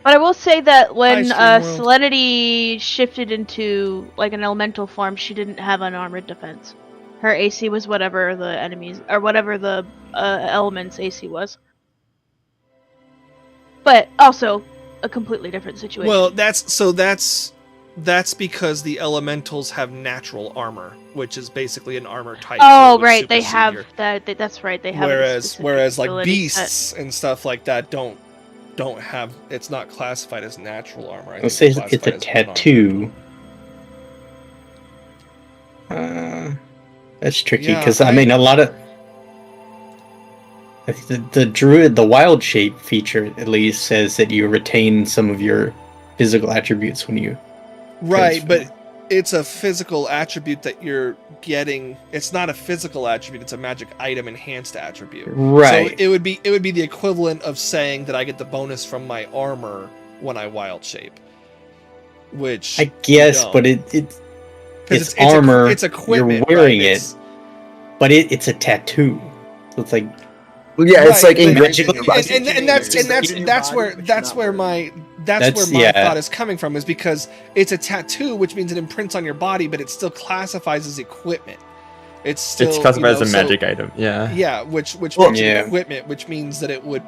But I will say that when Stream World. Selenity shifted into like an elemental form, she didn't have an armored defense. Her AC was whatever the enemies or whatever the element's AC was. But also a completely different situation. Well, that's because the elementals have natural armor, which is basically an armor type. Oh, right, they have that. That's right, they have. Whereas like beasts and stuff like that don't have. It's not classified as natural armor. Let's say it's a tattoo. That's tricky because I mean a lot of the druid, the wild shape feature at least says that you retain some of your physical attributes when you. Right, but it's a physical attribute that you're getting. It's not a physical attribute, it's a magic item enhanced attribute. Right. So it would be the equivalent of saying that I get the bonus from my armor when I wild shape. Which I guess, but it's armor. It's equipment. You're wearing it, but it's a tattoo. So it's like it's like engraved. And that's where my thought is coming from, is because it's a tattoo, which means it imprints on your body, but it still classifies as equipment. It's classified as a magic item. Yeah, which makes it equipment, which means that it would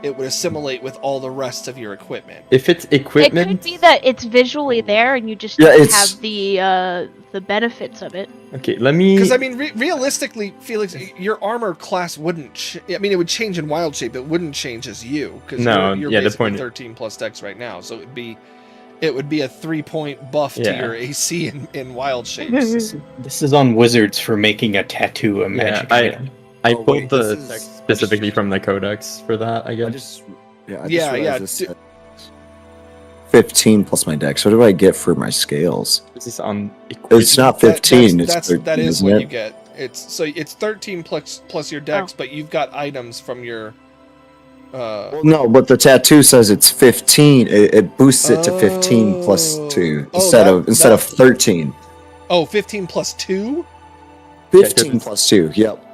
assimilate with all the rest of your equipment. If it's equipment, it could be that it's visually there and you just don't have the benefits of it. Okay, let me. Because I mean, realistically, Felix, your armor class wouldn't. I mean, it would change in wild shape. It wouldn't change as you. Because you're basically 13 plus dex right now, so it would be a 3-point buff to your AC in wild shape. This is on Wizards for making a tattoo a magic item. I pulled the text specifically from the codex for that, I guess. This 15 plus my dex. What do I get for my scales? This is on equipment. It's not 15. It's 13, that is isn't what it? you get. It's 13 plus your dex, but you've got items from your. No, but the tattoo says it's 15. It boosts it to 15 plus 2 instead of 13. Oh, 15 plus 2? 15 plus 2. Yep.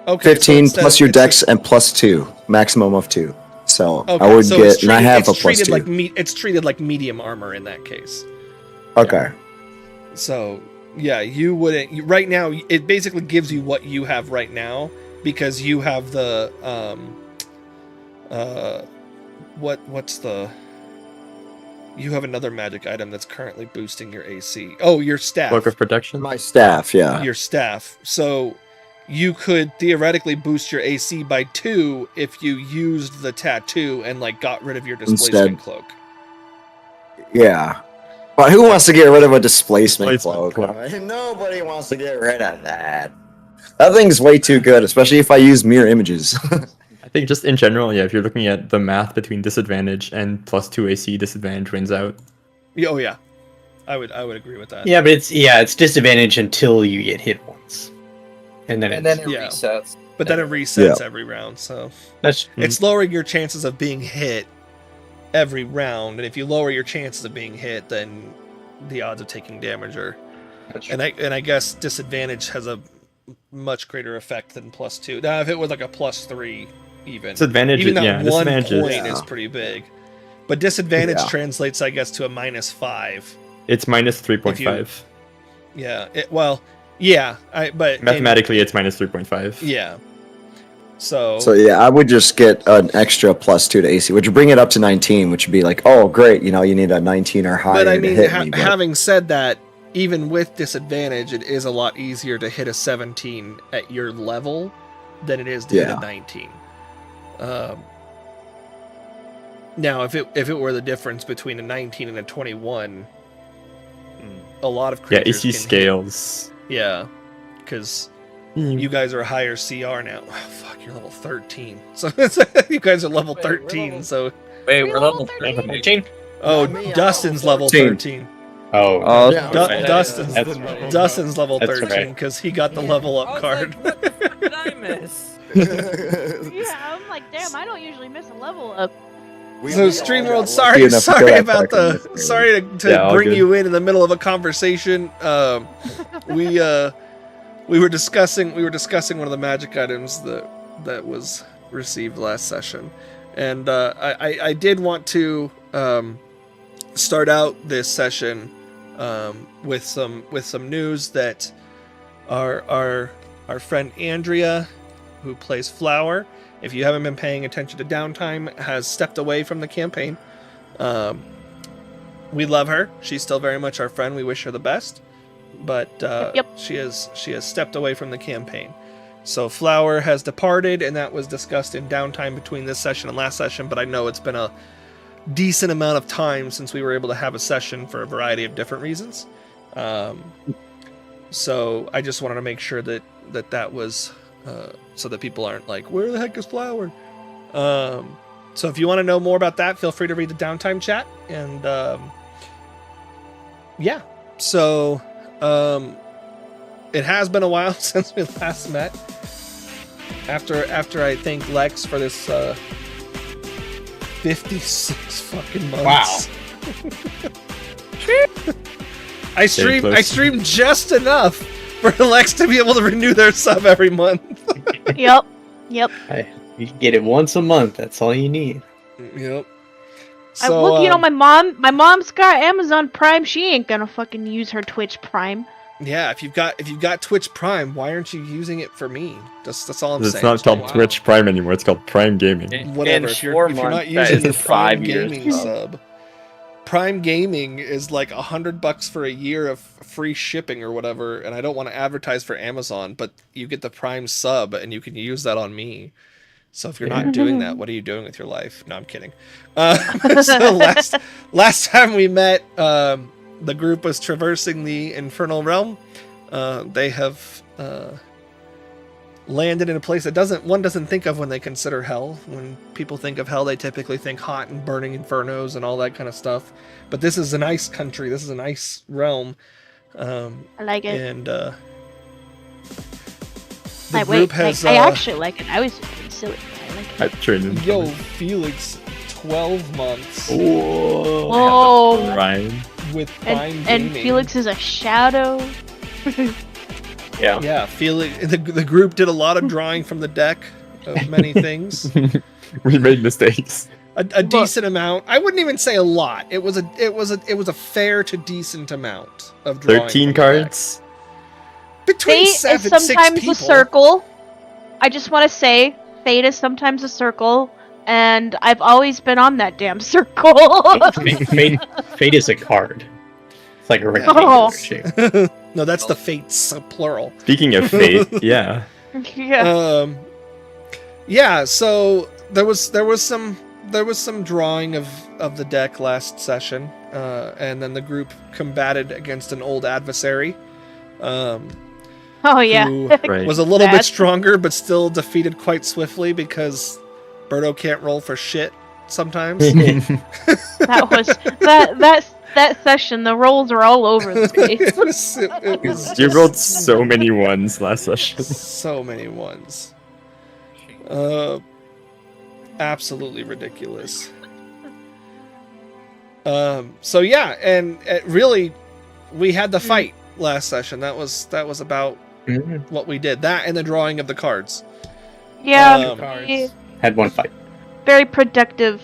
Okay. 15 plus your dex and plus 2, maximum of 2. So I would get, and I have a plus 2. It's treated like medium armor in that case. Okay. So yeah, you wouldn't. Right now, it basically gives you what you have right now because you have the you have another magic item that's currently boosting your AC. Oh, your staff. Book of Protection? My staff, yeah. Your staff. So you could theoretically boost your AC by 2 if you used the tattoo and like got rid of your displacement cloak. Yeah. But who wants to get rid of a displacement cloak? Nobody wants to get rid of that. That thing's way too good, especially if I use mirror images. I think just in general, if you're looking at the math between disadvantage and plus 2 AC, disadvantage wins out. Oh yeah, I would agree with that. Yeah, but it's disadvantage until you get hit once, and then it resets. But then it resets every round, so it's lowering your chances of being hit every round. And if you lower your chances of being hit, then the odds of taking damage are. And I guess disadvantage has a much greater effect than plus 2. Now, if it was like a plus 3. Even that one point is pretty big, but disadvantage translates, I guess, to a minus 5. It's minus 3.5. But mathematically, it's minus 3.5. Yeah. So I would just get an extra plus 2 to AC, which would bring it up to 19, which would be like, oh great, you need a 19 or higher. But I mean, to hit me, having said that, even with disadvantage, it is a lot easier to hit a 17 at your level than it is to hit a 19. Now, if it were the difference between a 19 and a 21, a lot of creatures AC scales. Because you guys are higher CR now. Oh, fuck, you're level 13. So you guys are level 13. So we're level 13. Oh, Dustin's level 13. Oh, Dustin's level 13 because he got the level up card. What the fuck did I miss? Yeah, I'm like, damn, I don't usually miss a level up. So StreamWorld, sorry to bring you in the middle of a conversation. We were discussing one of the magic items that was received last session, and I did want to start out this session with some news that our friend Andrea, who plays Flower, if you haven't been paying attention to Downtime, has stepped away from the campaign. We love her. She's still very much our friend. We wish her the best. But she has stepped away from the campaign. So Flower has departed, and that was discussed in Downtime between this session and last session, but I know it's been a decent amount of time since we were able to have a session for a variety of different reasons. So I just wanted to make sure that was so that people aren't like, where the heck is Flower? So if you want to know more about that, feel free to read the Downtime chat. And yeah, so it has been a while since we last met. After I thank Lex for this 56 fucking months. Wow. I streamed just enough for Lex to be able to renew their sub every month. Yep. You can get it once a month. That's all you need. Yep. Look, my mom's got Amazon Prime. She ain't gonna fucking use her Twitch Prime. Yeah, if you've got Twitch Prime, why aren't you using it for me? That's all I'm saying. It's not called Twitch Prime anymore. It's called Prime Gaming. Whatever. If you're not using the Prime Gaming sub, Prime Gaming is like $100 for a year of free shipping or whatever. And I don't want to advertise for Amazon, but you get the Prime sub and you can use that on me. So if you're not doing that, what are you doing with your life? No, I'm kidding. So last time we met, the group was traversing the Infernal Realm. They have landed in a place that one doesn't think of when they consider hell. When people think of hell, they typically think hot and burning infernos and all that kind of stuff. But this is an ice country. This is an ice realm. I like it. And I actually like it. I was being silly. I like it. I trained Yo, Felix, 12 months. Whoa. Ryan. With Prime Gaming. And Felix is a shadow. Yeah, Felix. The group did a lot of drawing from the deck of many things. We made mistakes. A decent amount. I wouldn't even say a lot. It was a fair to decent amount of drawing. 13 cards. Between Fate 7 is sometimes 6 people. a circle. I just want to say, Fate is sometimes a circle, and I've always been on that damn circle. Fate is a card. It's like a rectangular shape. No, that's the Fates plural. Speaking of Fate, yeah. Yeah. So there was some drawing of the deck last session, and then the group combated against an old adversary. Oh yeah, who was a little bit stronger, but still defeated quite swiftly because Berto can't roll for shit sometimes. that session. The rolls are all over the place. You rolled so many ones last session. So many ones. Absolutely ridiculous. So yeah, and really, we had the fight last session. That was about what we did. That and the drawing of the cards. Yeah, had one fight. Very productive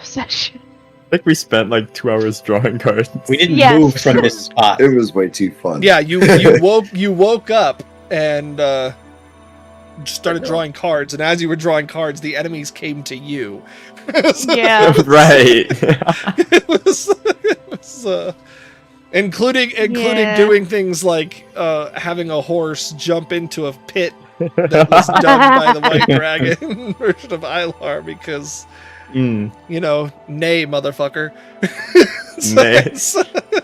session. I think we spent like 2 hours drawing cards. We didn't move from this spot. It was way too fun. Yeah, you woke up and started drawing cards, and as you were drawing cards, the enemies came to you. Yeah, right. It was including doing things like having a horse jump into a pit that was done by the White Dragon version of Ilar because, nay, motherfucker.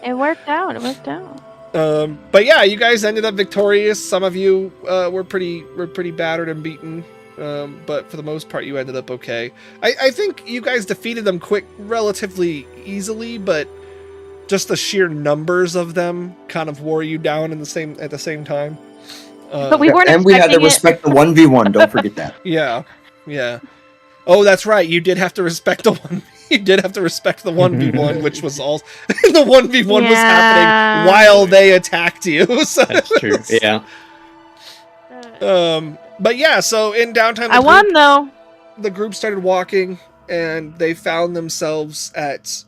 It worked out. But yeah, you guys ended up victorious. Some of you were pretty battered and beaten, but for the most part, you ended up okay. I think you guys defeated them relatively easily, but just the sheer numbers of them kind of wore you down at the same time. But we weren't. And we had to respect the 1v1. Don't forget that. Yeah. Oh, that's right. You did have to respect the one. You did have to respect the 1v1, which was all the 1v1 was happening while they attacked you. So that's true. Yeah. But yeah, so in Downtime, I won though. The group started walking and they found themselves at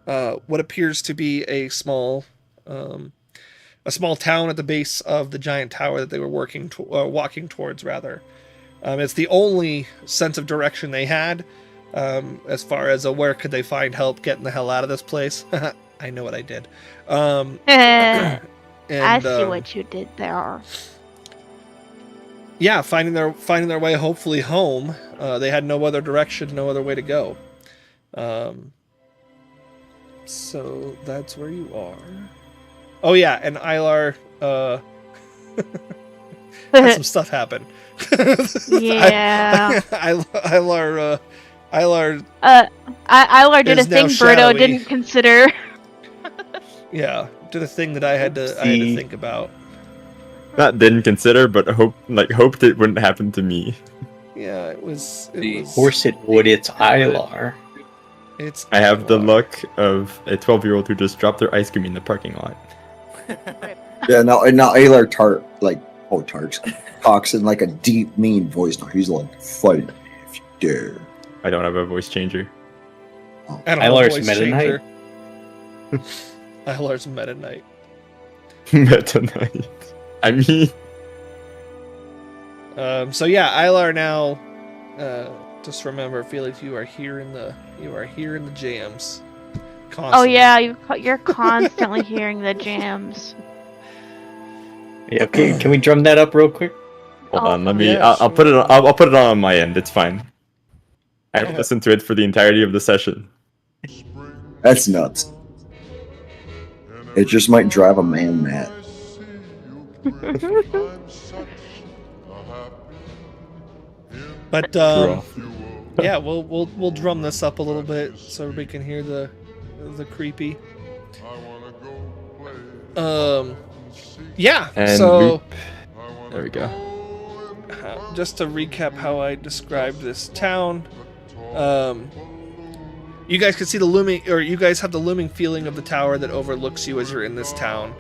what appears to be a small town at the base of the giant tower that they were walking towards. Rather, it's the only sense of direction they had, as far as where could they find help getting the hell out of this place. I know what I did. I see what you did there. Yeah, finding their way hopefully home. They had no other direction, no other way to go. So that's where you are. Oh yeah, and Ilar had some stuff happen. Yeah. Ilar Ilar did a is now thing Birdo shadowy. didn't consider. Yeah, did a thing that I had to think about. Not didn't consider, but hoped it wouldn't happen to me. Yeah, it was. Of course it would. It's Ilar. I have the luck of a 12-year-old who just dropped their ice cream in the parking lot. Yeah, now Aylar talks in like a deep, mean voice. Now he's like, "Fight me if you dare." I don't have a voice changer. I don't know, Ilar's voice Meta changer. Knight. Ilar's Meta Knight. Meta Knight. I mean, So yeah, Ilar now. Just remember, Felix, you are here in the jams. Constantly. Oh yeah, you're constantly hearing the jams. Yeah, okay, can we drum that up real quick? hold on. Let me. Yeah, I'll put it. I'll put it on my end. It's fine. I have listened to it for the entirety of the session. That's nuts. It just might drive a man mad. But Draw. yeah, we'll drum this up a little bit so everybody can hear the creepy. Yeah. And So there we go. just to recap how I described this town, you guys can see you guys have the looming feeling of the tower that overlooks you as you're in this town.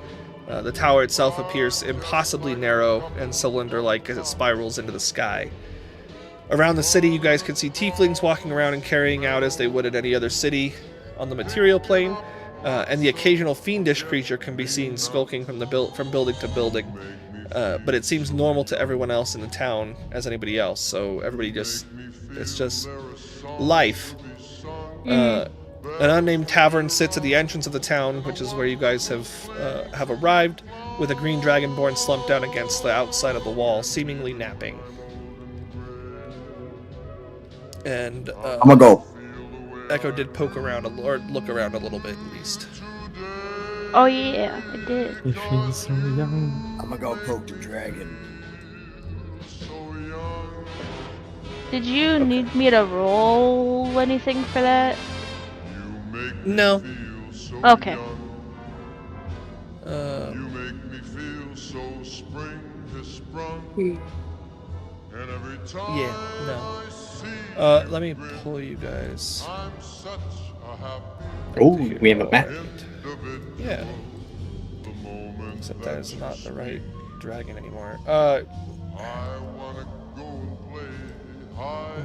The tower itself appears impossibly narrow and cylinder-like as it spirals into the sky. Around the city, you guys can see tieflings walking around and carrying out as they would at any other city on the material plane, and the occasional fiendish creature can be seen skulking from building to building. But it seems normal to everyone else in the town as anybody else, so it's just life. An unnamed tavern sits at the entrance of the town, which is where you guys have arrived, with a green dragonborn slumped down against the outside of the wall, seemingly napping. And I'm gonna go. Echo did poke around or look around a little bit at least. Oh yeah, I did. You feel so young. I'm gonna go poke the dragon. Did you need me to roll anything for that? No. Okay. Yeah, no. Let me pull you guys. Oh, we have a map. Yeah. Except that is not the right dragon anymore.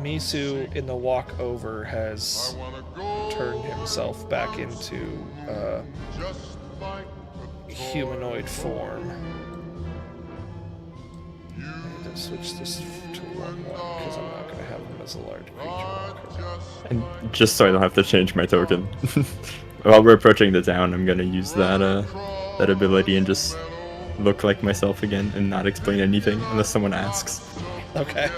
Misu in the walkover has turned himself back into humanoid form. I need to switch this to 1-1 because I'm not going to have him as a large creature walk around. And just so I don't have to change my token. While we're approaching the town, I'm gonna use that ability and just look like myself again and not explain anything unless someone asks. Okay.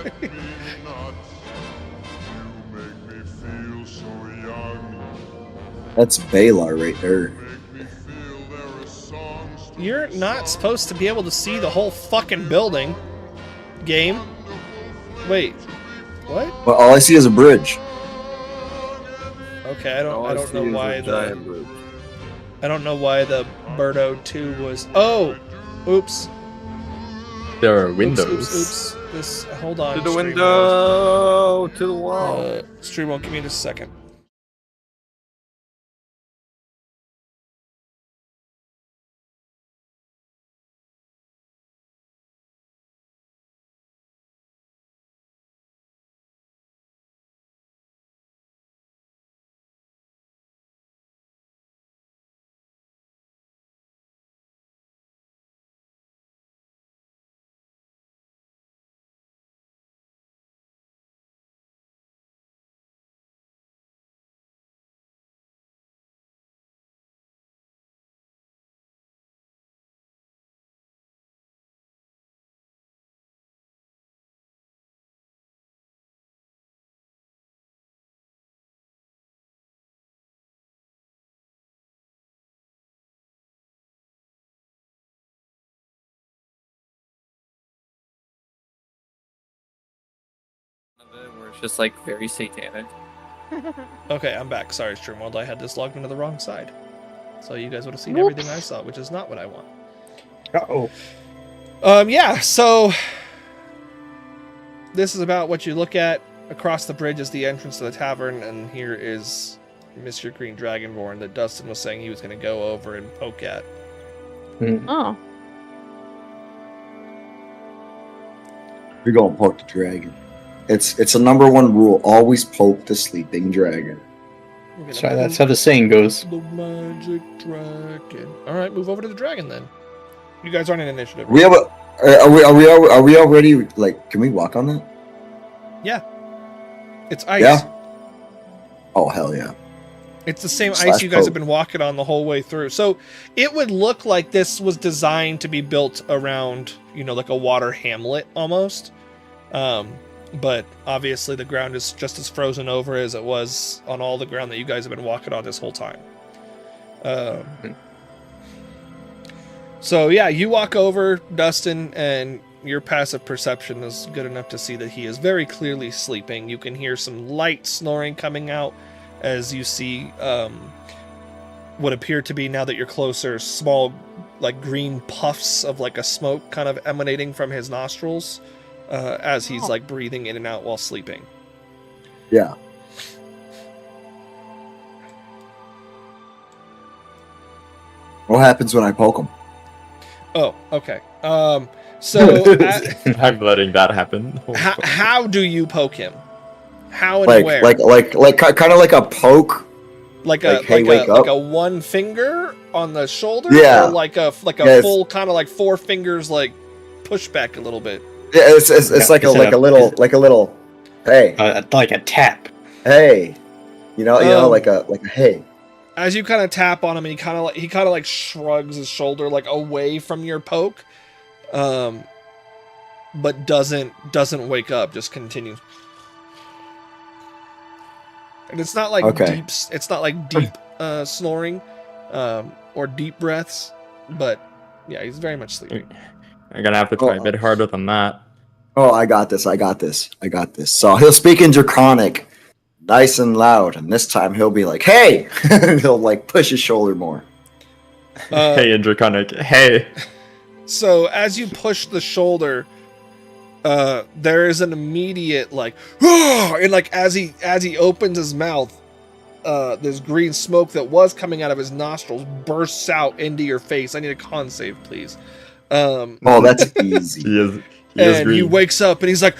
That's Balar right there. You're not supposed to be able to see the whole fucking building. Game. Wait. What? Well, all I see is a bridge. Okay, I don't know why the Birdo 2 was. Oh, oops. There are Oops, windows. oops. This. Hold on. To the Stream window, to the wall. Won't, Stream won't give me just a second. where it's just like very satanic. Okay, I'm back. Sorry, Streamworld. I had this logged into the wrong side. So you guys would have seen Whoops. everything I saw, which is not what I want. Uh-oh. Yeah, so this is about what you look at. Across the bridge is the entrance to the tavern, and here is Mr. Green Dragonborn that Dustin was saying he was going to go over and poke at. Oh. We're gonna poke the dragon. It's a number one rule. Always poke the sleeping dragon. That's how the saying goes. The magic dragon. All right, move over to the dragon then. You guys aren't in initiative. We have a. Are we already like? Can we walk on that? Yeah. It's ice. Yeah. Oh hell yeah! It's the same Slash ice you guys poke. have been walking on the whole way through. So it would look like this was designed to be built around, like a water hamlet almost. But obviously the ground is just as frozen over as it was on all the ground that you guys have been walking on this whole time. So yeah, you walk over, Dustin, and your passive perception is good enough to see that he is very clearly sleeping. You can hear some light snoring coming out as you see what appear to be, now that you're closer, small like green puffs of like a smoke kind of emanating from his nostrils as he's like breathing in and out while sleeping. Yeah. What happens when I poke him? Oh, okay. So I'm letting that happen. how do you poke him? How and Like where? kind of like a poke. Like hey, wake up. like a one finger on the shoulder, Yeah. or like a Yeah, full kind of like four fingers, like push back a little bit. Yeah, it's like a little. Hey, Like a tap. hey. Like a hey. As you kind of tap on him, and he kind of like shrugs his shoulder like away from your poke, but doesn't wake up. Just continues. And it's not like Okay. deep. It's not like deep snoring, or deep breaths. But yeah, he's very much sleeping. I'm gonna have to try a bit harder than that. Oh, I got this. So he'll speak in Draconic, nice and loud, and this time he'll be like, "Hey!" He'll like push his shoulder more. Hey, in Draconic. Hey. So as you push the shoulder, there is an immediate like, and like as he opens his mouth, this green smoke that was coming out of his nostrils bursts out into your face. I need a con save, please. Oh, that's easy. He is And green. he wakes up and he's like,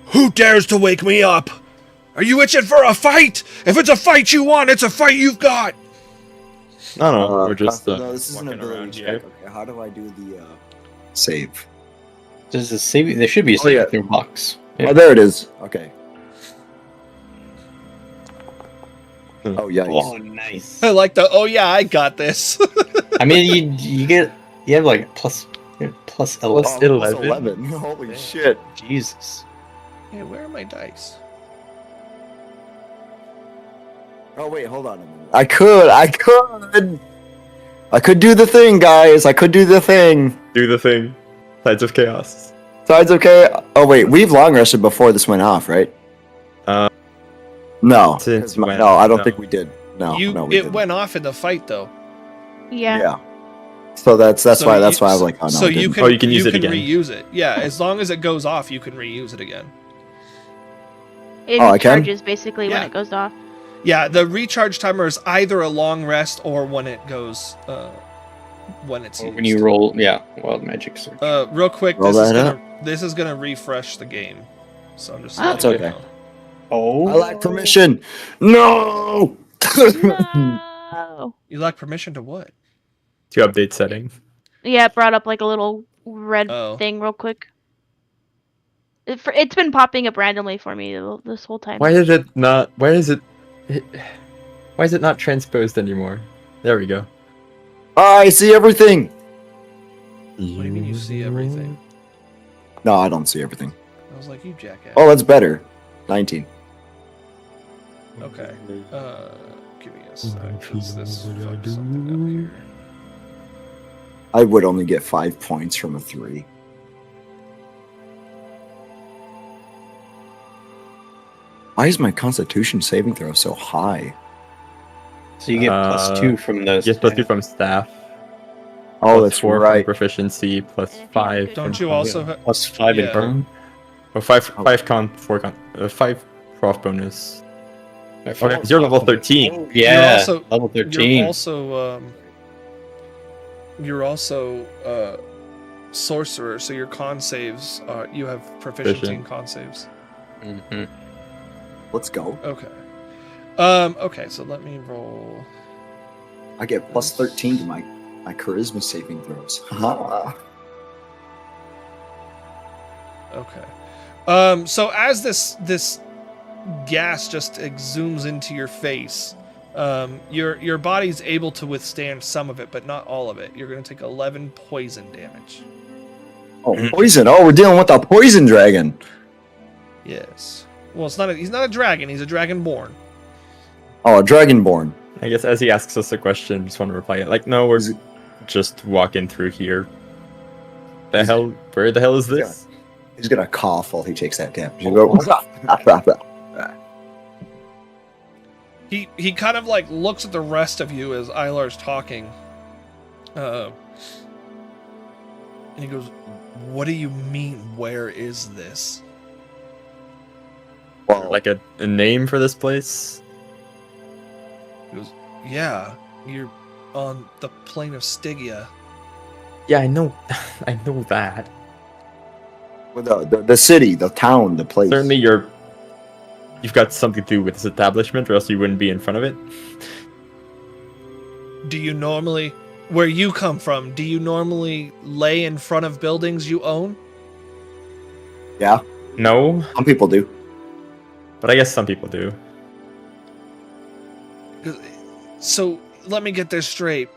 "Who dares to wake me up? Are you itching for a fight? If it's a fight you want, it's a fight you've got." No, we're just no, this isn't walking ability around check. here. Okay, how do I do the save? There's a save. There should be a Oh, yeah. save box. Yeah. Oh, there it is. Okay. Hmm. Oh yeah. Oh, nice. I like the, "Oh yeah, I got this." I mean, you have like plus 11. Plus Oh, 11. Holy Yeah. shit. Jesus. Hey, where are my dice? Oh wait, hold on a minute. I could do the thing, guys. I could do the thing. Do the thing. Tides of Chaos. Sides okay. Oh wait, we've long rested before this went off, right? No. Since 'Cause when? No, I don't No. think we did. No, It we didn't. went off in the fight though. Yeah. Yeah. So that's So why you- I was like, oh no. So it you didn't. can Oh, you can use it again. reuse it. Yeah, as long as it goes off, you can reuse it again. It Oh, I can? recharges basically Yeah. when it goes off. Yeah, the recharge timer is either a long rest or when it goes when it's Or used. when you roll, wild magic search. Real quick, Roll that this is gonna refresh the game. So I'm just That's letting you okay. know. Oh, I lack permission. No. No. You lack permission to what? To update setting. Yeah, it brought up like a little red Oh. thing real quick. It's been popping up randomly for me this whole time. Why is it not? Why is it not transposed anymore? There we go. I see everything. What do you mean you see everything? No, I don't see everything. I was like, you jackass. Oh, that's better. 19. Okay. Give me a sec, 'cause this fucked something up here. I would only get 5 points from a 3. Why is my Constitution saving throw so high? So you get +2 from those. You get +2 from staff. Oh, plus that's 4 from right. proficiency, +5. Don't you also have +5 in Yeah. burn. Or 5 con, 4 con, 5 prof bonus. Okay, you're level 13. Yeah, also- level 13. You're also sorcerer, so your con saves you have proficiency in con saves. Mhm. Let's go. Okay. Okay, so let me roll. I get +13 to my charisma saving throws. Okay. So as this gas just exhumes into your face, your body's able to withstand some of it, but not all of it. You're going to take 11 poison damage. Oh, poison! Oh, we're dealing with a poison dragon. Yes. Well, he's not a dragon. He's a dragonborn. Oh, a dragonborn. I guess as he asks us a question, just want to reply it. Like, no, we're just walking through here. The hell? Where the hell is this? He's gonna cough while he takes that damage. He kind of like looks at the rest of you as Ilar's talking, and he goes, "What do you mean? Where is this?" Well, Like a name for this place? He goes, "Yeah, you're on the plane of Stygia." Yeah, I know. I know that. the city, the town, the place. Certainly, you've got something to do with this establishment, or else you wouldn't be in front of it. Do you normally, where you come from, do you normally lay in front of buildings you own? Yeah, No, some people do. but I guess some people do. So let me get this straight.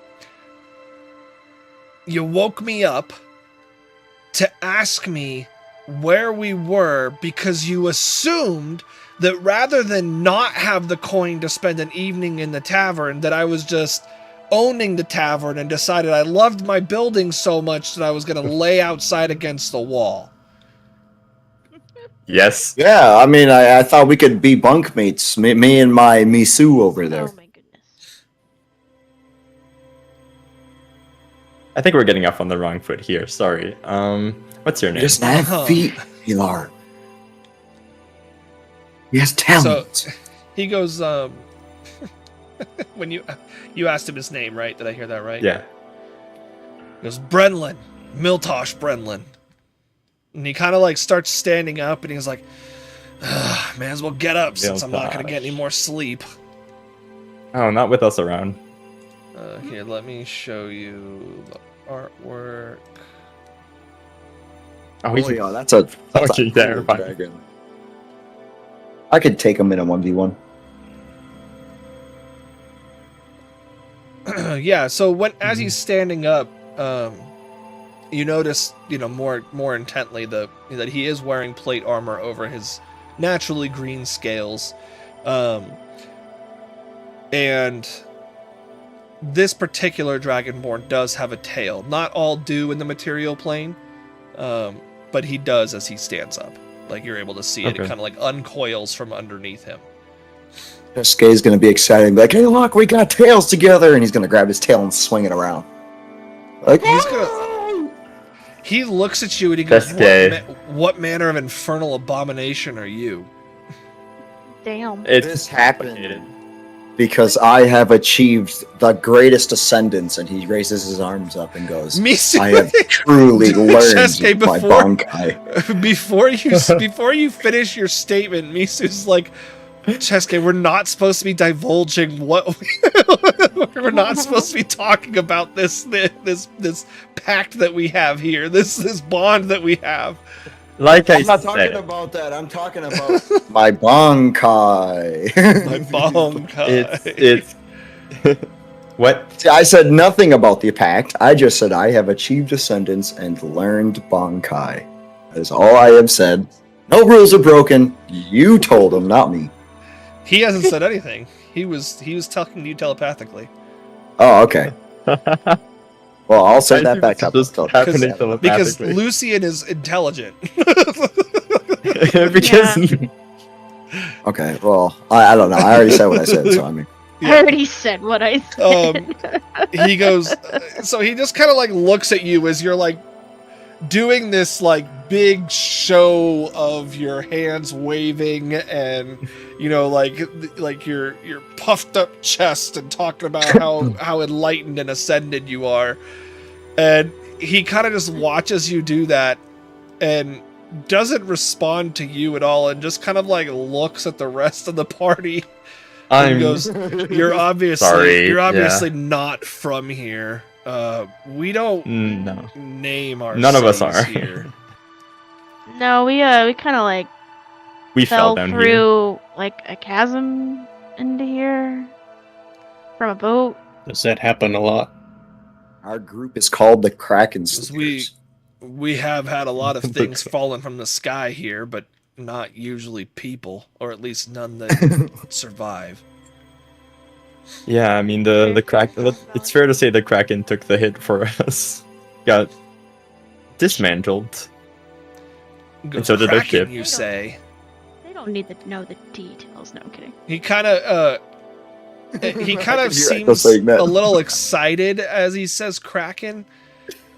You woke me up to ask me where we were because you assumed that rather than not have the coin to spend an evening in the tavern, that I was just owning the tavern and decided I loved my building so much that I was going to lay outside against the wall. Yes. Yeah, I mean, I thought we could be bunkmates, me and my Misu over there. Oh my goodness. I think we're getting off on the wrong foot here. Sorry. What's your He name? doesn't have feet, Pilar. He has talent. So he goes, when you asked him his name, right? Did I hear that right? Yeah. He goes, Brenlin, Miltosh Brenlin. And he kind of like starts standing up and he's like, may as well get up since I'm not going to get any more sleep. Oh, not with us around. Here, let me show you the artwork. Oh, Oh, he's yeah, that's a fucking cool terrifying. dragon. I could take him in a 1v1. Yeah, so as he's standing up, you notice, more intently that he is wearing plate armor over his naturally green scales, and this particular dragonborn does have a tail. Not all do in the material plane, but he does as he stands up. Like you're able to see it. It Okay. kind of like uncoils from underneath him. Skay's gonna be excited and be like, hey, look, we got tails together. And he's gonna grab his tail and swing it around. Like, He looks at you and he goes, That's what manner of infernal abomination are you? Damn. It's this happened complicated. because I have achieved the greatest ascendance. And he raises his arms up and goes, Misu, I have truly learned Chesuke, my Bankai. before you finish your statement, Misu's like, Chesuke, we're not supposed to be divulging what we're not supposed to be talking about this pact that we have here, this bond that we have. Like I I'm not said, talking about that. I'm talking about my Bankai. My Bankai. it's what? See, I said nothing about the pact. I just said I have achieved ascendance and learned Bankai. That is all I have said. No rules are broken. You told him, not me. He hasn't said anything. He was talking to you telepathically. Oh, okay. Well, I'll say that back up. Just happening Because telepathically. Lucian is intelligent. because Okay, well, I don't know. I already said what I said, so I mean. I already said what I said. He goes, so he just kind of like looks at you as you're like doing this like big show of your hands waving and like your puffed up chest and talking about how enlightened and ascended you are. And he kind of just watches you do that and doesn't respond to you at all and just kind of like looks at the rest of the party. And goes, you're obviously not from here. We don't name our None of us cities are here. No, we kind of like we fell fell down through here. like a chasm into here from a boat. Does that happen a lot? Our group is called the Kraken Because Sleepers. we have had a lot of things fallen from the sky here, but not usually people, or at least none that survive. Yeah, I mean the Kraken. It's fair to say the Kraken took the hit for us. Got dismantled. And so did their ship. You say? They don't need to know the details. No, I'm kidding. He kind of seems saying a that. little excited as he says Kraken.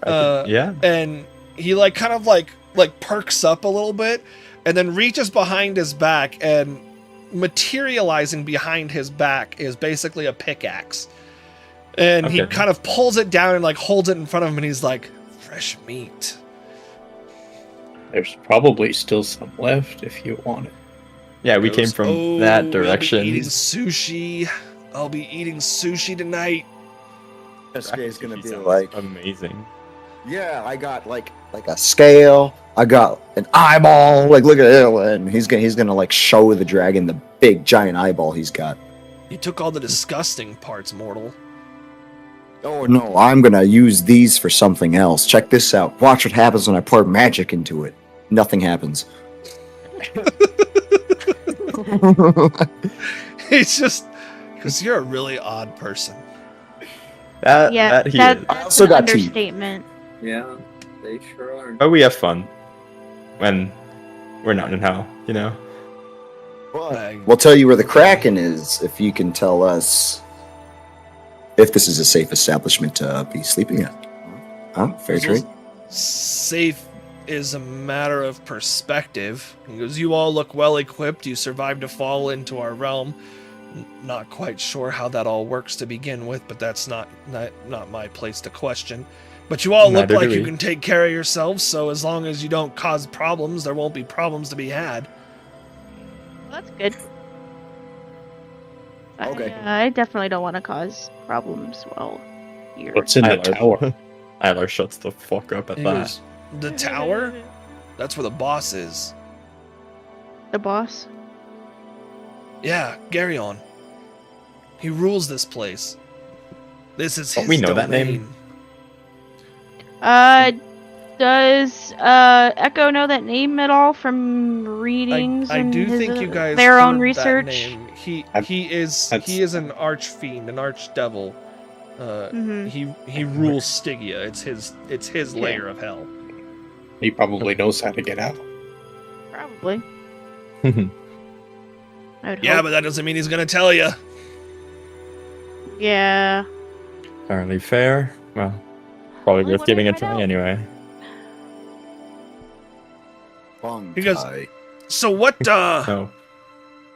Yeah. And he like kind of like perks up a little bit and then reaches behind his back, and materializing behind his back is basically a pickaxe. And he kind of pulls it down and like holds it in front of him, and he's like, fresh meat. There's probably still some left if you want it. Yeah, we came from that direction. We'll be eating sushi. I'll be eating sushi tonight. SK is gonna be Sounds like, amazing. yeah, I got like a scale. I got an eyeball. Like, look at it, and he's gonna like show the dragon the big giant eyeball he's got. You took all the disgusting parts, mortal. Oh no, I'm gonna use these for something else. Check this out. Watch what happens when I pour magic into it. Nothing happens. It's just because you're a really odd person. That That's I also an got teeth. understatement. Yeah, they sure are. But we have fun when we're not in hell, you know. We'll tell you where the Kraken is if you can tell us if this is a safe establishment to be sleeping at. Huh? Fair trade. Safe is a matter of perspective. He goes, you all look well equipped. You survived a fall into our realm. Not quite sure how that all works to begin with, but that's not my place to question. But you all look Neither like do you we. can take care of yourselves, so as long as you don't cause problems, there won't be problems to be had. Well, that's good. Okay. I definitely don't want to cause problems while here. What's in the Tyler. tower? Tyler shuts the fuck up at He that. goes, the tower? That's where the boss is. The boss? Yeah, Garyon. He rules this place. This is Don't his we know domain. that name? Does Echo know that name at all from readings? I and do his, think you guys their own heard that research. name. He is an archfiend, an archdevil. He rules Stygia. It's his layer of hell. He probably knows how to get out. Probably. I would Yeah, hope. but that doesn't mean he's gonna tell you. Yeah. Fairly fair. Well, probably Well, worth what giving I a find try out? anyway. He goes, so what No.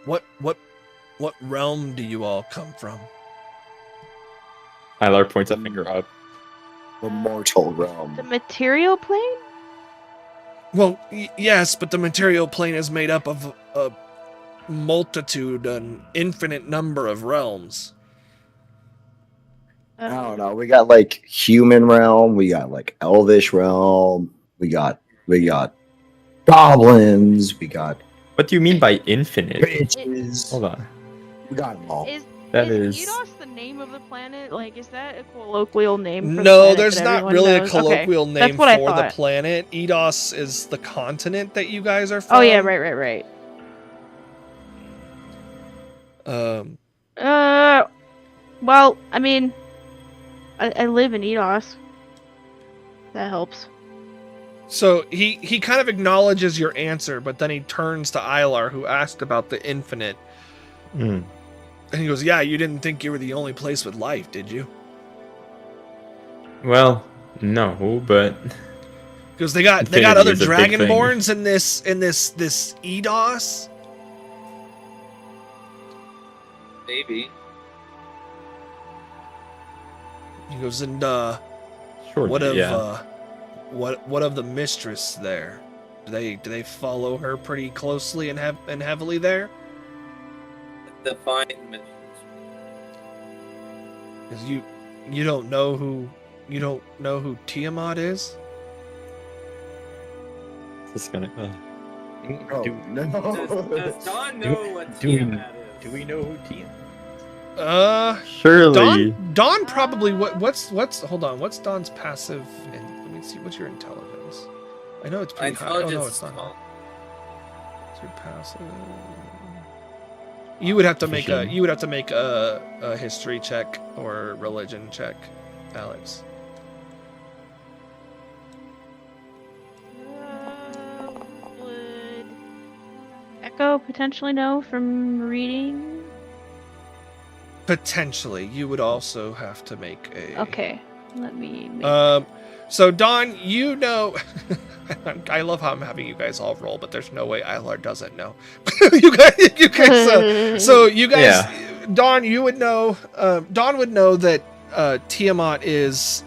what realm do you all come from? Tyler points a finger up. The mortal realm. The material plane? Well, yes, but the material plane is made up of a multitude, an infinite number of realms. I don't know. We got like human realm. We got like elvish realm. We got goblins. We got What do you mean by infinite? bitches. Hold on. We got them all. That is is- Eidos the name of the planet? Like, is that a colloquial name? For the No, planet there's that not everyone really a knows? colloquial Okay, name that's what I for the thought. planet. Eidos is the continent that you guys are from. Oh yeah, right. Well, I mean, I live in Eidos. That helps. So he kind of acknowledges your answer, but then he turns to Ilar, who asked about the infinite. Mm. And he goes, "Yeah, you didn't think you were the only place with life, did you?" Well, no, but Because they got Infinity other is a big thing. Dragonborns in this Eidos. Maybe. He goes, and sure. what of Yeah. what of the mistress there? Do they follow her pretty closely and heavily there? Define missions. Because you don't know who Tiamat is? It's gonna. Oh, Does Dawn know what Tiamat is? Do we know who Tia? Surely. Dawn probably what's hold on, what's Dawn's passive? And let me see, what's your intelligence? I know it's pretty high. Oh no, it's not. What's your passive? You would have to make a history check or religion check, Alex. Would Echo potentially know from reading? Potentially, you would also have to make a. Okay, let me. Make So Dawn, you know, I love how I'm having you guys all roll, but there's no way Ilar doesn't know. you guys. So you guys, Dawn, you would know. Dawn would know that Tiamat is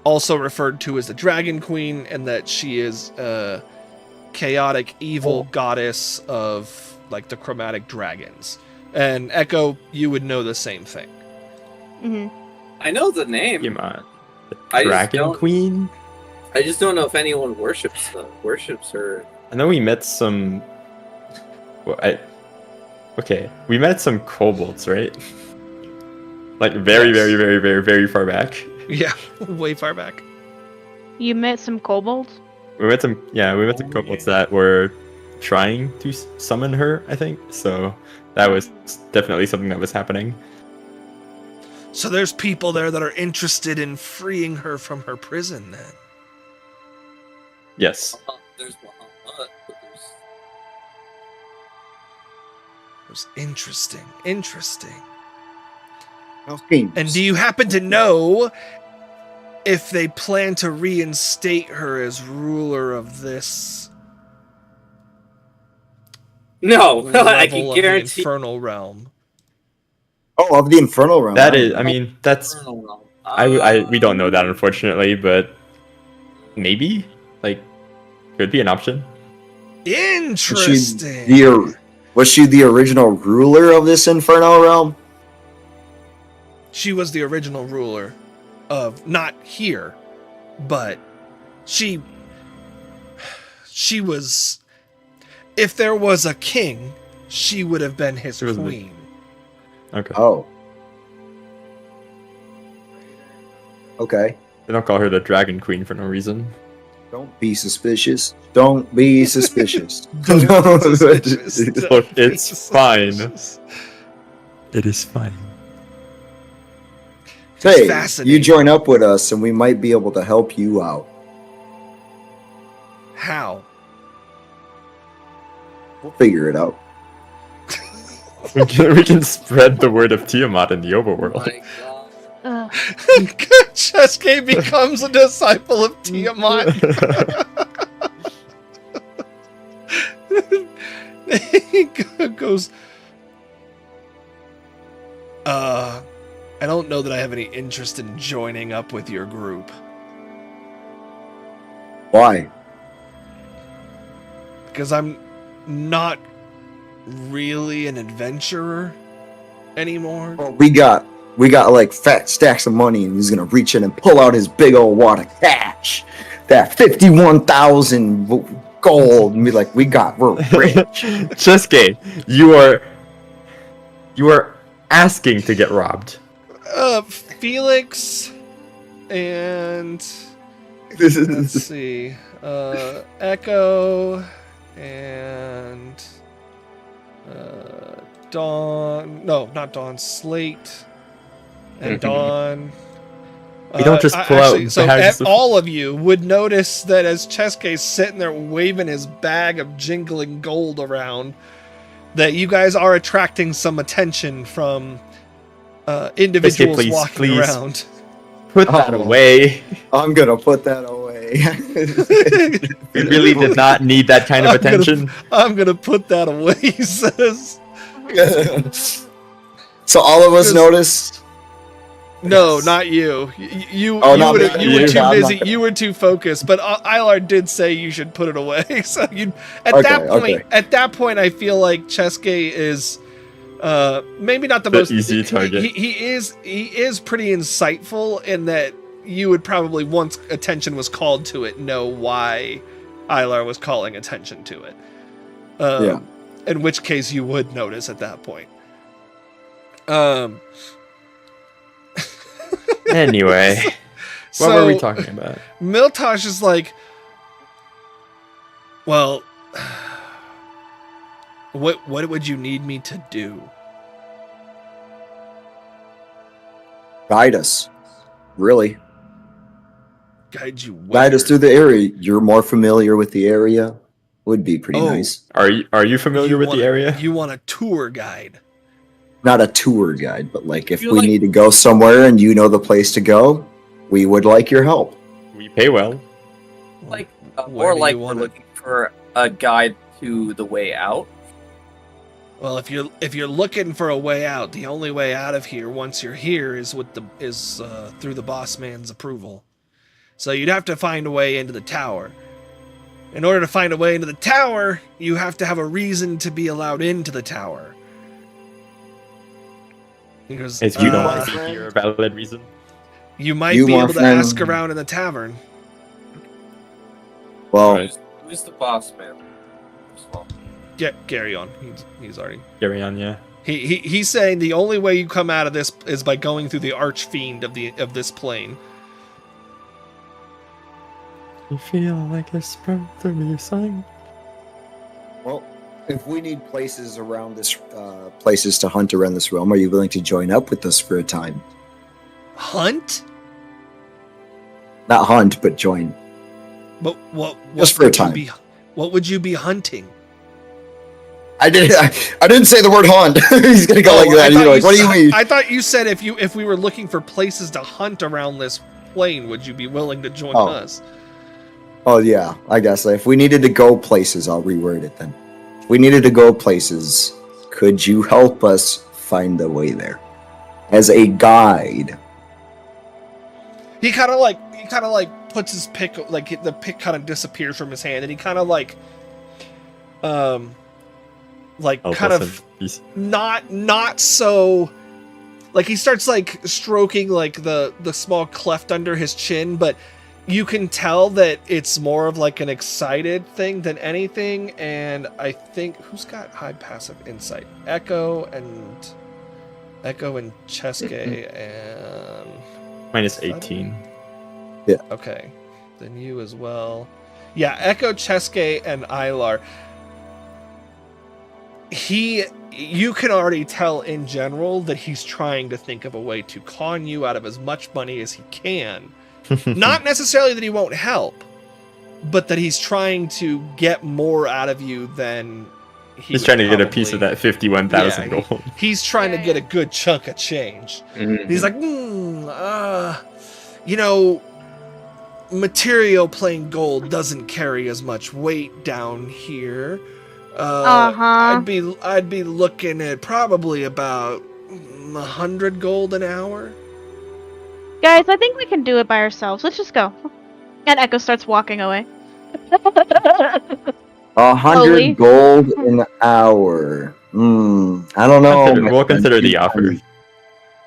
also referred to as the Dragon Queen, and that she is a chaotic, evil goddess of like the chromatic dragons. And Echo, you would know the same thing. Mhm. I know the name. Tiamat. I just Dragon don't- Queen? I just don't know if anyone worships her. I know we met some. Well, we met some kobolds, right? Like very, Yes. very, very, very, very far back. Yeah, way far back. You met some kobolds? We met some kobolds that were trying to summon her, I think. So that was definitely something that was happening. So there's people there that are interested in freeing her from her prison then. Yes. There's Bahamut, but It was interesting. Okay. And do you happen to know if they plan to reinstate her as ruler of this no, I level can of the guarantee. infernal realm? Oh, of the Infernal Realm. That is. I mean, that's. I We don't know that, unfortunately, but maybe like could be an option. Interesting. Was she the original ruler of this Infernal Realm? She was the original ruler of not here, but she was. If there was a king, she would have been his She was the- queen. Okay. Oh. Okay. They don't call her the Dragon Queen for no reason. Don't be suspicious. Don't be suspicious. Don't be suspicious. Look, it's fine. It is fine. Hey, fascinating. you join up with us and we might be able to help you out. How? We'll figure it out. We can spread the word of Tiamat in the overworld. My God. Chesuke becomes a disciple of Tiamat. He goes, I don't know that I have any interest in joining up with your group. Why? Because I'm not really an adventurer anymore. Well, we got like fat stacks of money, and he's gonna reach in and pull out his big old wad of cash. That 51,000 gold, and be like, we're rich. Chesuke, you are asking to get robbed. Felix and This let's is see, Echo and Dawn. No, not Dawn. Slate and Dawn We don't just pull actually, out so bags of... all of you would notice that as Chesky's sitting there waving his bag of jingling gold around, that you guys are attracting some attention from individuals please, walking around. Put that away. I'm gonna put that away. We really did not need that kind of attention. I'm gonna put that away, he says. So all of us noticed? No, not you. You Oh, were not me. too Yeah, I'm busy. not- You were too focused. But Ilar did say you should put it away. So you at that point, I feel like Chesky is maybe not the most easy target. He is pretty insightful in that you would probably, once attention was called to it, know why Ilar was calling attention to it. Yeah. In which case you would notice at that point. Anyway, what were we talking about? Miltosh is like, well, what would you need me to do? Guide us. Really. Guide you where? Guide us through the area. You're more familiar with the area. Would be pretty nice. Are you familiar with the area? You want a tour guide? Not a tour guide, but like if we need to go somewhere and you know the place to go, we would like your help. We pay well. Like, Where or do like you we're wanna- looking for a guide to the way out. Well, if you're looking for a way out, the only way out of here once you're here is through the boss man's approval. So you'd have to find a way into the tower. In order to find a way into the tower, you have to have a reason to be allowed into the tower. Because If you don't want to hear a valid reason. you might You be want able to friend- ask around in the tavern. Well, Right. Who's the boss man? First of all. Get Gary on. He's already. Carry on, yeah. He's saying the only way you come out of this is by going through the archfiend of this plane. You feel like it's supposed to be a sign. well, if we need places around this, places to hunt around this realm, are you willing to join up with us for a time? Hunt? Not hunt, but join. But what Just for a would you time. be- what would you be hunting? I didn't say the word hunt. He's gonna go Oh, like I that. You're thought like, what do you mean? I thought you said if we were looking for places to hunt around this plane, would you be willing to join Oh. us? Oh yeah, I guess if we needed to go places, I'll reword it then. If we needed to go places, could you help us find the way there? As a guide. He kind of like puts his pick, like the pick kind of disappears from his hand, and he kind of like Help kind us of in peace. not so, like he starts like stroking like the small cleft under his chin, but you can tell that it's more of like an excited thing than anything. And I think, who's got high passive insight? Echo and Chesky and Minus 18. okay, then you as well. Yeah, Echo, Chesky, and Ilar. You can already tell in general that he's trying to think of a way to con you out of as much money as he can. Not necessarily that he won't help, but that he's trying to get more out of you than He's trying to get a piece of that 51,000 Yeah, gold. He's trying to Yeah, get yeah. a good chunk of change. Mhm. He's like, material plain gold doesn't carry as much weight down here. I'd be looking at probably about 100 gold an hour. Guys, I think we can do it by ourselves. Let's just go. And Echo starts walking away. 100 gold an hour. I don't know. We'll consider the offer.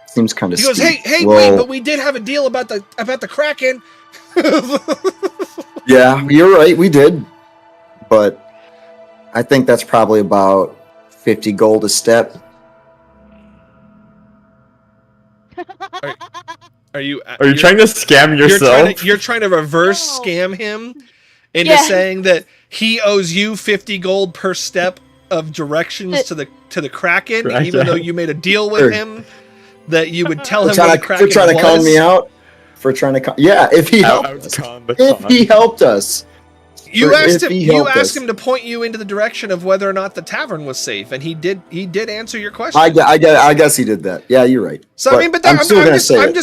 Seems kind of. He goes, hey, Well, wait, but we did have a deal about the Kraken. Yeah, you're right. We did, but I think that's probably about 50 gold a step. Are you trying to scam yourself? You're trying to reverse No. scam him into Yeah. saying that he owes you 50 gold per step of directions to the Kraken, Right. even though you made a deal with Sure. him that you would tell You're him where the Kraken trying to con was? me out. for trying to. Yeah, if he helped us. If he helped us. You asked him. You asked him to point you into the direction of whether or not the tavern was safe, and he did. He did answer your question. I guess he did that. Yeah, you're right. So I mean, but I'm still gonna say it. I'm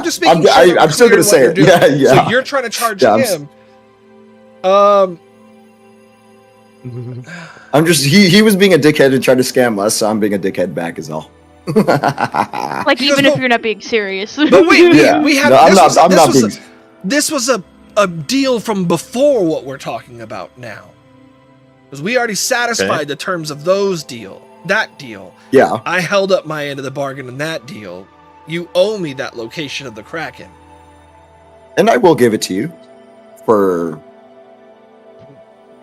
just making sure I'm still gonna say it. Yeah. So you're trying to charge him. I'm just he was being a dickhead and trying to scam us, so I'm being a dickhead back as well. Like even if you're not being serious. But wait, we had. No, this was a deal from before what we're talking about now, because we already satisfied the terms of that deal. Yeah. I held up my end of the bargain in that deal. You owe me that location of the Kraken, and I will give it to you for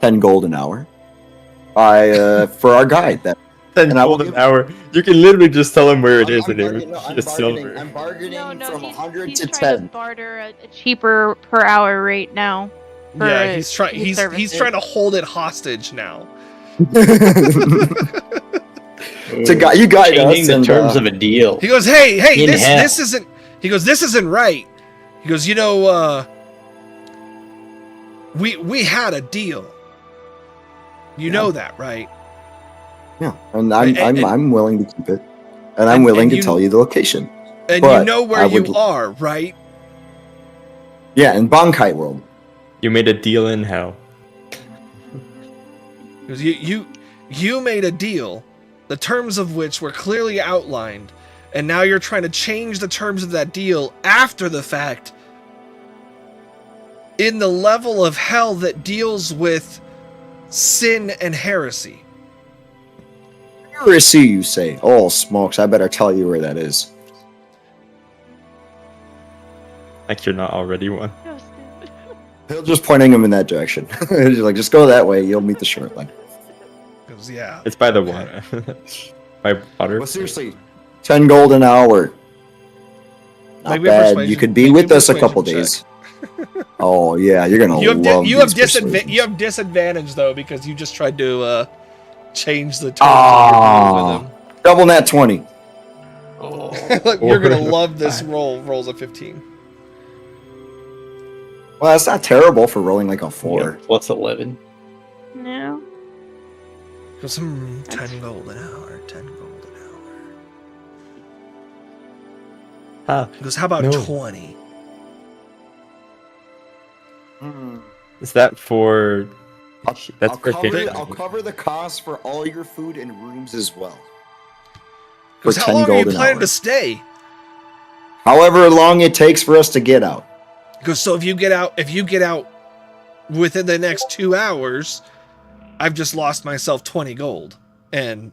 10 gold an hour. For our guide. 10 gold an hour. You can literally just tell him where it is, and it's silver. I'm bargaining from 100 he's to trying 10. To barter a cheaper per hour rate now. Yeah, he's trying. He's trying to hold it hostage now. You guide us in terms of a deal. He goes, hey, this isn't. He goes, this isn't right. He goes, we had a deal. You know that, right? Yeah, and I'm willing to keep it, and I'm willing to tell you the location. And you know where you are, right? Yeah, in Bankai World. You made a deal in hell. Because you made a deal, the terms of which were clearly outlined, and now you're trying to change the terms of that deal after the fact, in the level of hell that deals with sin and heresy. Heresy, you say? Oh, smokes! I better tell you where that is. Like you're not already one. He'll just pointing him in that direction. He's like, just go that way. You'll meet the short line. Yeah, it's by the water. By water. Well, seriously, 10 gold an hour. Not bad. You could be with us a couple days. Oh yeah, you're gonna love. You have disadvantage though because you just tried to change the terms of your deal with him. Double nat 20. Oh. You're gonna love this roll. Rolls a 15. Well, that's not terrible for rolling like a 4. Yeah, plus 11. No. Goes 10 gold an hour. 10 gold an hour. He goes, how about 20? Is that for? That's I'll cover the cost for all your food and rooms as well. Because how long are you planning to stay? However long it takes for us to get out. Because so if you get out within the next 2 hours, I've just lost myself 20 gold, and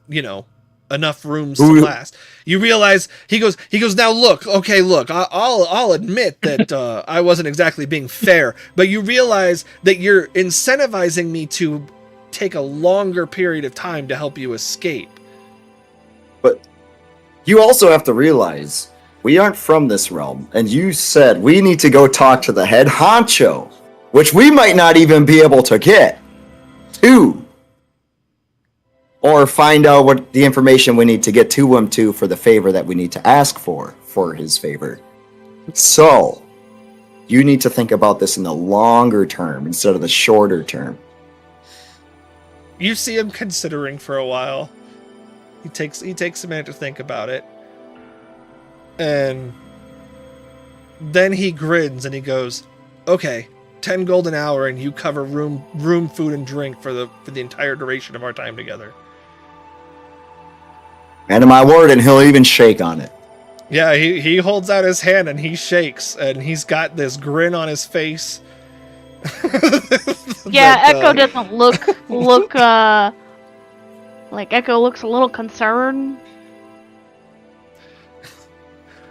enough rooms to last. You realize he goes. Now look. I'll admit that I wasn't exactly being fair, but you realize that you're incentivizing me to take a longer period of time to help you escape. But you also have to realize we aren't from this realm, and you said we need to go talk to the head honcho, which we might not even be able to get to. Or find out what the information we need to get to him for the favor that we need to ask for his favor. So, you need to think about this in the longer term instead of the shorter term. You see him considering for a while. He takes a minute to think about it. And then he grins and he goes, okay, 10 gold an hour and you cover room, food, and drink for the entire duration of our time together. And to my word, and he'll even shake on it. Yeah, he holds out his hand and he shakes, and he's got this grin on his face. Yeah, Echo doesn't look like Echo looks a little concerned.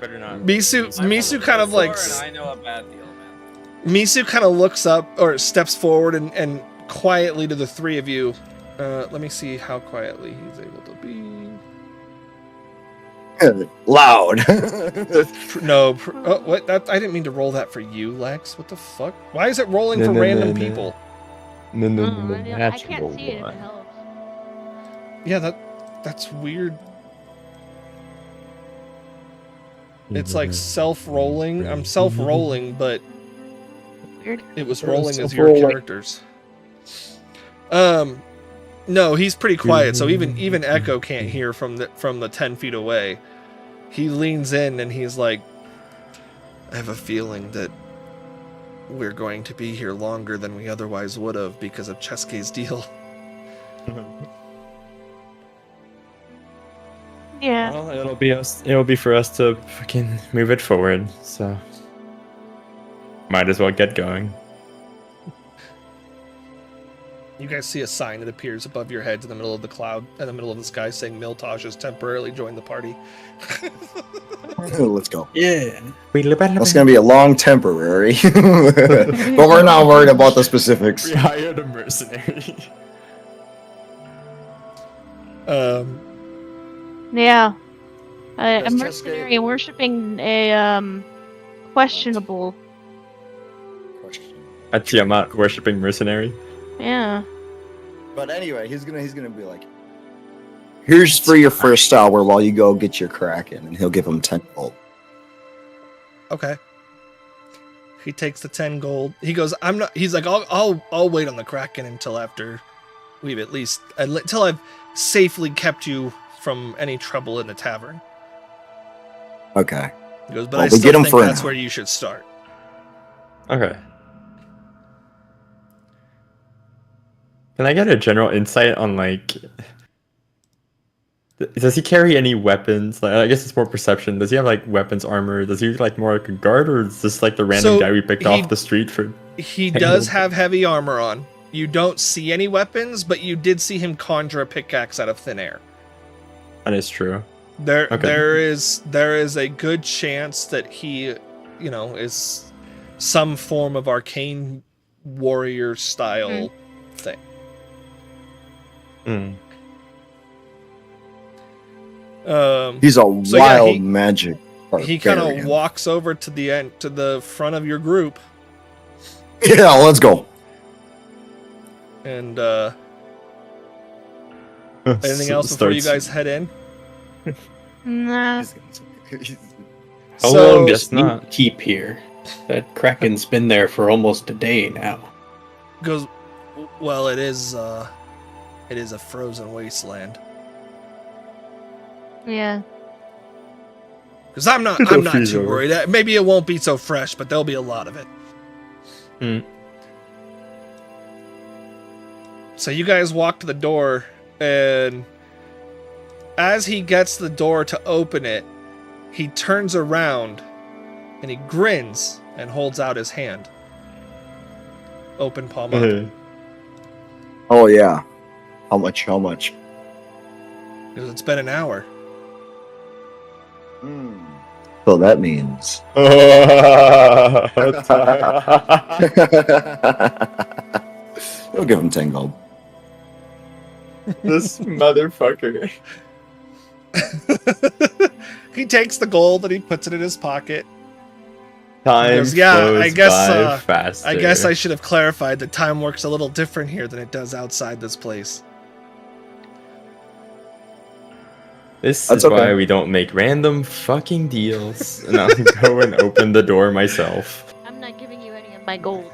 Better not. Misu kind of like. I know a bad deal, man. Misu kind of looks up or steps forward and quietly to the three of you. Let me see how quietly he's able to be. Loud. What? I didn't mean to roll that for you, Lex. What the fuck? Why is it rolling for random people? No. I can't see it if it helps. Yeah, that's weird. It's like self-rolling. I'm self-rolling, but Weird. it was rolling as your characters. No, he's pretty quiet, so even Echo can't hear from the 10 feet away. He leans in and he's like, I have a feeling that we're going to be here longer than we otherwise would have because of Chesky's deal. Yeah. Well, it'll be for us to fucking move it forward, so might as well get going. You guys see a sign that appears above your heads in the middle of the cloud, in the middle of the sky, saying Miltosh has temporarily joined the party. Let's go. Yeah. That's gonna be a long temporary, but we're not worried about the specifics. We hired a mercenary. Yeah. A Does mercenary worshipping a questionable. A Tiamat worshipping mercenary. Yeah. But anyway, he's gonna be like, here's for your first hour while you go get your Kraken, and he'll give him 10 gold. Okay. He takes the 10 gold. He goes, I'm not. He's like, I'll wait on the Kraken until after we've until I've safely kept you from any trouble in the tavern. Okay. He goes, but Well, I we still get him think for that's now. where you should start. Okay. Can I get a general insight on, like, does he carry any weapons? Like, I guess it's more perception. Does he have, like, weapons, armor? Does he like more like a guard, or is this like the random So, guy we picked he- off the street for? He Hang does on. have heavy armor on. You don't see any weapons, but you did see him conjure a pickaxe out of thin air. That is true. Okay. There is a good chance that he, is some form of arcane warrior style thing. Mm. He's a So, yeah, wild magic. He kind of barbarian. walks over to the front of your group, Yeah, let's go. and anything else before you guys head in? Nah. How So- long does Guess not. you keep here? That Kraken's been there for almost a day now. Goes, well, it is a frozen wasteland. Yeah. Because I'm not It'll too freeze over. worried. Maybe it won't be so fresh, but there'll be a lot of it. Mm. So you guys walk to the door, and as he gets the door to open it, he turns around and he grins and holds out his hand. Open palm up. Oh yeah. How much? Because it's been an hour. So that means he'll give him 10 gold. This motherfucker. He takes the gold and he puts it in his pocket. Time goes, "Yeah, flows I guess, by faster. I guess I should have clarified that time works a little different here than it does outside this place. This That's is why okay. we don't make random fucking deals. And I'll go and open the door myself. I'm not giving you any of my gold.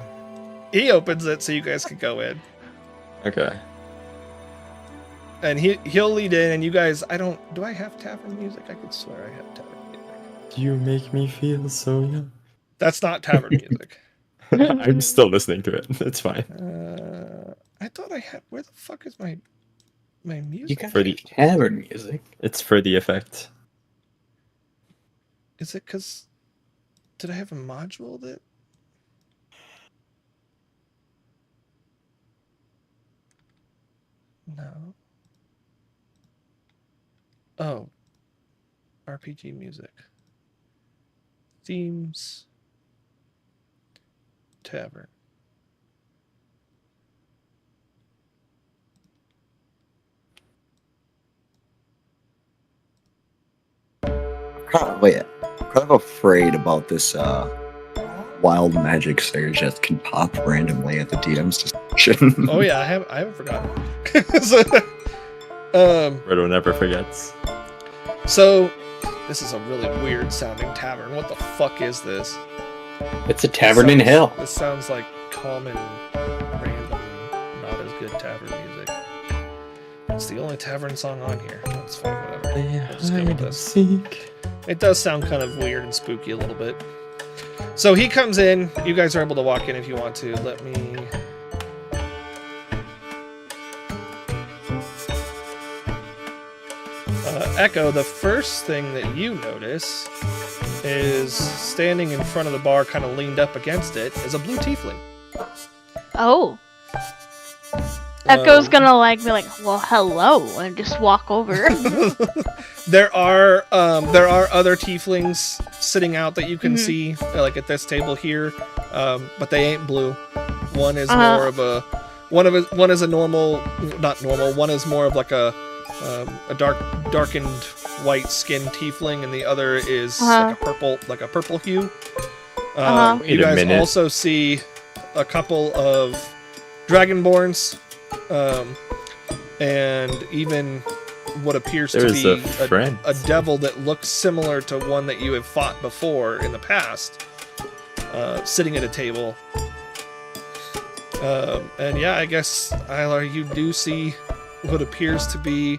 He opens it so you guys can go in. Okay. And he'll lead in, and you guys, do I have tavern music? I could swear I have tavern music. You make me feel so young. That's not tavern music. I'm still listening to it. It's fine. I thought I had, where the fuck is my music? You got For the- tavern music. It's for the effect. Is it because, did I have a module that? No. Oh. RPG music. Themes. Tavern. Wait, I'm kind of afraid about this wild magic surge that can pop randomly at the DM's discretion. Oh yeah, I haven't forgotten. So, Roto never forgets. So This is a really weird sounding tavern. What the fuck is this? It's a tavern in hell. This sounds like common, random, not as good tavern music. It's the only tavern song on here. That's fine, whatever. We'll just go with this. It does sound kind of weird and spooky a little bit. So he comes in. You guys are able to walk in if you want to. Let me... Echo, the first thing that you notice is standing in front of the bar, kind of leaned up against it, is a blue tiefling. Oh. Echo's gonna like be like, well, hello, and just walk over. There are other tieflings sitting out that you can see, like at this table here, but they ain't blue. One is more of a one is a normal, not normal. One is more of like a darkened white skinned tiefling, and the other is like a purple hue. You guys also see a couple of dragonborns, and even what appears to be a devil that looks similar to one that you have fought before in the past, sitting at a table. And yeah, I guess, Ilar, you do see what appears to be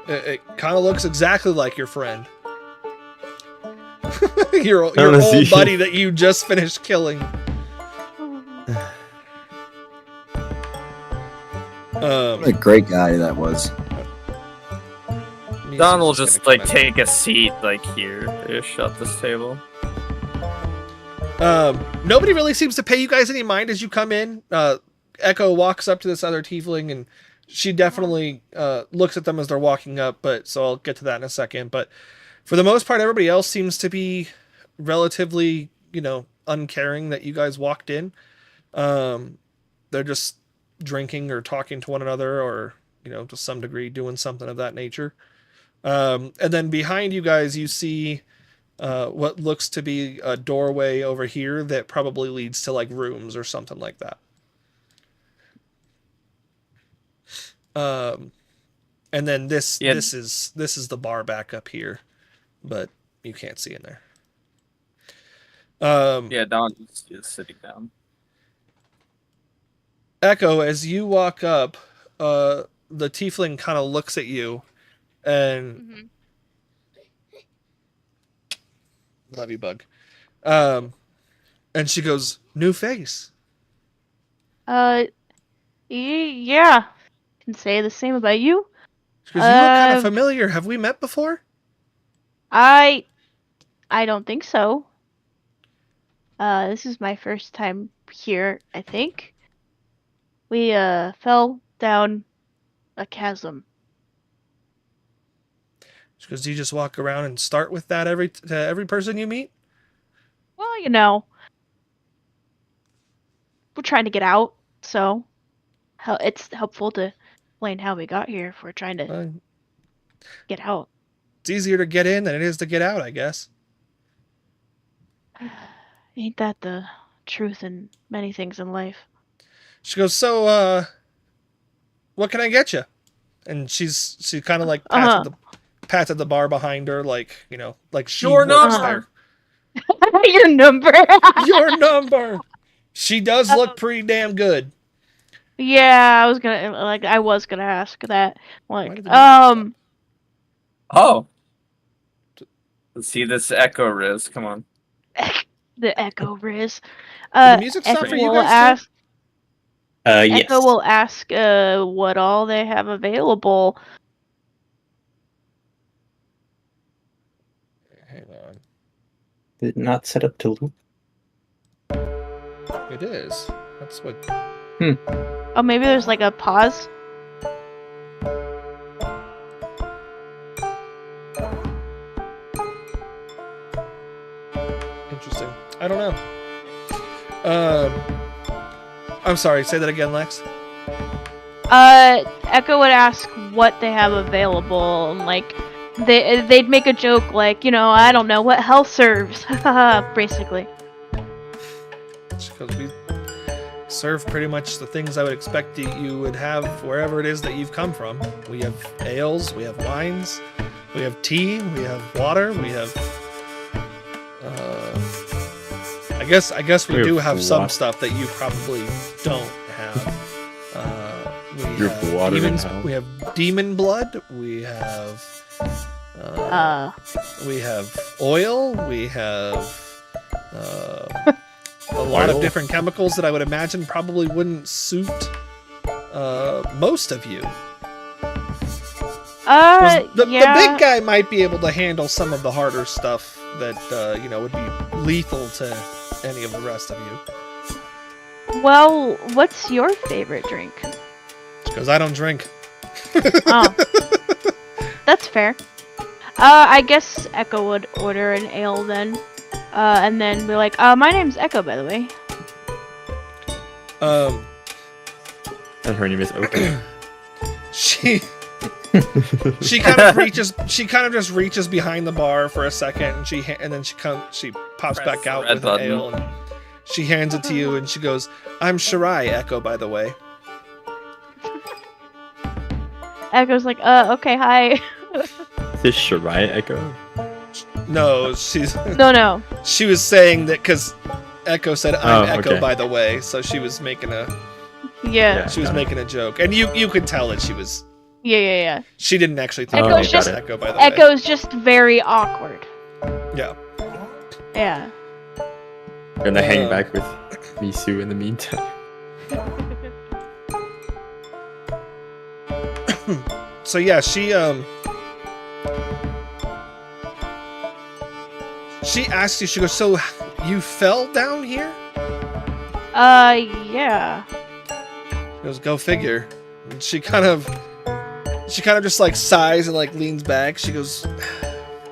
it kind of looks exactly like your friend. your old buddy that you just finished killing. What a great guy that was. Don will just like take a seat like here. Just shut this table. Nobody really seems to pay you guys any mind as you come in. Echo walks up to this other tiefling, and she definitely looks at them as they're walking up, but so I'll get to that in a second. But for the most part, everybody else seems to be relatively, uncaring that you guys walked in. They're just drinking or talking to one another, or, to some degree doing something of that nature. And then behind you guys, you see what looks to be a doorway over here that probably leads to like rooms or something like that. And then this is the bar back up here, but you can't see in there. Don's just sitting down. Echo, as you walk up, the tiefling kind of looks at you, and love you, bug. And she goes, "New face." Yeah. Can say the same about you. Because you look kind of familiar. Have we met before? I don't think so. This is my first time here, I think. We fell down a chasm. Because you just walk around and start with that to every person you meet? Well, we're trying to get out, so it's helpful to explain how we got here if we're trying to get out. It's easier to get in than it is to get out, I guess. Ain't that the truth in many things in life? She goes, "So, what can I get you?" And she kind of like pats at the bar behind her, like, like she works there. Your number. Your number. She does look pretty damn good. Yeah, I was gonna ask that. Like, Oh. Let's see this Echo Riz. Come on. The Echo Riz. The music stuff for you guys too? Yes. Echo will ask what all they have available. Hang on. Did it not set up to loop? It is. That's what... Oh, maybe there's like a pause? Interesting. I don't know. I'm sorry, say that again, Lex. Echo would ask what they have available, and like they'd make a joke like, I don't know what health serves, basically. Because we serve pretty much the things I would expect you would have wherever it is that you've come from. We have ales, we have wines, We have tea. We have water. We have. I guess we do have some stuff that you probably don't have. We have demon blood. We have. We have oil. We have. A lot of different chemicals that I would imagine probably wouldn't suit most of you. The big guy might be able to handle some of the harder stuff that would be lethal to any of the rest of you. Well, what's your favorite drink? Because I don't drink. Oh, that's fair. I guess Echo would order an ale then. And then be like, my name's Echo, by the way. And her name is Oki. She kind of just reaches behind the bar for a second, and then she pops back out with an ale, and she hands it to you, and she goes, "I'm Shirai, Echo, by the way." Echo's like, okay, hi. Is this Shirai Echo? No, she's No. She was saying that because Echo said, "I'm Echo, okay. by the way," so she was making a making a joke, and you could tell that she was. Yeah. She didn't actually think Echo's it was just Echo, by the way. Echo's just very awkward. Yeah. Yeah. I'm gonna hang back with Misu in the meantime. So yeah, she asked you. She goes, "So you fell down here?" Yeah. She goes, "Go figure." And she kind of just like sighs and like leans back. She goes,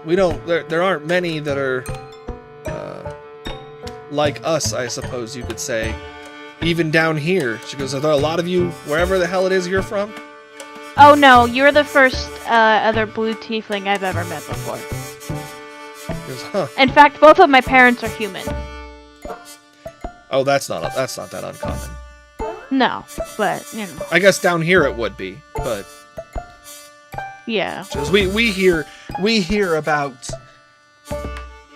there aren't many that are like us, I suppose you could say, even down here." She goes, "Are there a lot of you wherever the hell it is you're from?" Oh no, you're the first other blue tiefling I've ever met before. She goes, "Huh. In fact, both of my parents are human. Oh, that's not that uncommon. No, but you know. I guess down here it would be, but Yeah. just we hear about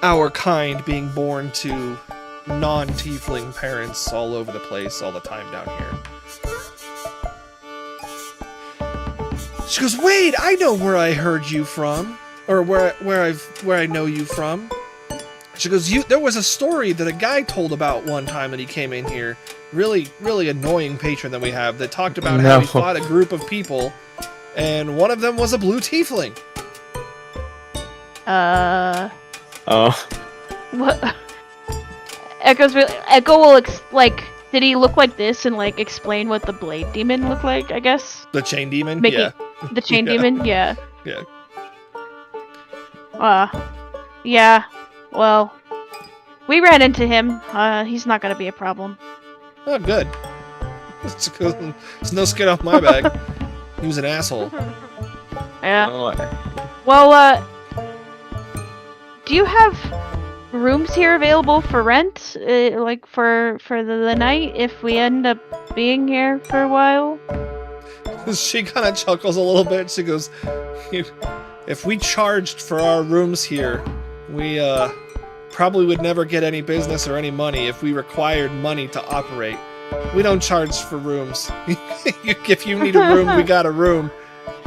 our kind being born to non-tiefling parents all over the place all the time down here." She goes, "Wait, I know where I heard you from, or where I know you from." She goes, "There was a story that a guy told about one time that he came in here, really annoying patron that we have, that talked about how he fought a group of people, and one of them was a blue tiefling." What? Echo will did he look like this and like explain what the blade demon looked like? I guess The chain demon, the chain Yeah. demon, yeah. Yeah. Yeah. Well, we ran into him. He's not gonna be a problem. Oh, good. There's no skin off my back. He was an asshole. Yeah. Oh, Well, do you have rooms here available for rent, like for the night if we end up being here for a while? She kind of chuckles a little bit. She goes, "If we charged for our rooms here, we probably would never get any business or any money if we required money to operate. We don't charge for rooms. If you need a room, we got a room.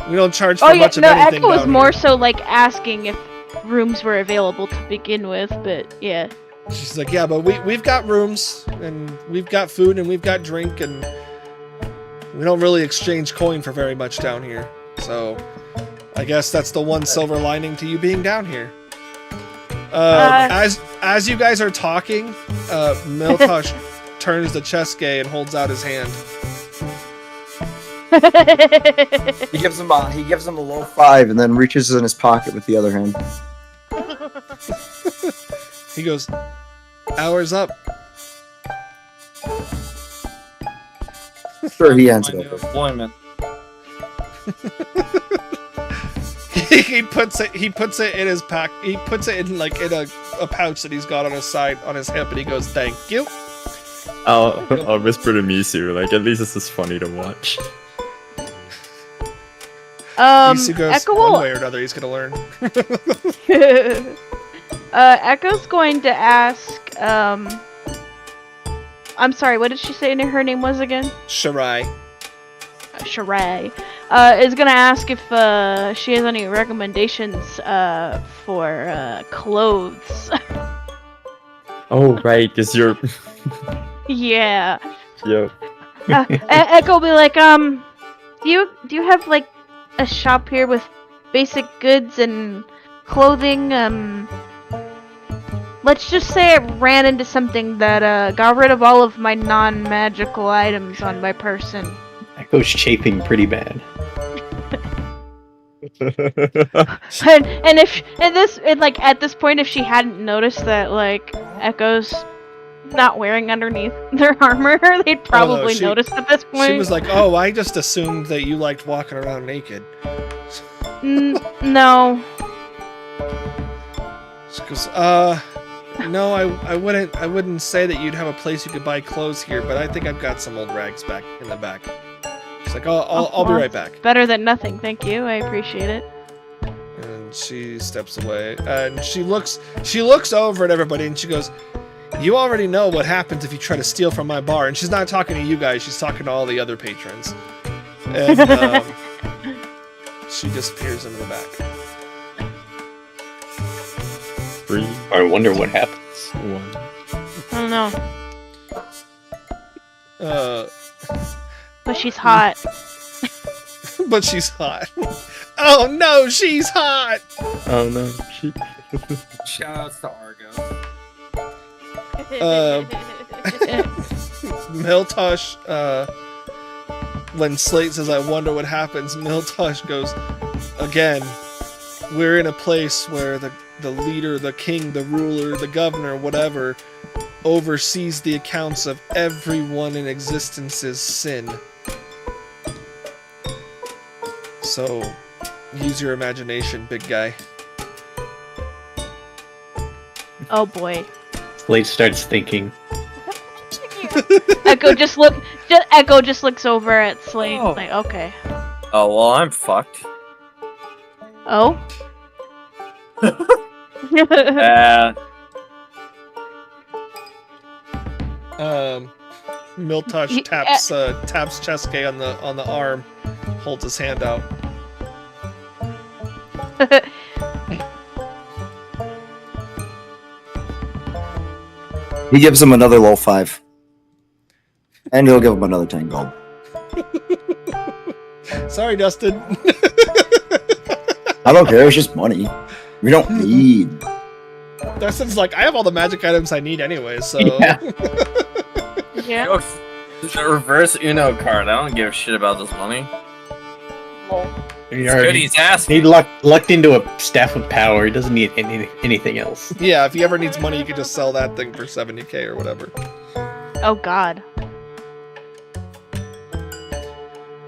We don't charge for much of anything Echo was down more here." so like asking if rooms were available to begin with, but yeah. She's like, "Yeah, but we've got rooms, and we've got food, and we've got drink, and we don't really exchange coin for very much down here. So I guess that's the one silver lining to you being down here." As you guys are talking, Miltosh turns to Chesuke and holds out his hand. He gives him a low five and then reaches in his pocket with the other hand. He goes, "Hour's up." Sure, he hands it New over. employment. He puts it in his pack. He puts it in like in a pouch that he's got on his side, on his hip, and he goes, "Thank you." I'll whisper to Misu, like, at least this is funny to watch. Isu goes, Echo one will. way or another, he's gonna learn. Echo's going to ask. I'm sorry. What did she say her name was again? Shirai. Shirai. Is gonna ask if she has any recommendations for clothes. Oh right, because you're. Yeah. Yo. Echo will be like, do you have like a shop here with basic goods and clothing? Let's just say I ran into something that got rid of all of my non-magical items on my person. Echo's chafing pretty bad. And at this point, if she hadn't noticed that like Echo's not wearing underneath their armor, they'd probably notice at this point. She was like, "Oh, I just assumed that you liked walking around naked." No. She goes, no, I wouldn't say that you'd have a place you could buy clothes here, but I think I've got some old rags back in the back. She's like, I'll be right back. Better than nothing, thank you. I appreciate it. And she steps away, and she looks over at everybody, and she goes, "You already know what happens if you try to steal from my bar." And she's not talking to you guys; she's talking to all the other patrons. And she disappears into the back. 3, I wonder what happens. 1. I don't know. But she's hot. But she's hot. Oh no, she's hot! Oh no, she. Shoutouts to Argo. Miltosh, when Slate says, "I wonder what happens," Miltosh goes, "Again, we're in a place where the leader, the king, the ruler, the governor, whatever, oversees the accounts of everyone in existence's sin. So, use your imagination, big guy." Oh boy. Slate starts thinking. Echo just looks over at Slate. Oh. Like, okay. Oh well, I'm fucked. Oh. Miltosh taps Cheske on the arm, holds his hand out. He gives him another low 5. And he'll give him another 10 gold. Sorry, Dustin. I don't care, it's just money. We don't need. Dustin's like, I have all the magic items I need anyway, so. Yeah. Yeah. The reverse Uno card. I don't give a shit about this money. It's good he's asking. He lucked into a staff of power. He doesn't need anything else. Yeah, if he ever needs money, you can just sell that thing for 70k or whatever. Oh god.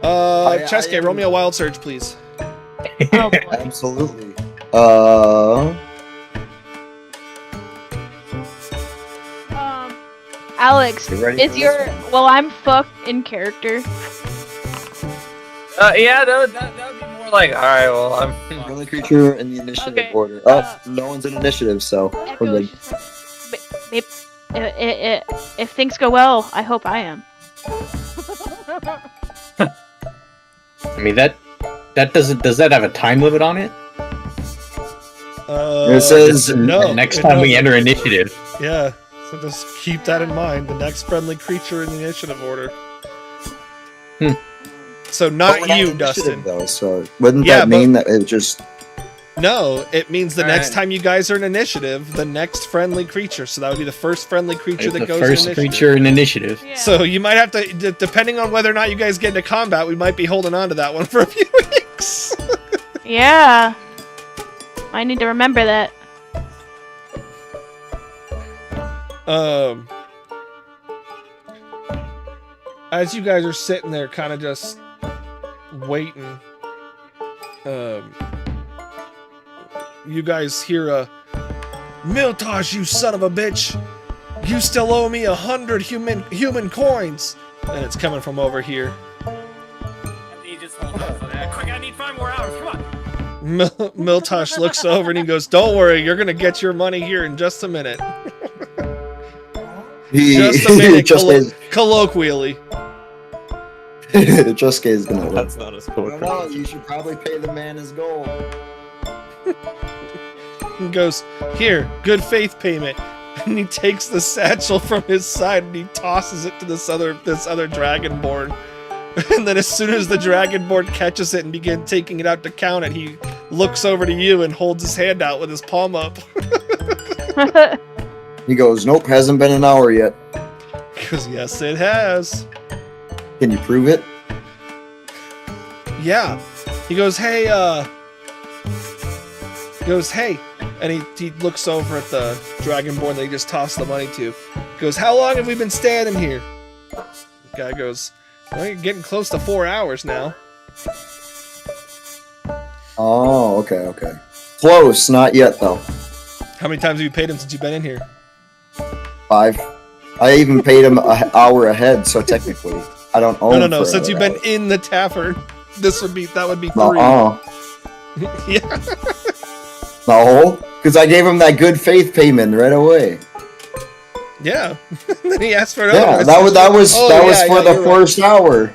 Cheske, roll me a wild surge, please. Oh boy. Absolutely. Alex, You ready is for your this well I'm fucked in character. Yeah, that would be more like, alright, well, I'm Friendly creature in the initiative Okay, order. Oh, no one's in initiative, so Echo we're is good. just like, if things go well, I hope I am. I mean does that have a time limit on it? It says no. Next it time we doesn't. enter initiative. Yeah, so just keep that in mind. The next friendly creature in the initiative order. So But not we're you, in Dustin. initiative, though, so wouldn't Yeah, that mean that it just... No, it means the next Alright. time you guys are in initiative, the next friendly creature. So that would be the first friendly creature It's that the goes first in initiative. creature in initiative. Yeah. So you might have to, depending on whether or not you guys get into combat, we might be holding on to that one for a few weeks. Yeah. I need to remember that. As you guys are sitting there, kind of just waiting, you guys hear a Miltosh, you son of a bitch! You still owe me 100 human coins, and it's coming from over here. He just holds up for that. Quick, I need 5 more hours. Miltosh looks over and he goes, "Don't worry, you're gonna get your money here in just a minute." Just a minute, colloquially. Truske is gonna look. That's not as cool. Well, you should probably pay the man his gold. He goes, "Here, good faith payment." And he takes the satchel from his side and he tosses it to this other dragonborn. And then as soon as the dragonborn catches it and begins taking it out to count it, he looks over to you and holds his hand out with his palm up. He goes, "Nope, hasn't been an hour yet." Because yes, it has. Can you prove it? Yeah. He goes, "Hey, and he looks over at the dragonborn that he just tossed the money to. He goes, "How long have we been standing here?" The guy goes, "Well, you're getting close to 4 hours now." Oh, okay. Close, not yet though. How many times have you paid him since you've been in here? 5. I even paid him an hour ahead, so technically I don't owe him. No. for Since you've another been in the tavern, that would be 3. hour. Yeah. No, because I gave him that good faith payment right away. Yeah. Then he asked for another. Yeah, that was for the first hour.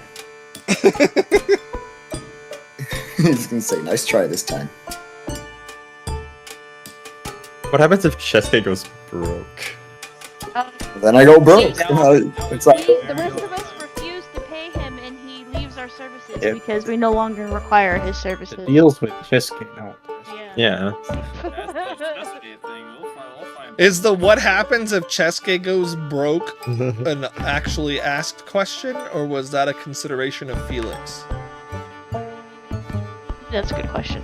He's gonna say, "Nice try this time." What happens if Cheske goes broke? Then I go broke. It's like, The rest of us refuse to pay him, and he leaves our services because we no longer require his services. Deals with Cheske now. Yeah. Is the what happens if Cheske goes broke an actually asked question, or was that a consideration of Felix? That's a good question.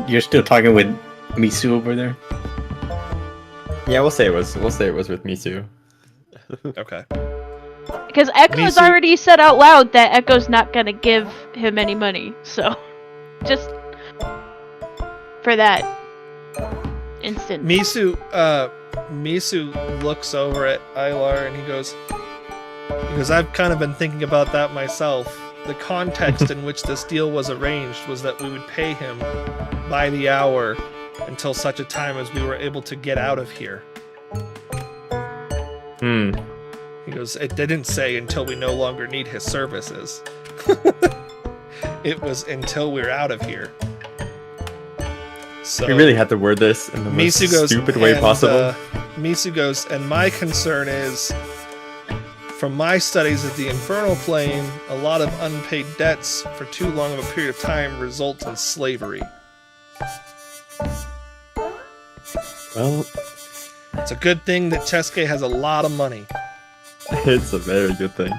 You're still talking with Misu over there? Yeah, we'll say it was with Misu. Okay. Because Echo's Misu- already said out loud that Echo's not gonna give him any money, so just for that instance. Misu looks over at Ilar and he goes, "I've kind of been thinking about that myself. The context in which this deal was arranged was that we would pay him by the hour until such a time as we were able to get out of here." He goes, "It didn't say until we no longer need his services." It was until we're out of here. So We really had to word this in the most stupid way possible. Misu goes, "And my concern is, from my studies of the infernal plane, a lot of unpaid debts for too long of a period of time results in slavery." Well, It's a good thing that Cheske has a lot of money. it's a very good thing.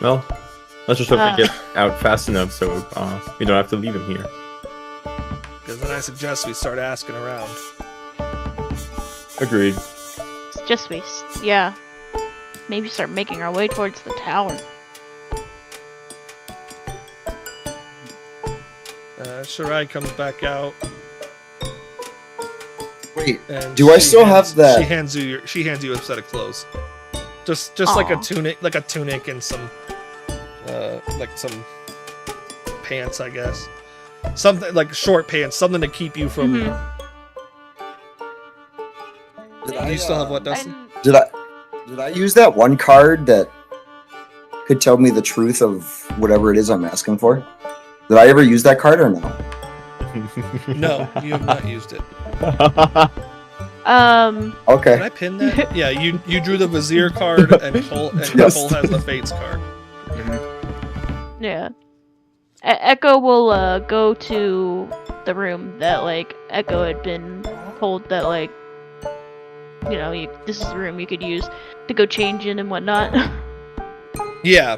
Well, let's just hope we get out fast enough so we don't have to leave him here. Because then I suggest we start asking around. Agreed. Just yeah. Maybe start making our way towards the tower. Shirai comes back out. wait, And do I she still hands- have that? She hands you a set of clothes. Just like a tunic and some like some pants, I guess. Something like short pants, something to keep you from. Did Do you still have what, Dustin? Did I use that one card that could tell me the truth of whatever it is I'm asking for? Did I ever use that card or no? No, you have not used it. Okay. Can I pin that? Yeah, you drew the Vizier card and Cole Yes. has the Fates card. Yeah. Echo will go to the room that like Echo had been told that like this is the room you could use to go change in and whatnot. Yeah.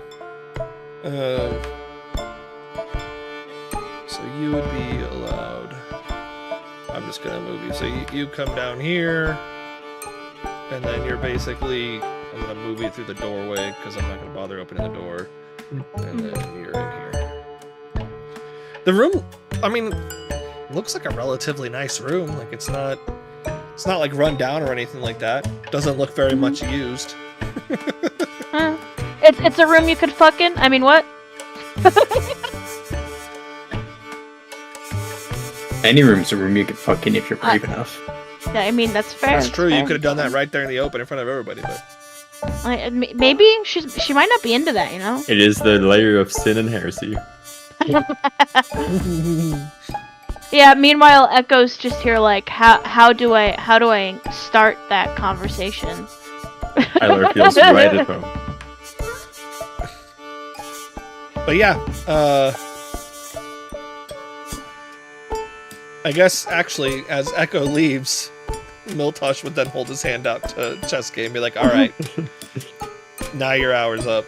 So you would be allowed. I'm just gonna move you. So you come down here, and then you're basically. I'm gonna move you through the doorway because I'm not gonna bother opening the door. And then you're in here. The room, I mean, looks like a relatively nice room. Like it's not like run down or anything like that. Doesn't look very much used. It's a room you could fuck in. I mean, what? Any room's a room you could fuck in if you're brave enough. Yeah, I mean, that's fair. That's true. You fair. could have done that right there in the open in front of everybody, but Maybe she might not be into that, you know. It is the layer of sin and heresy. Yeah. Meanwhile, Echo's just here, like, how do I start that conversation? Tyler feels right at home. But yeah, I guess actually, as Echo leaves, Miltosh would then hold his hand out to Chesuke and be like, "All right, now your hour's up."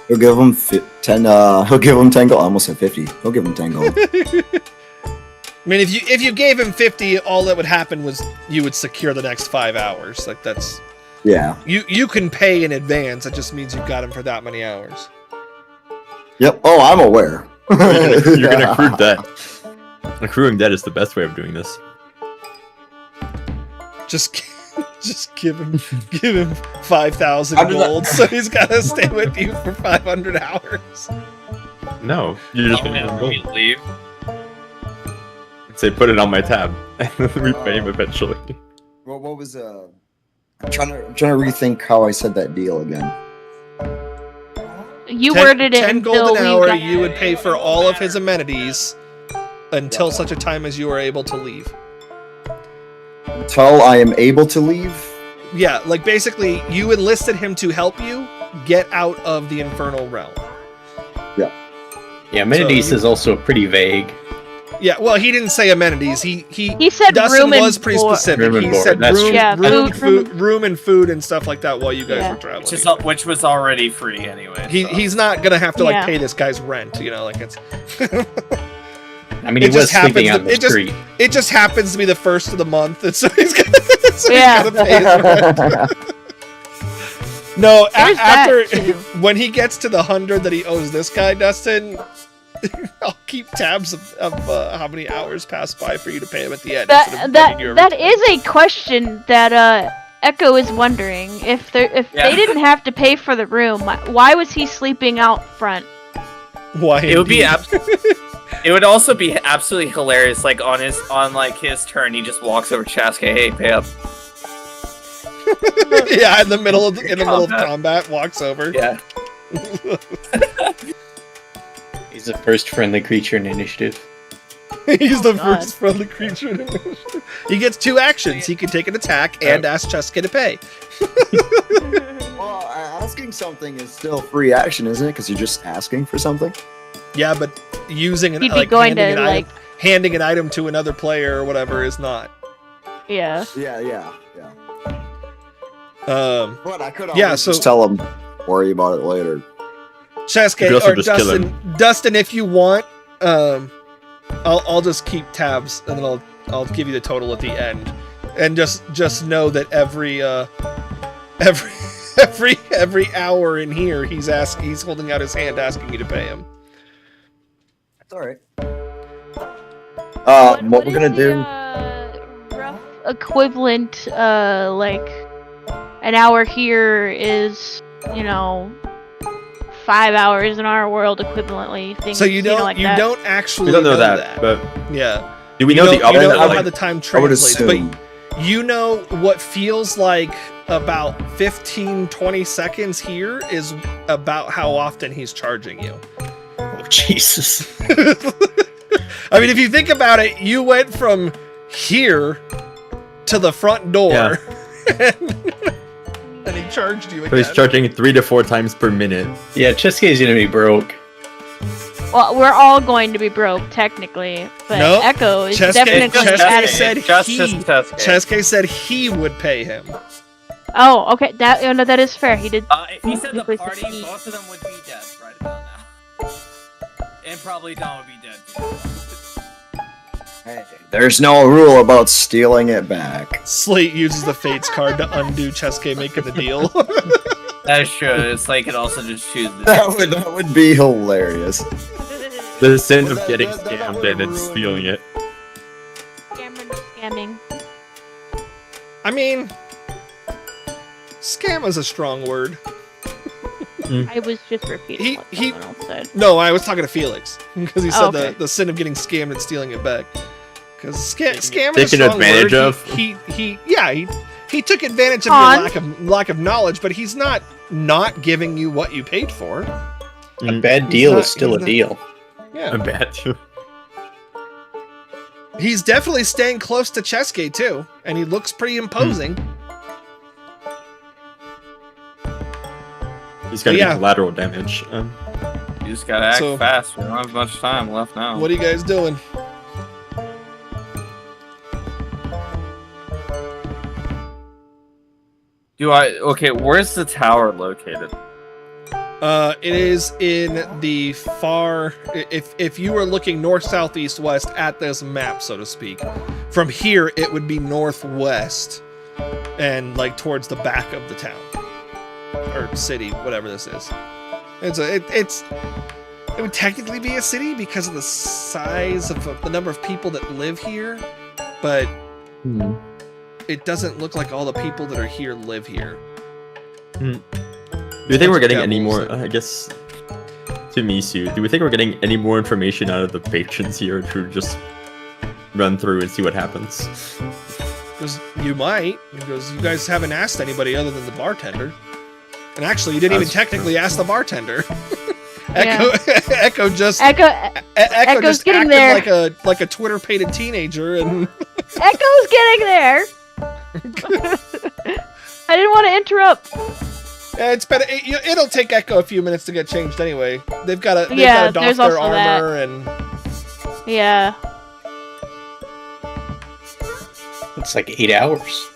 He'll give him 10. He'll give him 10 gold. I almost said 50. He'll give him 10 gold. I mean, if you gave him 50, all that would happen was you would secure the next 5 hours. Like that's Yeah. you can pay in advance. It just means you've got him for that many hours. Yep. Oh, I'm aware. You're gonna accrue debt. Accruing debt is the best way of doing this. Just give him 5,000 gold, so he's gotta stay with you for 500 hours. No, you're just gonna And we leave. say put it on my tab and repay him eventually. What was I'm trying to rethink how I said that deal again. You worded it 10 gold until an we hour. got- You would pay for all of his amenities until such a time as you are able to leave. Until I am able to leave. Yeah, like basically, you enlisted him to help you get out of the infernal realm. Yeah, amenities So you- is also pretty vague. Yeah, well, he didn't say amenities. He said Dustin room and was pretty board. specific. Room and He board, said that's room, true. Yeah, room, food- room and food and stuff like that while you guys Yeah. were traveling. Which was already free anyway. so. He's not gonna have to like Yeah. pay this guy's rent, you know, like it's. I mean, It he was just happens sleeping to- on the it just- street. It just happens to be the first of the month, and so he's gonna, Yeah. pay his rent. No, There's that, after too. when he gets to the 100 that he owes this guy, Dustin, I'll keep tabs of how many hours pass by for you to pay him at the end. instead of bringing you That every is a question that Echo is wondering. If Yeah. they didn't have to pay for the room, why was he sleeping out front? Why? It would be indeed. It would also be absolutely hilarious. Like on his turn, he just walks over to Chaske. Hey, pay up. Yeah, in the middle of combat, walks over. Yeah. He's the first friendly creature in initiative. He's the God. first friendly creature. He gets 2 actions. He can take an attack and ask Chesuke to pay. Well, asking something is still free action, isn't it? Because you're just asking for something. Yeah, but using an He'd be like going handing to an like, item, handing an item to another player or whatever is not. yeah. Yeah. But I could Yeah, always so- just tell him, worry about it later. Chesuke You could also or just kill Dustin, if you want, I'll just keep tabs and then I'll give you the total at the end, and just know that every hour in here he's holding out his hand asking you to pay him. That's all right. What we're gonna is do? the, rough equivalent, like an hour here is, 5 hours in our world equivalently. Things, So you don't like that. don't actually We don't know that, but yeah. do we You know don't- the other? you don't know like, how the time I would translates, assume. but you know what feels like about 15-20 seconds here is about how often he's charging you. Oh, Jesus. I mean, if you think about it, you went from here to the front door, Yeah. and he charged you So he's again. charging 3 to 4 times per minute. Yeah, Chesuke's gonna be broke. Well, we're all going to be broke technically, but Nope. Echo is Chesuke- definitely Chesuke out of said it. Chesuke said he would pay him. Oh, okay. That is fair. He did. If he said the Please party, proceed. both of them would be dead right about now. And probably Don would be dead too. Hey, there's no rule about stealing it back. Slate uses the Fates card to undo Chesuke making the deal. That is true. It's like it also just choose the That would be hilarious. The sin Well, of that- getting that scammed would and then ruin- stealing it. Scamming. I mean, scam is a strong word. I was just repeating what someone else said. No, I was talking to Felix because he said okay. the sin of getting scammed and stealing it back. Because scam is a Taken strong advantage word. of? He took advantage of your lack of knowledge, but he's not giving you what you paid for. A bad deal is still a deal. Yeah, A bad deal. he's definitely staying close to Chesky too, and he looks pretty imposing. He's gonna do collateral damage. You just gotta act fast. We don't have much time left now. What are you guys doing? Okay, where's the tower located? It is in the far. If you were looking north, south, east, west at this map, so to speak, from here it would be northwest, and like towards the back of the town or city, whatever this is. It would technically be a city because of the size of the number of people that live here, but it doesn't look like all the people that are here live here. Do you think we're getting any more? I guess to Misu, do we think we're getting any more information out of the patrons here, or to just run through and see what happens? Because you might, because you guys haven't asked anybody other than the bartender. And actually, you didn't even technically ask the bartender. Echo just Echo's getting acted there. like a Twitter-pated teenager, and Echo's getting there. I didn't want to interrupt. it's better. It'll take Echo a few minutes to get changed anyway. They've got to doff there's their also armor that. and. Yeah. It's like 8 hours.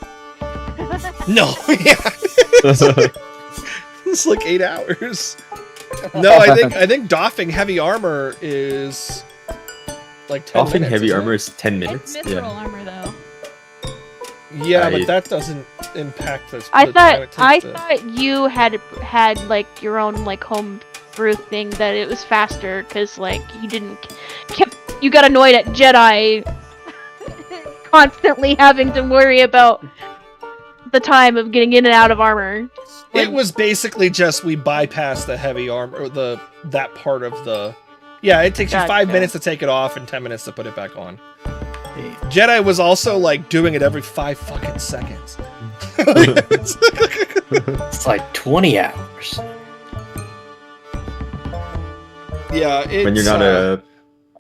No, yeah. It's like 8 hours. No, I think doffing heavy armor is like 10 Doffing minutes. heavy isn't it? armor is 10 minutes. It's mithril armor though. Yeah, but that doesn't impact the. I the time it thought takes to- you had like your own like home brew thing that it was faster because like you got annoyed at Jedi constantly having to worry about the time of getting in and out of armor. It was basically just we bypass the heavy armor, or that part of the. Yeah, it takes you 5 minutes to take it off and 10 minutes to put it back on. Jedi was also like doing it every 5 fucking seconds. It's like 20 hours. Yeah, it's, when you're not a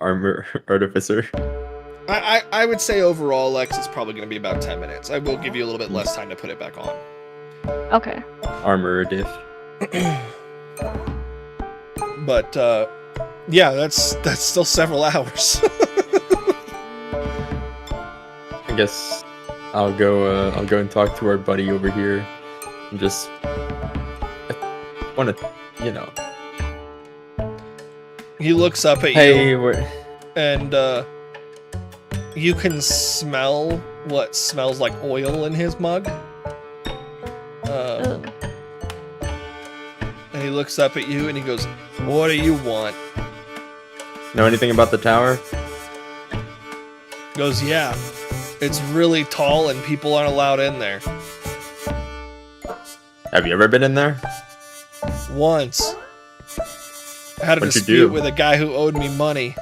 armor artificer. I would say overall, Lex, it's probably going to be about 10 minutes. I will give you a little bit less time to put it back on. Okay. Armor diff. But yeah, that's still several hours. I guess I'll go and talk to our buddy over here and just want to, He looks up at hey, you. we're... And you can smell what smells like oil in his mug. And he looks up at you and he goes, "What do you want?" Know anything about the tower? He goes, "Yeah, it's really tall and people aren't allowed in there." Have you ever been in there? Once. I had a What'd you dispute do? with a guy who owed me money.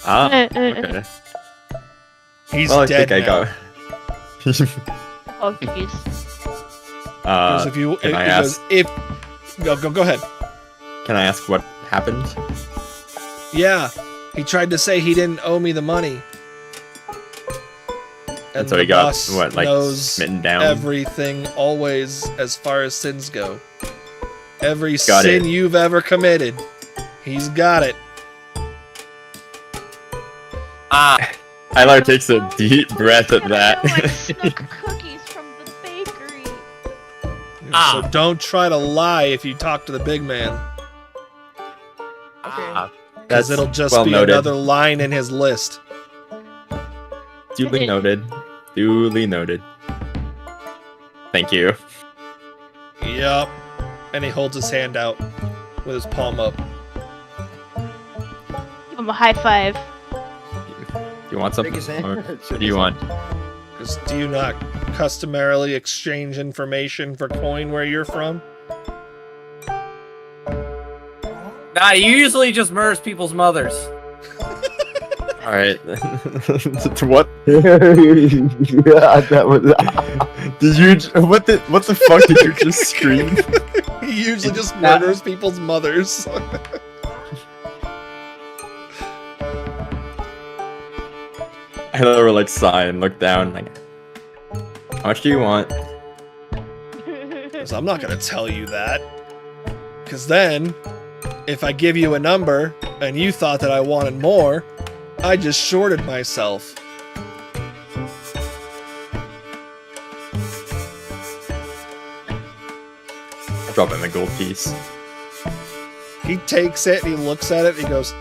Ah, okay. He's Well, I dead think now. I got. Oh jeez. Because if you, can I because ask? if go ahead. Can I ask what happened? Yeah, he tried to say he didn't owe me the money. And so the he got boss what, like knows smitten down? everything, always, as far as sins go. Every Got sin it. you've ever committed, he's got it. Tyler takes a deep breath at that. Cookies from the bakery. So don't try to lie if you talk to the big man, because That's it'll just well be noted. another line in his list. Duly noted. Duly noted. Thank you. Yup. And he holds his hand out with his palm up. Give him a high five. Do you want something? Or what do you want? Because do you not customarily exchange information for coin where you're from? Nah, he usually just murders people's mothers. All right. What? Yeah, that was. Did you? What the fuck did you just scream? He usually just murders people's mothers. I literally like sigh and look down. Like, how much do you want? So I'm not gonna tell you that, because then, if I give you a number and you thought that I wanted more, I just shorted myself. I drop him a gold piece. He takes it and he looks at it and he goes,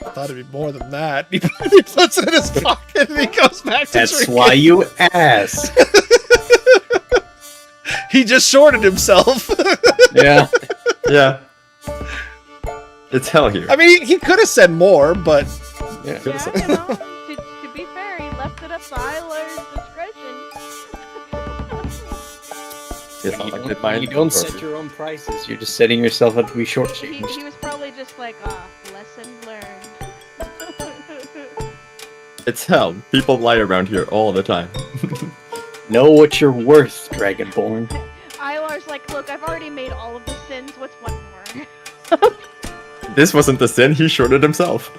I thought it'd be more than that. He puts it in his pocket and he goes back to That's drinking. why you ask. He just shorted himself. Yeah. Yeah. It's hell here. I mean, he could have said more, but Yeah. Yeah, you know, to be fair, he left it up to Ilar's discretion. It's not like mine. You don't set your own prices. You're just setting yourself up to be shortchanged. He was probably just like, lesson learned. It's hell. People lie around here all the time. Know what you're worth, Dragonborn. Ilar's like, look, I've already made all of the sins, what's one more? This wasn't the sin. He shorted himself.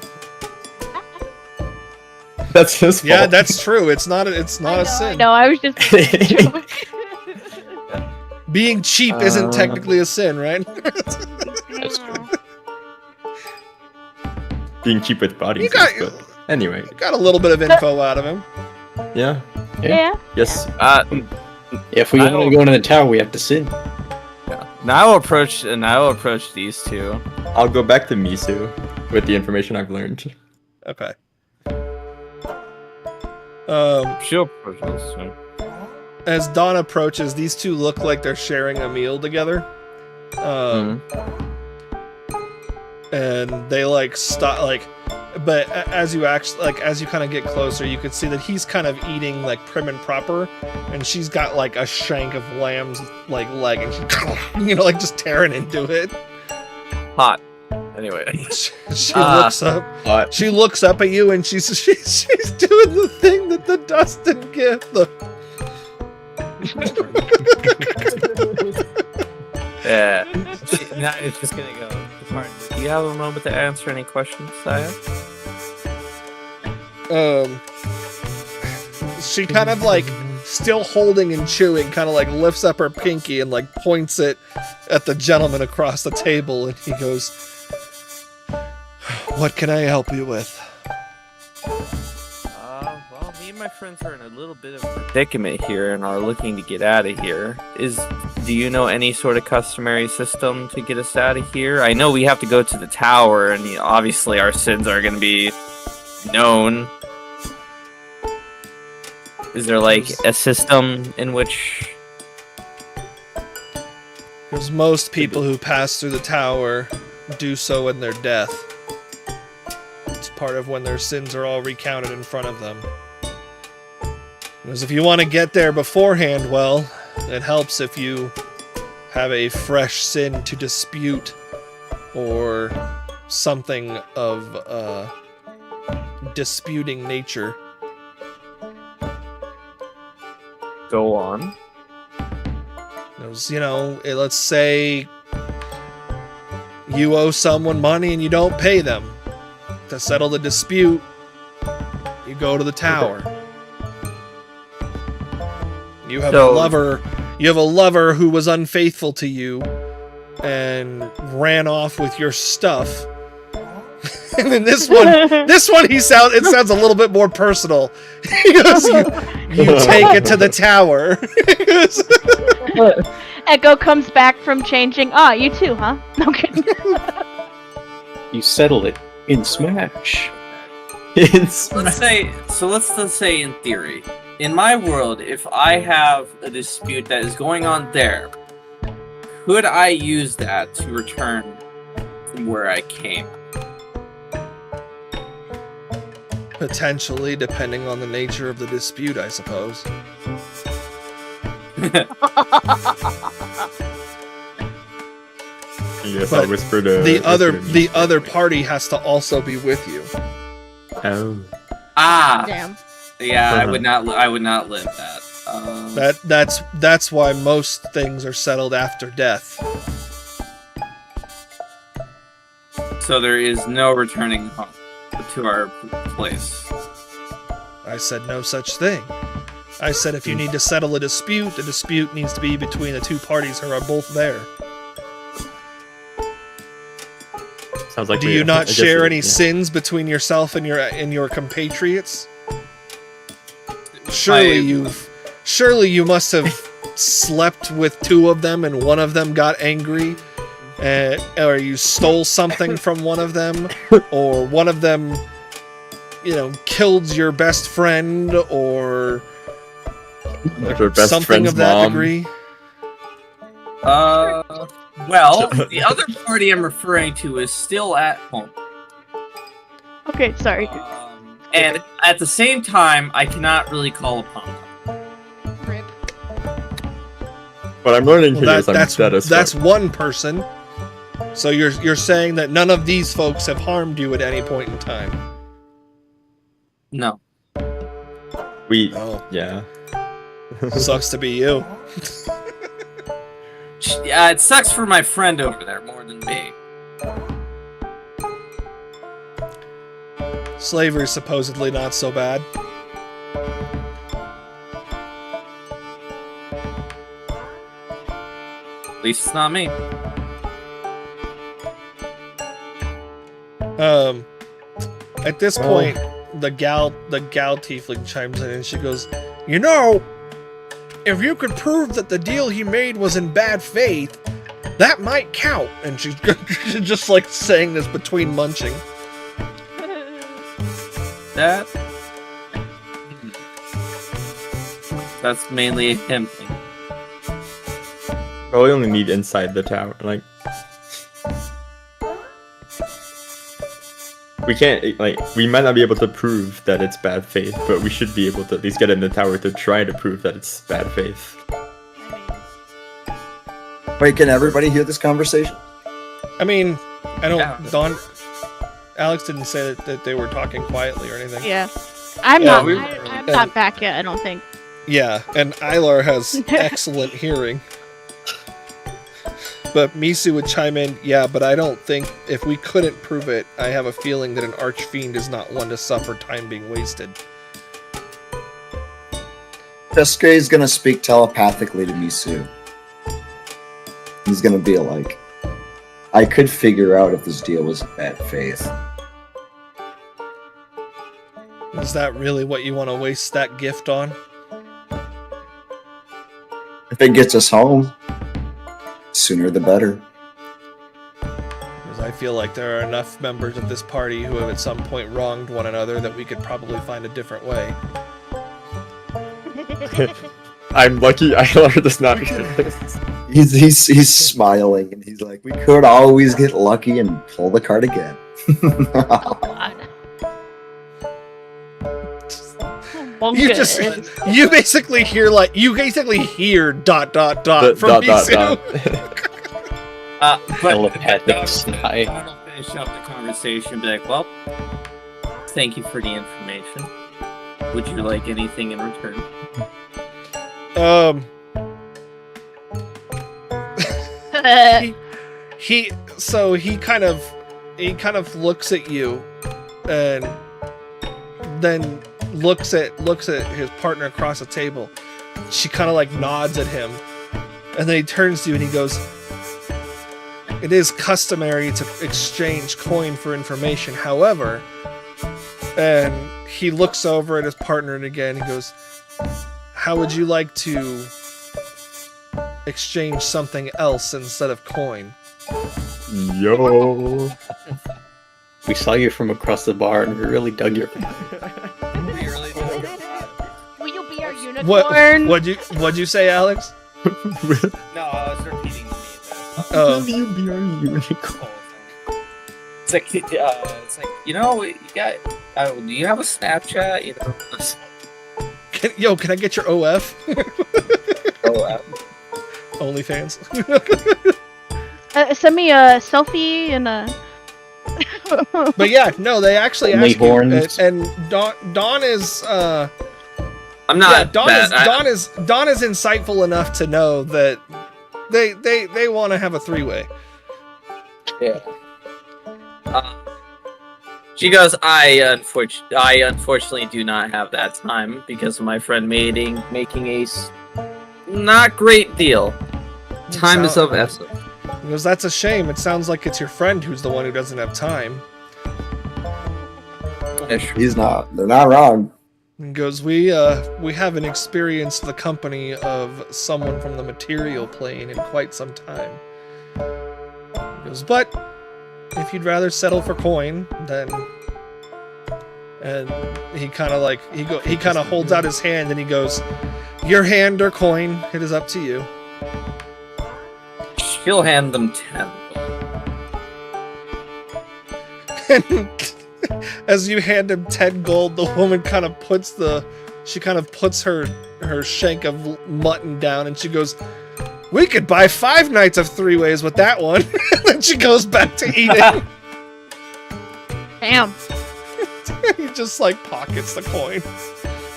That's his fault. yeah, that's true. It's not a sin. No, I was just joking. Being cheap isn't technically a sin, right? That's true. Being cheap with bodies. You got- is good. Anyway, Got a little bit of info out of him. yeah. Yeah. Yes. If we want to go into the tower, we have to sin. Now I'll approach these two. I'll go back to Misu with the information I've learned. Okay. She'll approach these two. As Dawn approaches, these two look like they're sharing a meal together. And they like stop but as you kind of get closer, you can see that he's kind of eating like prim and proper, and she's got like a shank of lamb's like leg, and she, like just tearing into it. Hot. Anyway. She looks up. But She looks up at you, and she's doing the thing that the Dustin gift. Yeah. Now it's just gonna go. Martin, do you have a moment to answer any questions I have? She kind of like still holding and chewing, kind of like lifts up her pinky and like points it at the gentleman across the table, and he goes, "What can I help you with?" Well, me and my friends are in a little bit of a predicament here and are looking to get out of here. Do you know any sort of customary system to get us out of here? I know we have to go to the tower, and obviously our sins are going to be known. Is there like a system in which... Because most people who pass through the tower do so in their death. It's part of when their sins are all recounted in front of them. Because if you want to get there beforehand, well, it helps if you have a fresh sin to dispute or something of disputing nature. Go on. Because, let's say you owe someone money and you don't pay them. To settle the dispute, you go to the tower. You have a lover who was unfaithful to you and ran off with your stuff. And then this one it sounds a little bit more personal. He goes, you take it to the tower. Echo comes back from changing. You too, huh? Okay. You settle it in Smash. Let's just say in theory, in my world, if I have a dispute that is going on there, could I use that to return from where I came? Potentially, depending on the nature of the dispute, I suppose. guess But I'll whisper to the other whisper to the Misty. other party has to also be with you. Oh. Ah, Damn. yeah, Uh-huh. I would not live that. That's why most things are settled after death. So there is no returning home to our place. I said no such thing. I said if you need to settle a dispute, the dispute needs to be between the two parties who are both there. Sounds like Do we- you I not guess share we- any yeah. sins between yourself and your compatriots? Surely you must have slept with two of them and one of them got angry, or you stole something from one of them, or one of them, killed your best friend, or Like your best something friend's of that mom. degree. Well, the other party I'm referring to is still at home. Okay, sorry. And at the same time, I cannot really call upon them. Rip. What I'm learning Well, here is I'm dead as that's fuck. one person. So you're saying that none of these folks have harmed you at any point in time. No. We, Oh, yeah. sucks to be you. Yeah, it sucks for my friend over there more than me. Slavery's supposedly not so bad. At least it's not me. At this point, the gal tiefling chimes in and she goes, if you could prove that the deal he made was in bad faith, that might count. And she's just like saying this between munching. That's mainly a him thing. But we only need inside the tower. Like, we can't, like, we might not be able to prove that it's bad faith, but we should be able to at least get in the tower to try to prove that it's bad faith. Wait, can everybody hear this conversation? I mean, I don't. Yeah. Alex didn't say that they were talking quietly or anything. Yeah. I'm Yeah, not. I'm not back yet. I don't think. Yeah, and Ilar has excellent hearing. But Misu would chime in, yeah, but I don't think, if we couldn't prove it, I have a feeling that an archfiend is not one to suffer time being wasted. Teske is gonna speak telepathically to Misu. He's gonna be like, I could figure out if this deal was in bad faith. Is that really what you want to waste that gift on? If it gets us home, sooner the better. Because I feel like there are enough members of this party who have at some point wronged one another that we could probably find a different way. I'm lucky Ilar does not. He's smiling and he's like, we could always get lucky and pull the card again. You just, you basically hear dot Dot, from dot, Misu. But Telepathic I'll sigh. finish up the conversation and be like, well, thank you for the information. Would you like anything in return? He kind of looks at you and then looks at his partner across the table. She kind of like nods at him, and then he turns to you and he goes, it is customary to exchange coin for information, however, and he looks over at his partner and again he goes, how would you like to exchange something else instead of coin? Yo. We saw you from across the bar and we really dug your. Will you be our unicorn? What'd you say, Alex? No, I was repeating the Oh, You be our unicorn. It's like, you got. Do you have a Snapchat? You know. can I get your OF? Oh, OnlyFans. Send me a selfie and a. But yeah, no, they actually Only ask you, horns. and Dawn is I'm not. Dawn bad. is insightful enough to know that they want to have a three-way. Yeah. She goes, I unfortunately do not have that time because of my friend making a not great deal. Time is of essence. Because that's a shame. It sounds like it's your friend who's the one who doesn't have time. He's not. They're not wrong. He goes, we haven't experienced the company of someone from the material plane in quite some time. He goes, but if you'd rather settle for coin, then... And he kind of like, he kind of holds out his hand and he goes, your hand or coin, it is up to you. She'll hand them 10. And as you hand him 10 gold, the woman kind of puts her shank of mutton down and she goes, we could buy 5 nights of 3-ways with that one. And then she goes back to eating. Damn. He just like pockets the coin.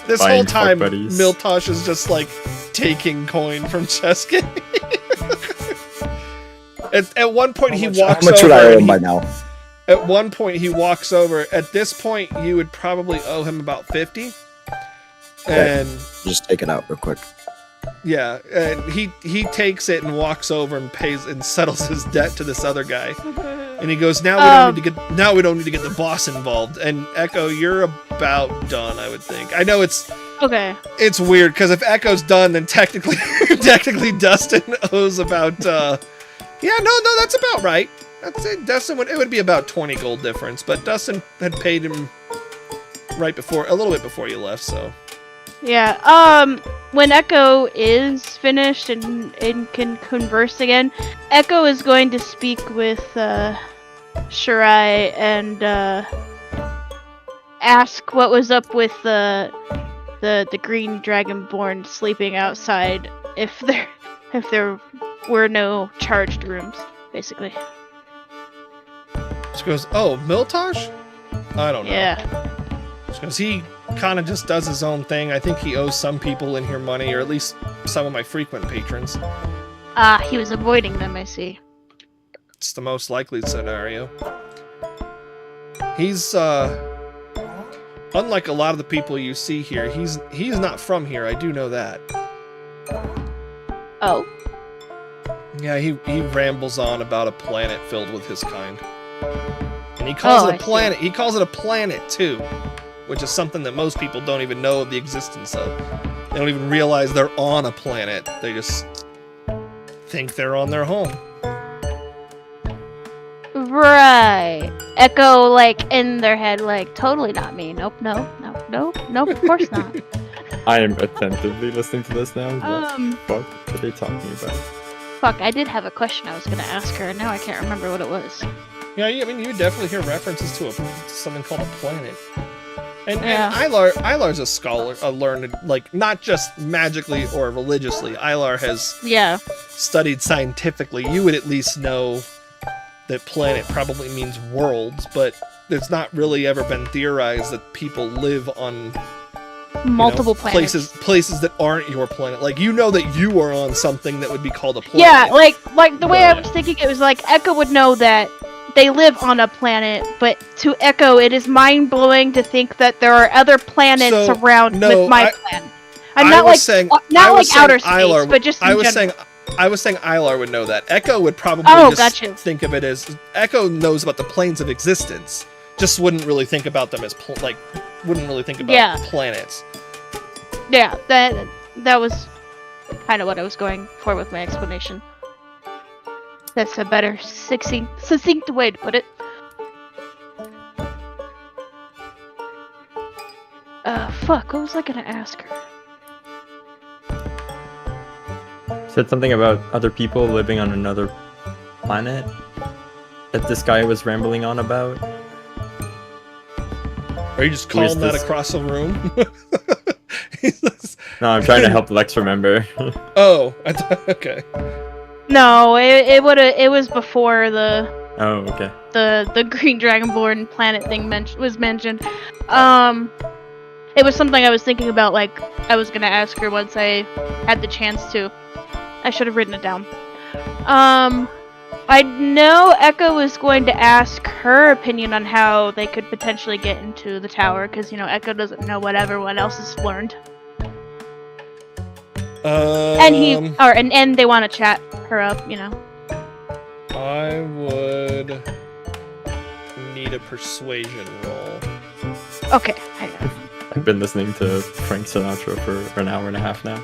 This Buying whole time, fuck buddies. Miltosh is just like taking coin from Cheskin. At one point, he walks How much would over. I owe and him he- by now? At one point, he walks over. At this point, you would probably owe him about 50. Okay. And Just take it out real quick. yeah, and he takes it and walks over and pays and settles his debt to this other guy. And he goes, now we don't need to get the boss involved. And Echo, you're about done, I would think. I know it's weird because if Echo's done, then technically Dustin owes about that's about right. That's it. Dustin it would be about 20 gold difference, but Dustin had paid him a little bit before you left, so. Yeah, when Echo is finished and can converse again, Echo is going to speak with, Shirai and, ask what was up with the green dragonborn sleeping outside if there were no charged rooms, basically. She goes, oh, Miltosh? I don't know. Yeah. Because he kind of just does his own thing. I think he owes some people in here money, or at least some of my frequent patrons. He was avoiding them, I see. It's the most likely scenario. He's, unlike a lot of the people you see here, he's not from here, I do know that. Oh. Yeah, he rambles on about a planet filled with his kind. And he calls it a planet. He calls it a planet, too. Which is something that most people don't even know of the existence of. They don't even realize they're on a planet. They just think they're on their home. Right. Echo, like, in their head, like, totally not me. Nope, no, of course not. I am attentively listening to this now. What fuck are they talking about? Fuck, I did have a question I was gonna ask her, and now I can't remember what it was. Yeah, I mean, you would definitely hear references to something called a planet. And Yeah. Ilar's a scholar, a learned, like, not just magically or religiously. Ilar has studied scientifically. You would at least know that planet probably means worlds, but it's not really ever been theorized that people live on multiple planets. Places that aren't your planet. Like, you know that you are on something that would be called a planet. Yeah, like the way I was thinking, it was like Echo would know that they live on a planet, but to Echo, it is mind-blowing to think that there are other planets around with my planet. I'm not like outer space, Ilar, but just in general. I was saying Ilar would know that. Echo would probably think of it as Echo knows about the planes of existence. Just wouldn't really think about them as wouldn't really think about planets. Yeah, that was kind of what I was going for with my explanation. That's a better succinct way to put it. Fuck, what was I gonna ask her? Said something about other people living on another planet that this guy was rambling on about. Are you just calling that across the room? No, I'm trying to help Lex remember. Oh, okay. No, it was before the Oh, okay. the Green Dragonborn planet thing was mentioned. It was something I was thinking about, like, I was gonna ask her once I had the chance to. I should have written it down. I know Echo was going to ask her opinion on how they could potentially get into the tower, because, you know, Echo doesn't know what everyone else has learned. And they want to chat her up, you know. I would need a persuasion roll. Okay, I got it. I've been listening to Frank Sinatra for an hour and a half now.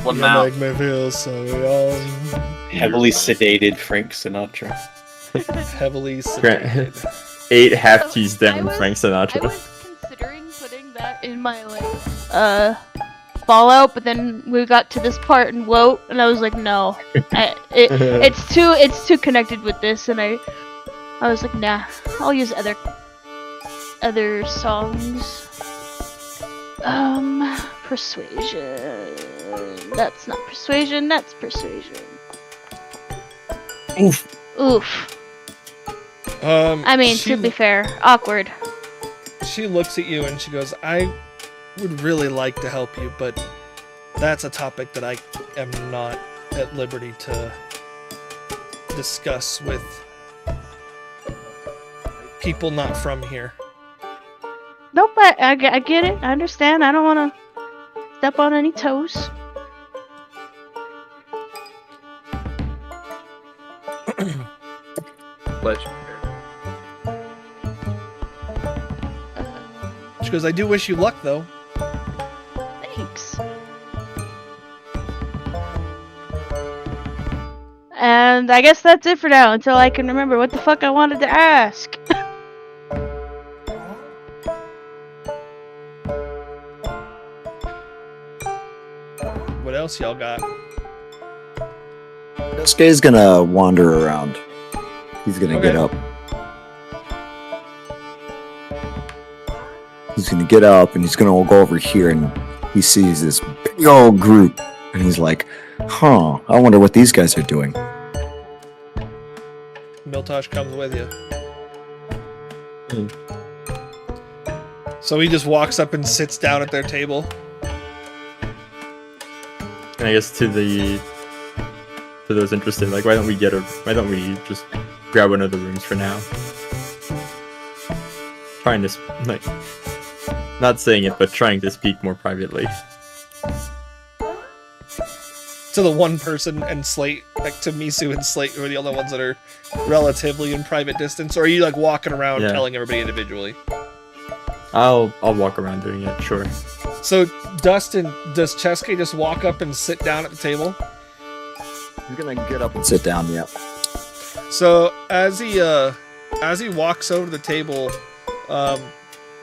What You now? make me feel so young. Heavily sedated Frank Sinatra. Heavily sedated. 8 half keys down, Frank I Sinatra. was considering putting that in my, like, Fallout, but then we got to this part in WoT, and I was like, no. It's too connected with this, and I was like, nah, I'll use other songs. Persuasion. That's not persuasion, that's persuasion. Oof. Oof. I mean, to be fair, awkward. She looks at you and she goes, I would really like to help you, but that's a topic that I am not at liberty to discuss with people not from here. Nope, I get it. I understand. I don't want to step on any toes. Legendary. She goes, I do wish you luck, though. Thanks. And I guess that's it for now, until I can remember what the fuck I wanted to ask. What else y'all got? This guy's gonna wander around. He's gonna get up. He's gonna get up and he's gonna go over here and he sees this big old group and he's like, huh, I wonder what these guys are doing. Miltosh comes with you. So he just walks up and sits down at their table. And I guess to those interested, like, why don't we just grab one of the rooms for now? Trying to, like, not saying it, but trying to speak more privately. To the one person and Slate, like to Misu and Slate, who are the only ones that are relatively in private distance, or are you like walking around telling everybody individually? I'll walk around doing it, sure. So, Dustin, does Cheske just walk up and sit down at the table? He's gonna get up and sit down, yep. So, as he walks over to the table,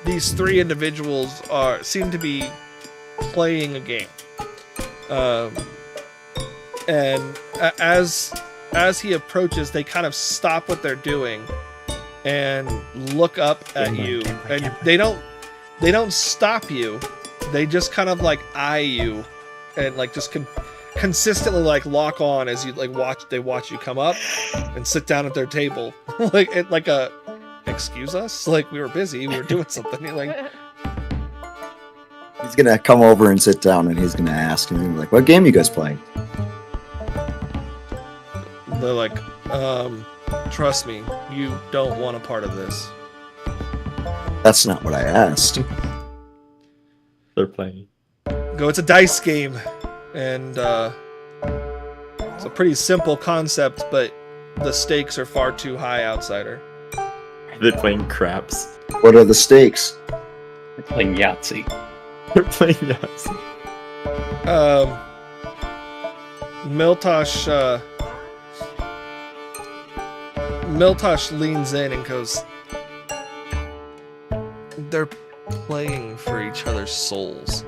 these three individuals seem to be playing a game. And as he approaches, they kind of stop what they're doing and look up at you, and they don't stop you. They just kind of like eye you, and like just consistently like lock on as you like watch you come up and sit down at their table, like a excuse us, like we were busy, we were doing something. Like he's gonna come over and sit down and he's gonna ask him like, what game you guys playing? They're like, trust me, you don't want a part of this. That's not what I asked. They're playing. It's a dice game, and it's a pretty simple concept, but the stakes are far too high, outsider. They're playing craps. What are the stakes? They're playing Yahtzee. They're playing Yahtzee. Miltosh leans in and goes, they're playing for each other's souls.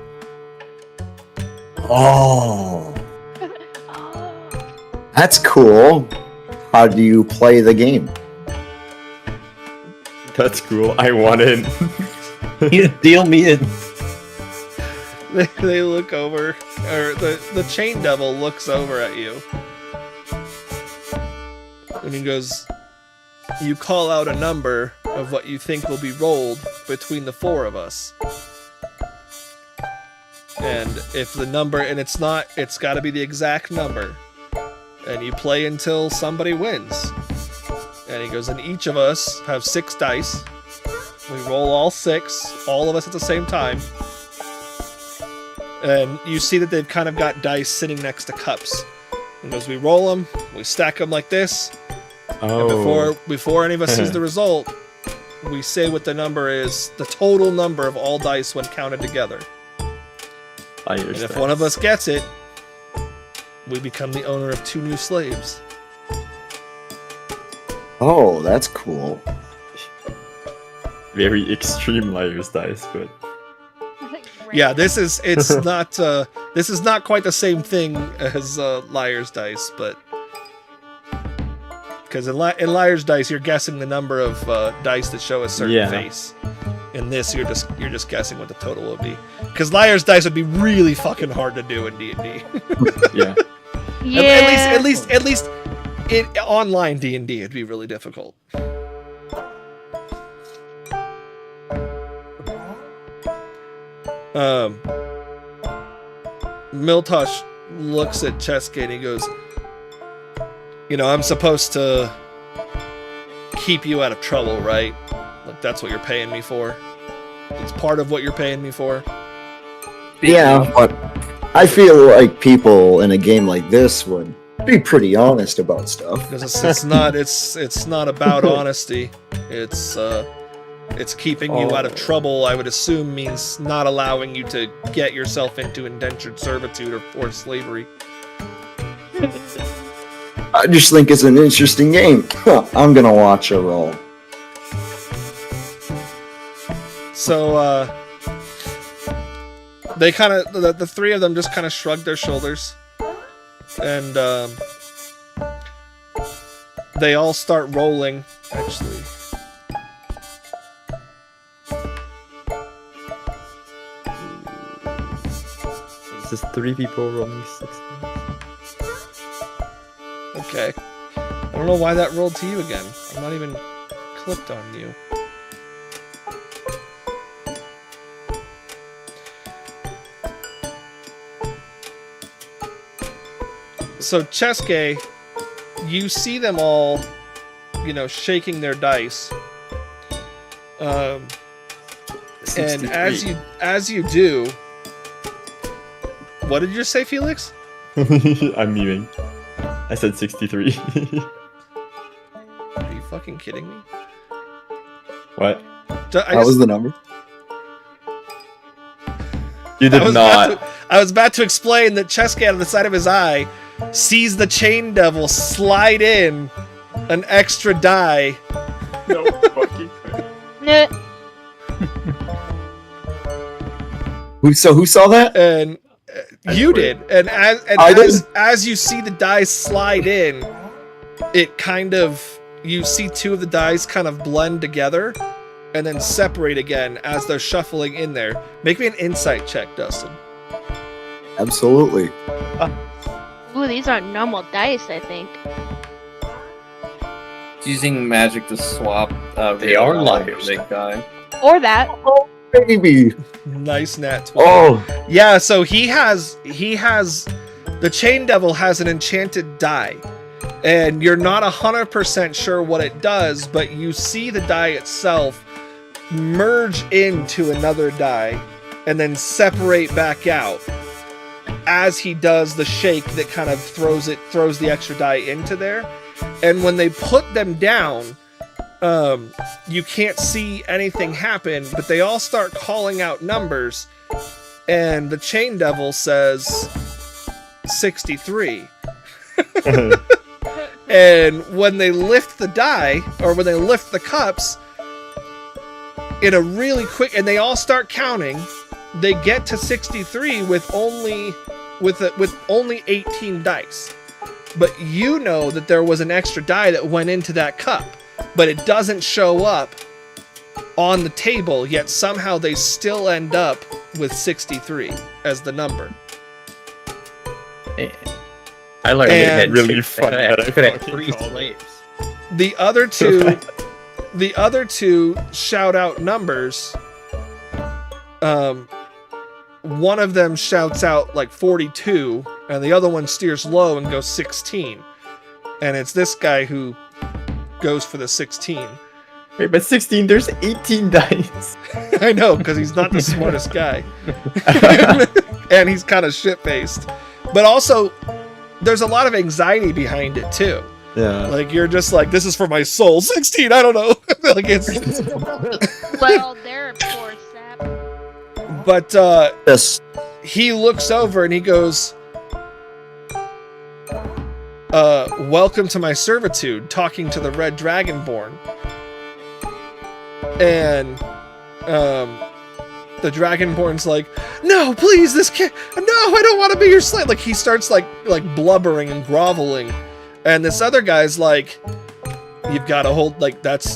Oh. That's cool. How do you play the game? That's cool. I want in. Deal me in. They look over, or the chain devil looks over at you. And he goes, you call out a number of what you think will be rolled between the 4 of us. And if the number, and it's got to be the exact number. And you play until somebody wins. And he goes, and each of us have 6 dice. We roll all 6, all of us at the same time. And you see that they've kind of got dice sitting next to cups. He goes, we roll them, we stack them like this. Oh. And before any of us sees the result, we say what the number is, the total number of all dice when counted together. And if one of us gets it, we become the owner of 2 new slaves. Oh, that's cool. Very extreme liar's dice, but Yeah, this is not quite the same thing as liar's dice, but because in liar's dice you're guessing the number of dice that show a certain face. In this, you're just guessing what the total will be. Because liar's dice would be really fucking hard to do in D&D. yeah. Yeah. At least in online D&D, it'd be really difficult. Miltosh looks at Cheska and he goes, I'm supposed to keep you out of trouble, right? Like, that's what you're paying me for? It's part of what you're paying me for? Yeah, but I feel like people in a game like this would be pretty honest about stuff. Because it's not about honesty. It's keeping you out of trouble. I would assume means not allowing you to get yourself into indentured servitude or forced slavery. I just think it's an interesting game. I'm gonna watch a roll. So, they kind of, the 3 of them just kind of shrug their shoulders. And, they all start rolling, actually. It's just 3 people rolling 6 dice. Okay. I don't know why that rolled to you again. I'm not even clicked on you. So, Cheske, you see them all, shaking their dice. And as you do, what did you say, Felix? I'm memeing. I said 63. Are you fucking kidding me? What? That was the number? You did not. I was about to explain that Cheska out of the side of his eye sees the chain devil slide in an extra die. No fucking Nah. Who saw that? And you did. And as you see the dice slide in, it kind of, you see 2 of the dice kind of blend together and then separate again as they're shuffling in there. Make me an insight check, Dustin. Absolutely. Ooh, these aren't normal dice, I think. Using magic to swap. They are liars. Big guy. Or that. Oh, baby. Nice nat 20. Oh, Yeah, so he has the chain devil has an enchanted die. And you're not 100% sure what it does, but you see the die itself merge into another die and then separate back out as he does the shake that kind of throws the extra die into there. And when they put them down, you can't see anything happen, but they all start calling out numbers, and the chain devil says 63. And when they lift the die, or when they lift the cups, in a really quick, and they all start counting, they get to 63 with only 18 dice. But you know that there was an extra die that went into that cup, but it doesn't show up on the table, yet somehow they still end up with 63 as the number. I learned it had really two- funny I that I could have fucking 3 called it. slaves. The other two shout out numbers. One of them shouts out like 42, and the other one steers low and goes 16. And it's this guy who goes for the 16. Wait, but 16, there's 18 dice. I know, because he's not the smartest guy. And he's kind of shit-faced. But also, there's a lot of anxiety behind it, too. Yeah. Like, you're just like, this is for my soul. 16, I don't know. Like, it's... Well, they're a poor sap. But, Yes. he looks over and he goes, welcome to my servitude, talking to the Red Dragonborn. And the Dragonborn's like, no, please, this can't, no, I don't want to be your slave. Like, he starts like blubbering and groveling. And this other guy's like, you've got to hold, like, that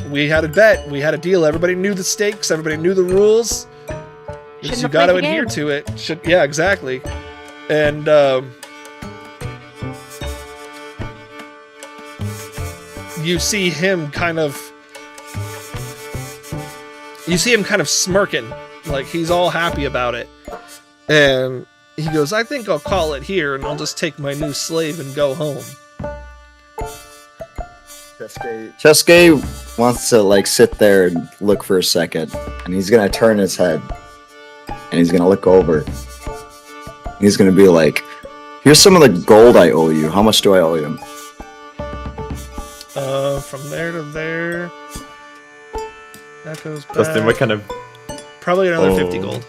we had a bet, we had a deal, everybody knew the stakes, everybody knew the rules. Shouldn't You have got to played the adhere game. to it. Yeah, exactly. And you see him kind of smirking, like he's all happy about it. And he goes, I think I'll call it here and I'll just take my new slave and go home. Chesuke wants to like sit there and look for a second, and he's gonna turn his head and he's gonna look over. He's gonna be like, here's some of the gold I owe you. How much do I owe you? From there to there, that goes back. Dustin, what kind of... Probably another 50 Oh. gold.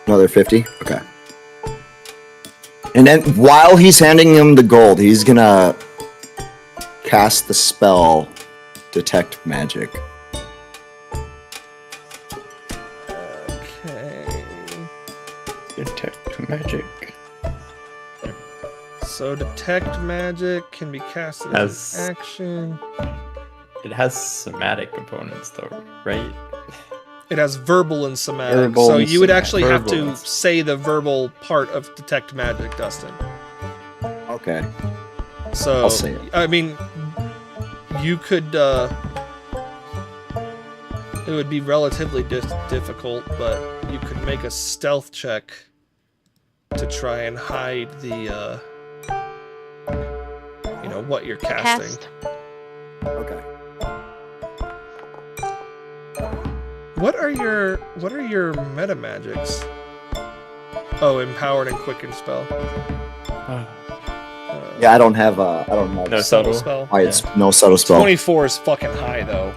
Another 50? Okay. And then while he's handing him the gold, he's gonna cast the spell Detect Magic. Okay. Detect magic. So detect magic can be casted as Has- an action. It has somatic components, though, right? It has verbal and somatic. Verbal so and you would somatic. actually have to Verbal. say the verbal part of detect magic, Dustin. Okay. So I'll say it. I mean, you could. It would be relatively difficult, but you could make a stealth check to try and hide the, what you're casting. Cast. Okay. What are your meta magics? Oh, empowered and quicken spell. Yeah, I don't have No subtle subtle. spell. it's no subtle spell. 24 is fucking high though.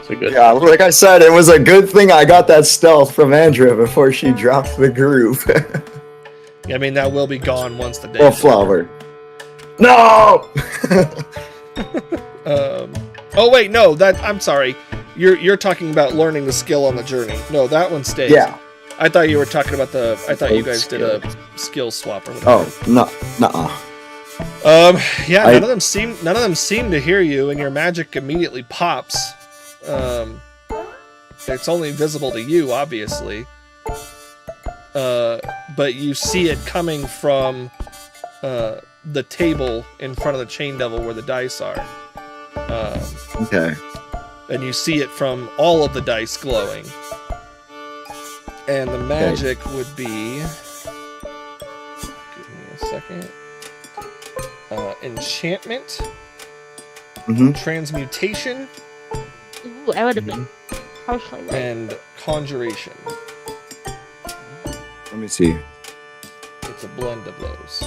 So good. Yeah, like I said, it was a good thing I got that stealth from Andrea before she dropped the groove. I mean, that will be gone once the day. Or flower. No! Oh wait, no, I'm sorry. You're talking about learning the skill on the journey. No, that one stays. Yeah. I thought you were talking about I thought you guys did a skill swap or whatever. Oh, no. Nuh-uh. Yeah, I- none of them seem to hear you, and your magic immediately pops. It's only visible to you, obviously. But you see it coming from the table in front of the Chain Devil where the dice are. Okay. And you see it from all of the dice glowing. And the magic would be... Give me a second. Enchantment, Mm-hmm. transmutation, Ooh, I would have been partially right. and conjuration. Let me see. It's a blend of those.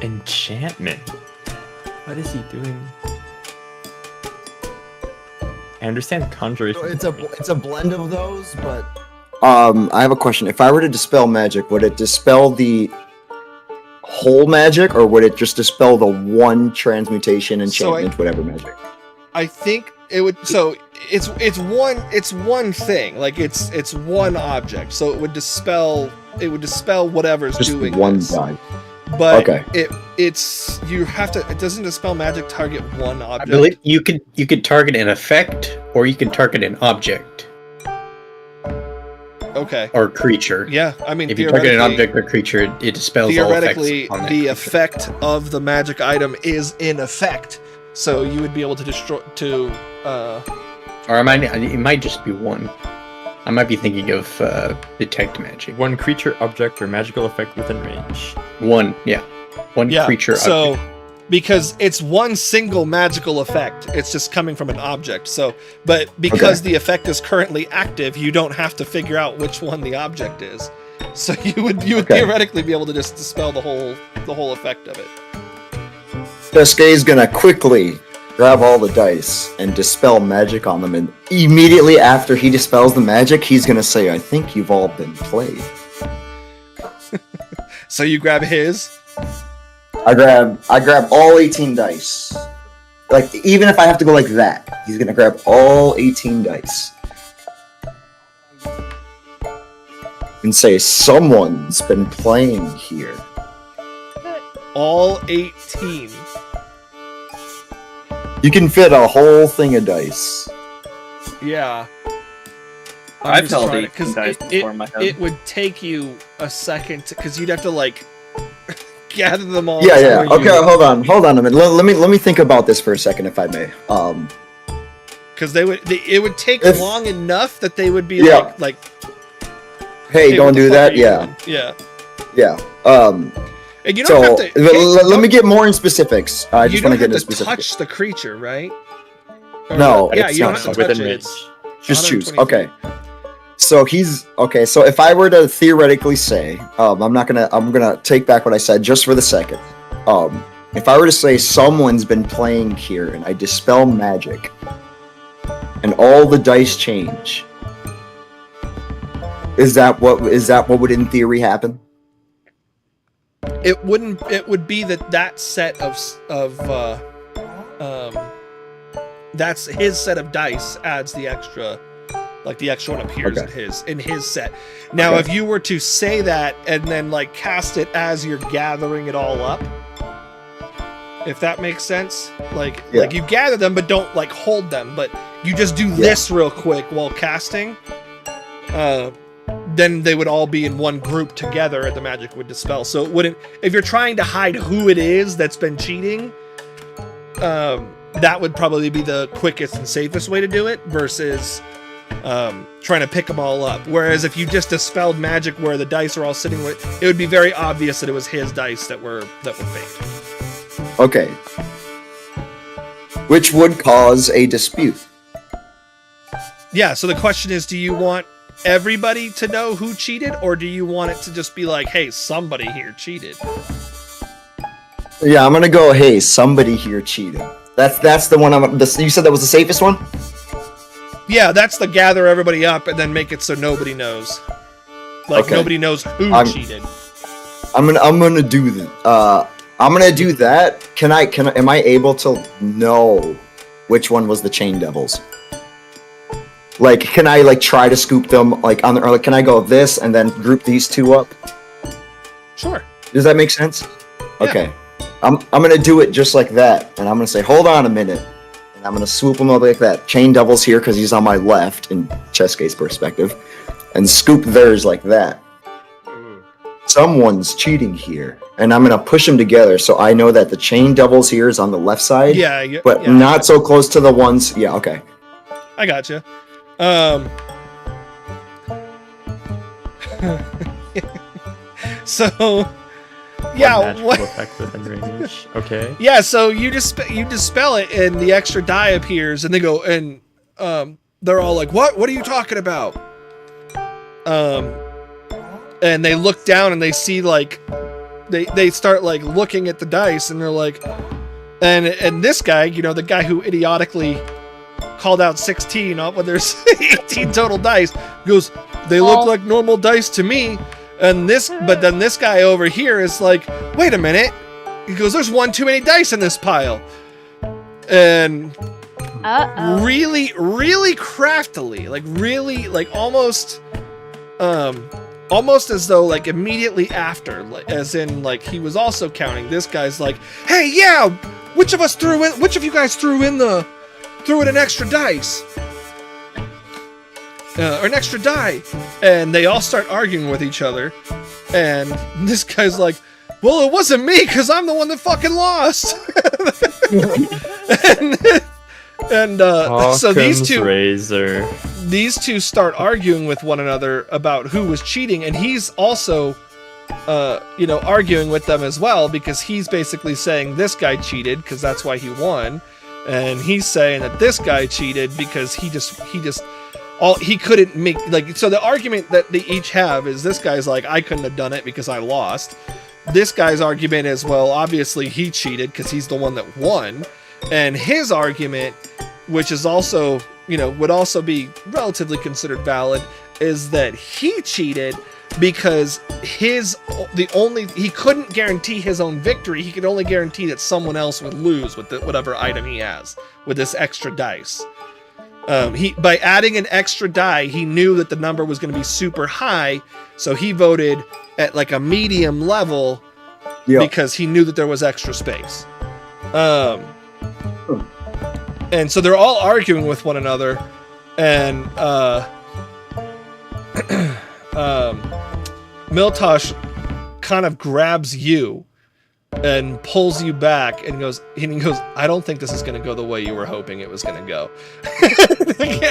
Enchantment. What is he doing? I understand conjuration. It's a blend of those, but I have a question. If I were to dispel magic, would it dispel the whole magic, or would it just dispel the one transmutation, enchantment, whatever magic? I think it would. So it's one thing. Like it's one object. So it would dispel whatever's Just doing one this. die. But Okay. it's you have to. It doesn't dispel magic target one I object. believe you could target an effect or you can target an object. Okay. Or creature. Yeah, I mean, If you target an object or creature, it dispels all effects theoretically, on that the creature. effect of the magic item is in effect, so you would be able to destroy Or it might just be one. I might be thinking of detect magic. One creature, object, or magical effect within range. One creature so object. because it's one single magical effect, it's just coming from an object. So, but because the effect is currently active, you don't have to figure out which one the object is. So you would theoretically be able to just dispel the whole effect of it. Jeske's gonna quickly grab all the dice and dispel magic on them, and immediately after he dispels the magic, he's gonna say, "I think you've all been played." So you grab his. I grab all 18 dice. Like, even if I have to go like that, he's gonna grab all 18 dice. And say, "Someone's been playing here." All 18. You can fit a whole thing of dice. Yeah. I've held trying 18 dice before in my head. It would take you a second because you'd have to like gather them all. Yeah. before Okay, you- hold on a minute. Let me think about this for a second, if I may. Because it would take If- long enough that they would be Yeah. like Hey, what don't the do fuck that. are you Yeah, doing? Yeah. yeah. And you don't So have to. let me get more in specifics. I You just don't want to have get to into specifics. touch the creature, right? No, Yeah, it's you don't not have to touch within it. range. It's Just choose. 120 Okay. So so if I were to theoretically say, I'm gonna take back what I said just for the second. If I were to say someone's been playing here and I dispel magic and all the dice change, is that what would in theory happen? It wouldn't. It would be that set of that's his set of dice adds the extra, like the extra one appears in his set. Now, if you were to say that and then like cast it as you're gathering it all up, if that makes sense, like you gather them but don't like hold them, but you just do this real quick while casting. Then they would all be in one group together and the magic would dispel. So it wouldn't, if you're trying to hide who it is that's been cheating, that would probably be the quickest and safest way to do it versus trying to pick them all up. Whereas if you just dispelled magic where the dice are all sitting with, it would be very obvious that it was his dice that were faked. Okay. Which would cause a dispute. Yeah, so the question is, do you want everybody to know who cheated, or do you want it to just be like, hey, somebody here cheated? Yeah, I'm gonna go, hey, somebody here cheated. That's the one you said that was the safest one? Yeah, that's the gather everybody up and then make it so nobody knows. Like nobody knows who cheated. I'm gonna do that. I'm gonna do that. Am I able to know which one was the Chain Devils? Like, can I like try to scoop them like on the, or like, can I go this and then group these two up? Sure. Does that make sense? Yeah. Okay. I'm gonna do it just like that, and I'm gonna say, hold on a minute, and I'm gonna swoop him up like that. Chain Devil's here because he's on my left in Jeske's perspective, and scoop theirs like that. Someone's cheating here, and I'm gonna push them together so I know that the Chain Devil's here is on the left side. Yeah, but not so close to the ones. Yeah, okay. I gotcha. So, yeah, what? Effect within range. Okay. Yeah, so you dispel it, and the extra die appears, and they go, and they're all like, "What? What are you talking about?" And they look down, and they see like, they start like looking at the dice, and they're like, and this guy, you know, the guy who idiotically called out 16 when there's 18 total dice, goes, "They look like normal dice to me." And but then this guy over here is like, "Wait a minute." He goes, "There's one too many dice in this pile." And really, really craftily, like really, like almost as though like immediately after, like, as in like he was also counting, this guy's like, "Hey, yeah, which of you guys threw in an extra dice?" or an extra die. And they all start arguing with each other. And this guy's like, well, it wasn't me, because I'm the one that fucking lost. So these two start arguing with one another about who was cheating, and he's also arguing with them as well, because he's basically saying this guy cheated because that's why he won, and he's saying that this guy cheated because he couldn't make, like, so the argument that they each have is this guy's like, I couldn't have done it because I lost. This guy's argument is, well, obviously he cheated because he's the one that won. And his argument, which is also, would also be relatively considered valid, is that he cheated because he couldn't guarantee his own victory. He could only guarantee that someone else would lose with whatever item he has with this extra dice. By adding an extra die, he knew that the number was going to be super high, so he voted at like a medium level because he knew that there was extra space. And so they're all arguing with one another, and Miltosh kind of grabs you and pulls you back and goes, I don't think this is going to go the way you were hoping it was going to go.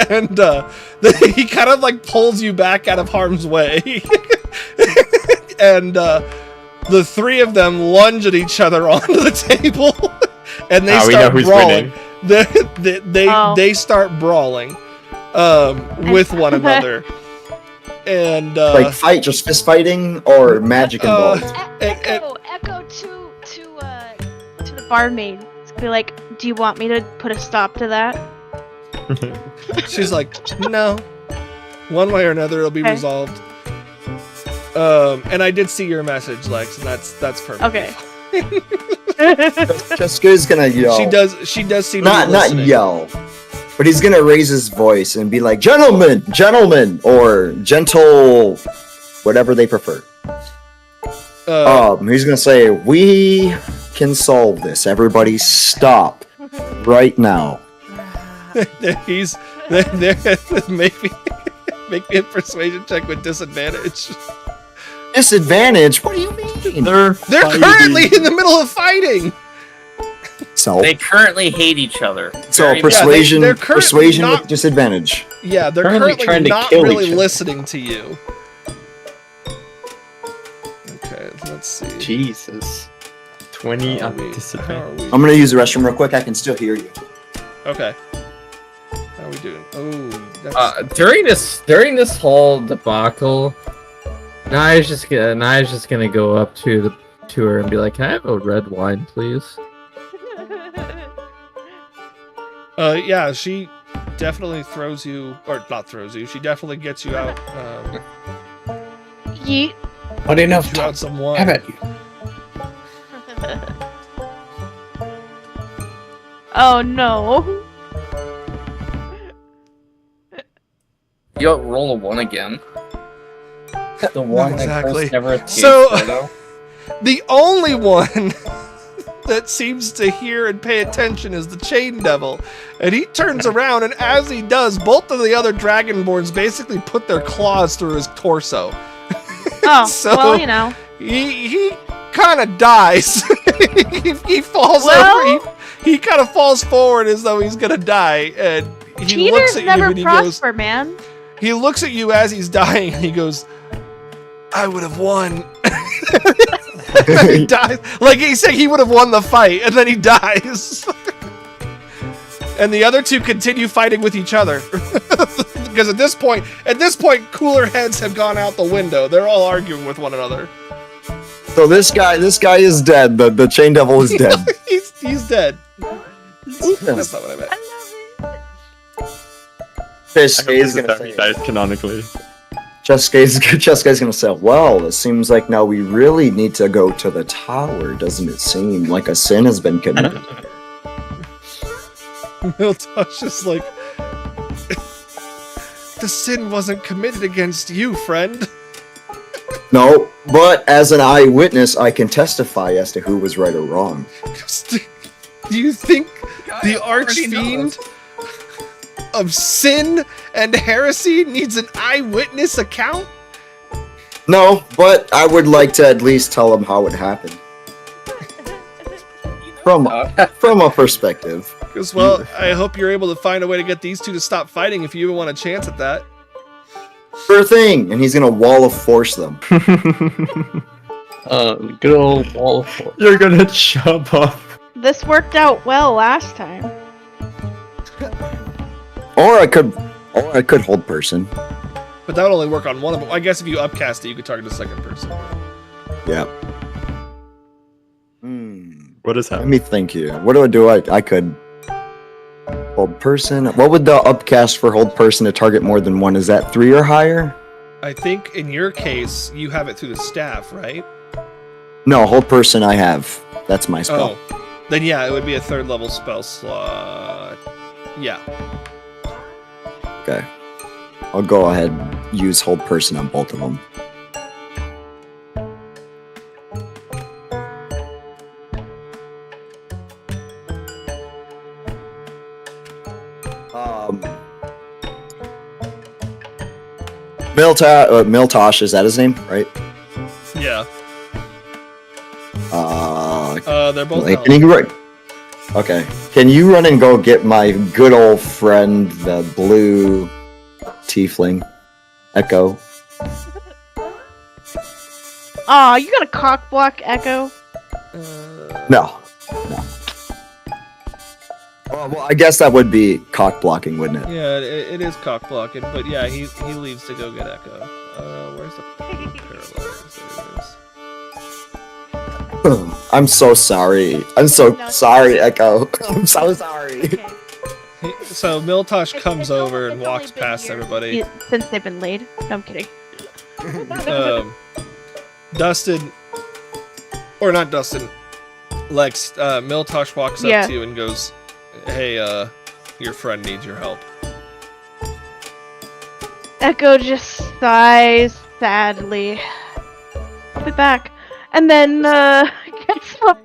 And he kind of like pulls you back out of harm's way. And the three of them lunge at each other onto the table, and they start brawling. They start brawling with one another. And like fight, just fist fighting, or magic involved. Echo to the barmaid. Be like, do you want me to put a stop to that? She's like, no. One way or another, it'll be resolved. And I did see your message, Lex, and that's perfect. Okay. Jessica's gonna yell. She does seem not yell, but he's gonna raise his voice and be like, gentlemen, or gentle, whatever they prefer. He's gonna say, we can solve this. Everybody stop right now. Make me a persuasion check with disadvantage. Disadvantage? What do you mean? They're currently in the middle of fighting. So they currently hate each other. So persuasion, persuasion with disadvantage. Yeah, they're currently not really listening to you. Okay, let's see. Jesus. 20 on disadvantage. I'm gonna use the restroom real quick. I can still hear you. Okay. How are we doing? Oh, during this whole debacle, Naya's just gonna go up to her and be like, "Can I have a red wine, please?" Yeah, she definitely throws you, or not throws you. She definitely gets you out. Yeet. What enough you out some wine. How about you? Oh no. Yo, roll a 1 again. The one exactly. That never so, the only one that seems to hear and pay attention is the Chain Devil, and he turns around, and as he does, both of the other Dragonborns basically put their claws through his torso. Oh, so well, you know. He kind of dies. he falls over. He kind of falls forward as though he's gonna die, and he Cheaters looks at you never and he prosper, goes, man. He looks at you as he's dying, and he goes, I would have won. And then he dies. Like he said he would have won the fight, and then he dies. And the other two continue fighting with each other. Because at this point, cooler heads have gone out the window. They're all arguing with one another. So this guy is dead. The Chain Devil is dead. he's dead. That's not what I meant. Jessica's gonna say, dies canonically. Jessica's gonna say, well, it seems like now we really need to go to the tower, doesn't it seem? Like a sin has been committed. Miltosh is like, the sin wasn't committed against you, friend. No, but as an eyewitness, I can testify as to who was right or wrong. Do you think the Archfiend of sin and heresy needs an eyewitness account? No, but I would like to at least tell him how it happened. From a perspective. Because, well, I hope you're able to find a way to get these two to stop fighting if you even want a chance at that. Sure thing, and he's gonna wall of force them. Good old wall of force. You're gonna chop off. This worked out well last time. Or I could hold person. But that would only work on one of them. I guess if you upcast it, you could target the second person. Yeah. What is Let happening? me think here. What do I do? I could hold person. What would the upcast for hold person to target more than one? Is that 3 or higher? I think in your case, you have it through the staff, right? No, hold person I have. That's my spell. Oh. Then yeah, it would be a 3rd level spell slot. Yeah. Okay. I'll go ahead and use hold person on both of them. Miltosh, is that his name, right? Yeah. They're both Can you run? Okay. Can you run and go get my good old friend, the blue tiefling, Echo? Aw, you got a cock block, Echo? No. Well, I guess that would be cock blocking, wouldn't it? Yeah, it is cock blocking, but yeah, he leaves to go get Echo. Where's the parallels? There it is. I'm so sorry. I'm so sorry, Echo. I'm so sorry. Okay. So Miltosh comes It's over only and walks been past here everybody. since they've been laid. No, I'm kidding. Dustin, or not Dustin, Lex, Miltosh walks up Yeah. to you and goes, "Hey, your friend needs your help." Echo just sighs sadly. I'll be back. And then, gets up.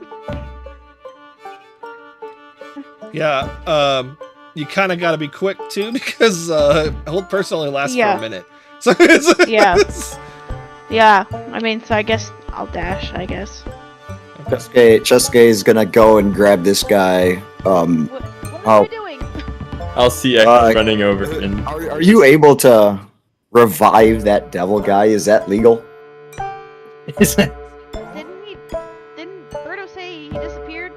Yeah, you kind of got to be quick too because hold person only lasts Yeah. for a minute. So it's, Yeah. Yeah, I mean, so I guess I'll dash, I guess. Chesuke is gonna go and grab this guy. What Oh. are you doing? I'll see Echo running over and Are you able to revive that devil guy? Is that legal? Didn't Berto say he disappeared?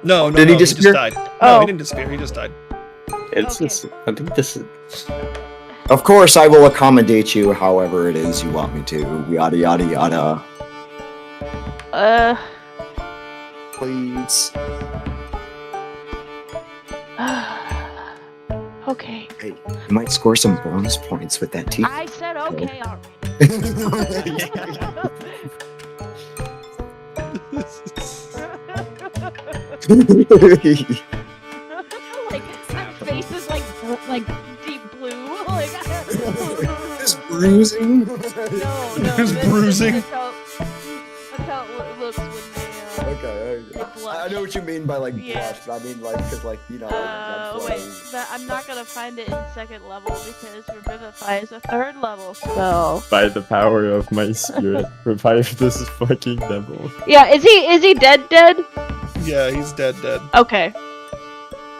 no, Did he no, disappear? just died. No, Oh. he didn't disappear. He just died. It's Okay. just, I think this is. Of course, I will accommodate you however it is you want me to. Yada yada yada. Please. Okay. Hey, you might score some bonus points with that team. I said okay already. Like, my face is like deep blue. Like, This bruising. no. There's bruising. That's how it looks when Okay. they blush. I know what you mean by like Yeah. blush, but I mean like, cause like, you know. Wait, but I'm not gonna find it in 2nd level because Revivify is a 3rd level spell. by the power of my spirit, revive this fucking devil. Yeah, is he dead? Yeah, he's dead. Okay.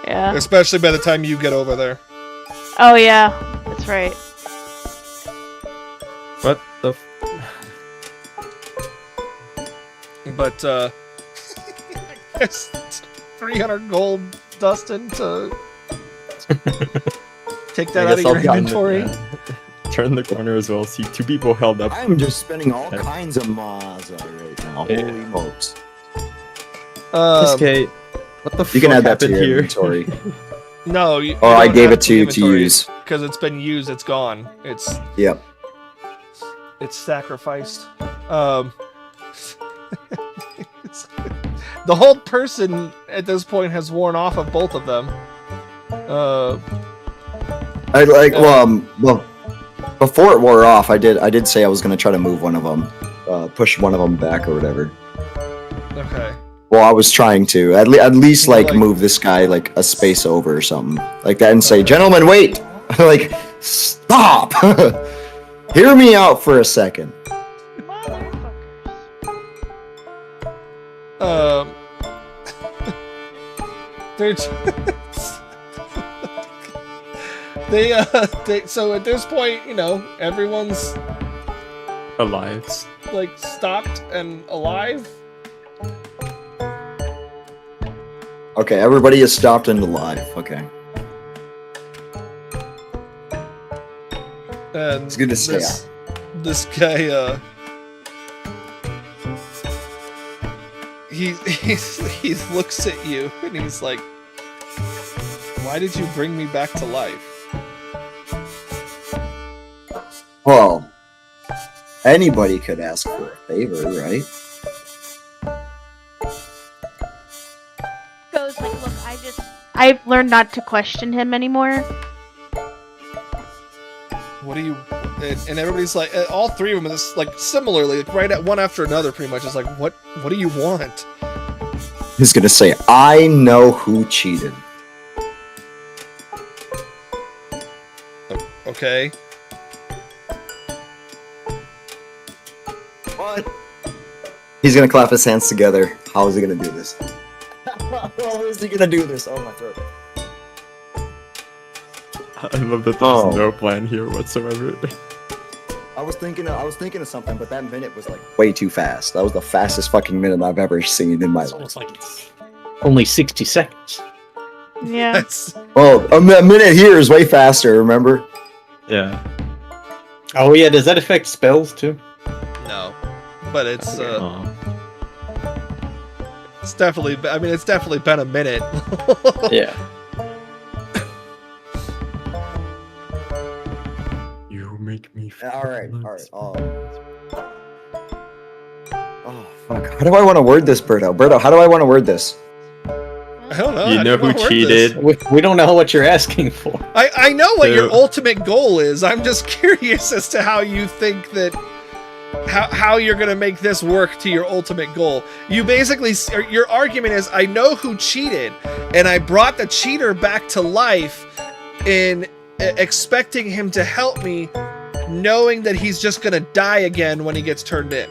Yeah. Especially by the time you get over there. Oh yeah, that's right. What the? But I guess it's 300 gold, Dustin, to take that out of your inventory. Turn the corner as well. See 2 people held up. I'm just spending all kinds of Maza right now. Yeah. Holy smokes. SK, what the You can fuck add that to happened your here? inventory. No, you Or I don't gave have it to you to use. because it's been used. It's gone. It's Yep. sacrificed. The whole person at this point has worn off of both of them. I like well before it wore off, I did say I was gonna try to move one of them, push one of them back or whatever. Okay. Well, I was trying to at least More like like- move this guy like a space over or something like that, and say, "Gentlemen, wait!" Like, stop. Hear me out for a second. Motherfuckers. They're so at this point, you know, everyone's Alive. like stopped and alive. Okay, everybody is stopped and alive. Okay, And it's good to stay this guy, he looks at you and he's like, "Why did you bring me back to life?" Well, anybody could ask for a favor, right? Goes like, look, I've learned not to question him anymore. What do you? And everybody's like, all three of them is like similarly, like right at one after another, pretty much. Is like, what do you want? He's gonna say, "I know who cheated." Okay. What? He's gonna clap his hands together. How is he gonna do this? How is he gonna do this? Oh my throat. I love that there's Oh. no plan here whatsoever. I was thinking of something, but that minute was like way too fast. That was the fastest fucking minute I've ever seen in my It's life. almost like it's only 60 seconds. Yeah. That's Oh, a minute here is way faster. Remember? Yeah. Oh yeah, does that affect spells too? no, but it's Oh. it's definitely. I mean, it's definitely been a minute. Yeah. You make me feel All right. nuts. Oh, fuck. How do I want to word this, Berto? Berto, how do I want to word this? I don't know. You how know do wanna who word cheated? this? We don't know what you're asking for. I know what your So- ultimate goal is. I'm just curious as to how you think that how you're gonna make this work to your ultimate goal. You basically your argument is, I know who cheated, and I brought the cheater back to life in expecting him to help me, knowing that he's just gonna die again when he gets turned in.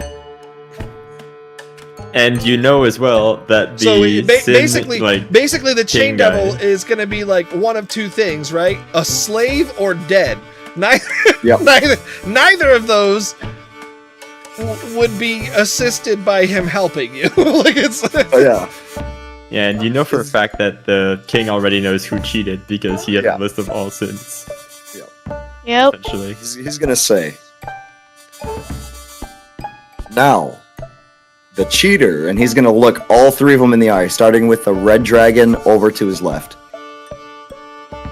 And you know as well that the So sin, basically, like, basically, the chain king guy. devil is going to be like one of two things, right? A slave or dead. Neither, Yep. neither of those would be assisted by him helping you. Like it's. Oh yeah. yeah, and you know for a fact that the king already knows who cheated because he has Yeah. a list of all sins, Yep. essentially. He's gonna say, now, the cheater, and he's gonna look all three of them in the eye, starting with the red dragon over to his left.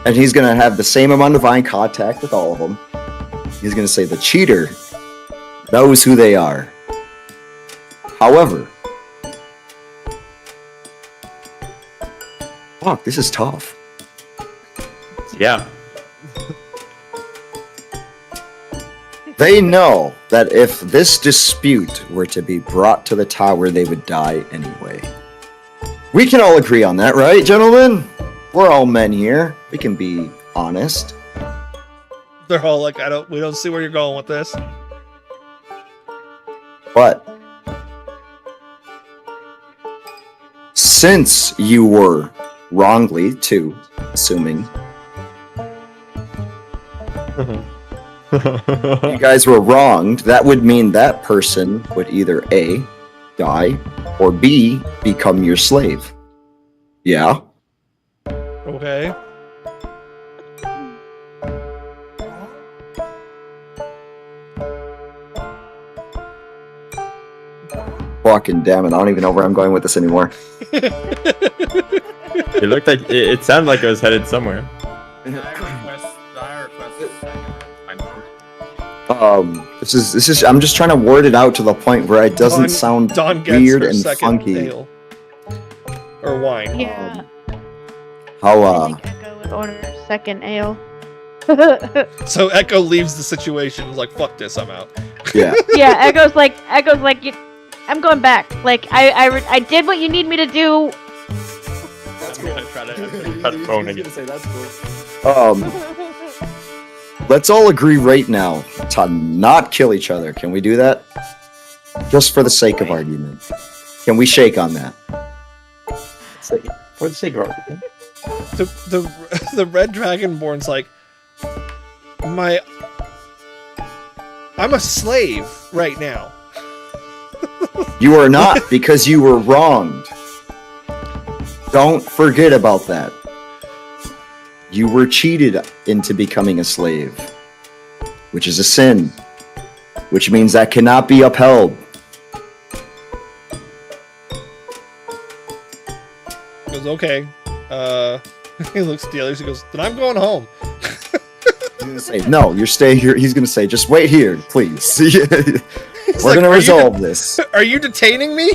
And he's gonna have the same amount of eye contact with all of them. He's gonna say, the cheater knows who they are. However, fuck, this is tough. Yeah. They know that if this dispute were to be brought to the tower, they would die anyway. We can all agree on that, right, gentlemen? We're all men here. We can be honest. They're all like, we don't see where you're going with this. But since you were wrongly, too, assuming you guys were wronged, that would mean that person would either A, die, or B, become your slave. Yeah? Okay. Fucking damn it, I don't even know where I'm going with this anymore. It looked like it sounded like it was headed somewhere. This is I'm just trying to word it out to the point where it doesn't sound Dawn gets weird her and second funky. ale. Or wine. Yeah. How I think Echo would order a second ale. So Echo leaves the situation. Like, fuck this, I'm out. yeah. Yeah, Echo's like I'm going back. Like, I did what you need me to do. That's cool. I'm gonna try to phone again. Let's all agree right now to not kill each other. Can we do that? Just for the sake of argument. Can we shake on that? For the sake of argument. The Red Dragonborn's like, I'm a slave right now. You are not, because you were wronged. Don't forget about that. You were cheated into becoming a slave, which is a sin, which means that cannot be upheld. He goes, okay. He looks at the others. He goes, then I'm going home. He's gonna say, no, you're staying here. He's gonna say, just wait here, please. We're like, gonna resolve this. Are you detaining me?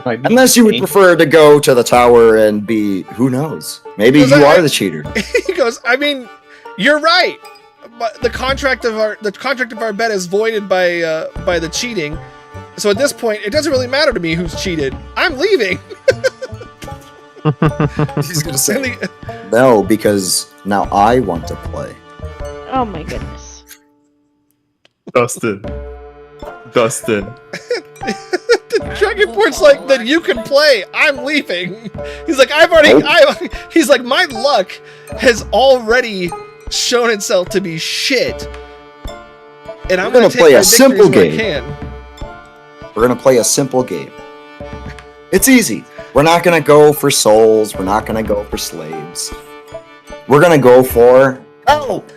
Unless you would prefer to go to the tower and be, who knows? Maybe you are the cheater. He goes, I mean, you're right. But the contract of our bet is voided by the cheating. So at this point, it doesn't really matter to me who's cheated. I'm leaving. He's gonna say, no, because now I want to play. Oh my goodness. Dustin. The Dragonborn's like, then you can play. I'm leaving. He's like, he's like, my luck has already shown itself to be shit. And I'm gonna play a simple game. Can. We're gonna play a simple game. It's easy. We're not gonna go for souls. We're not gonna go for slaves. We're gonna go for help.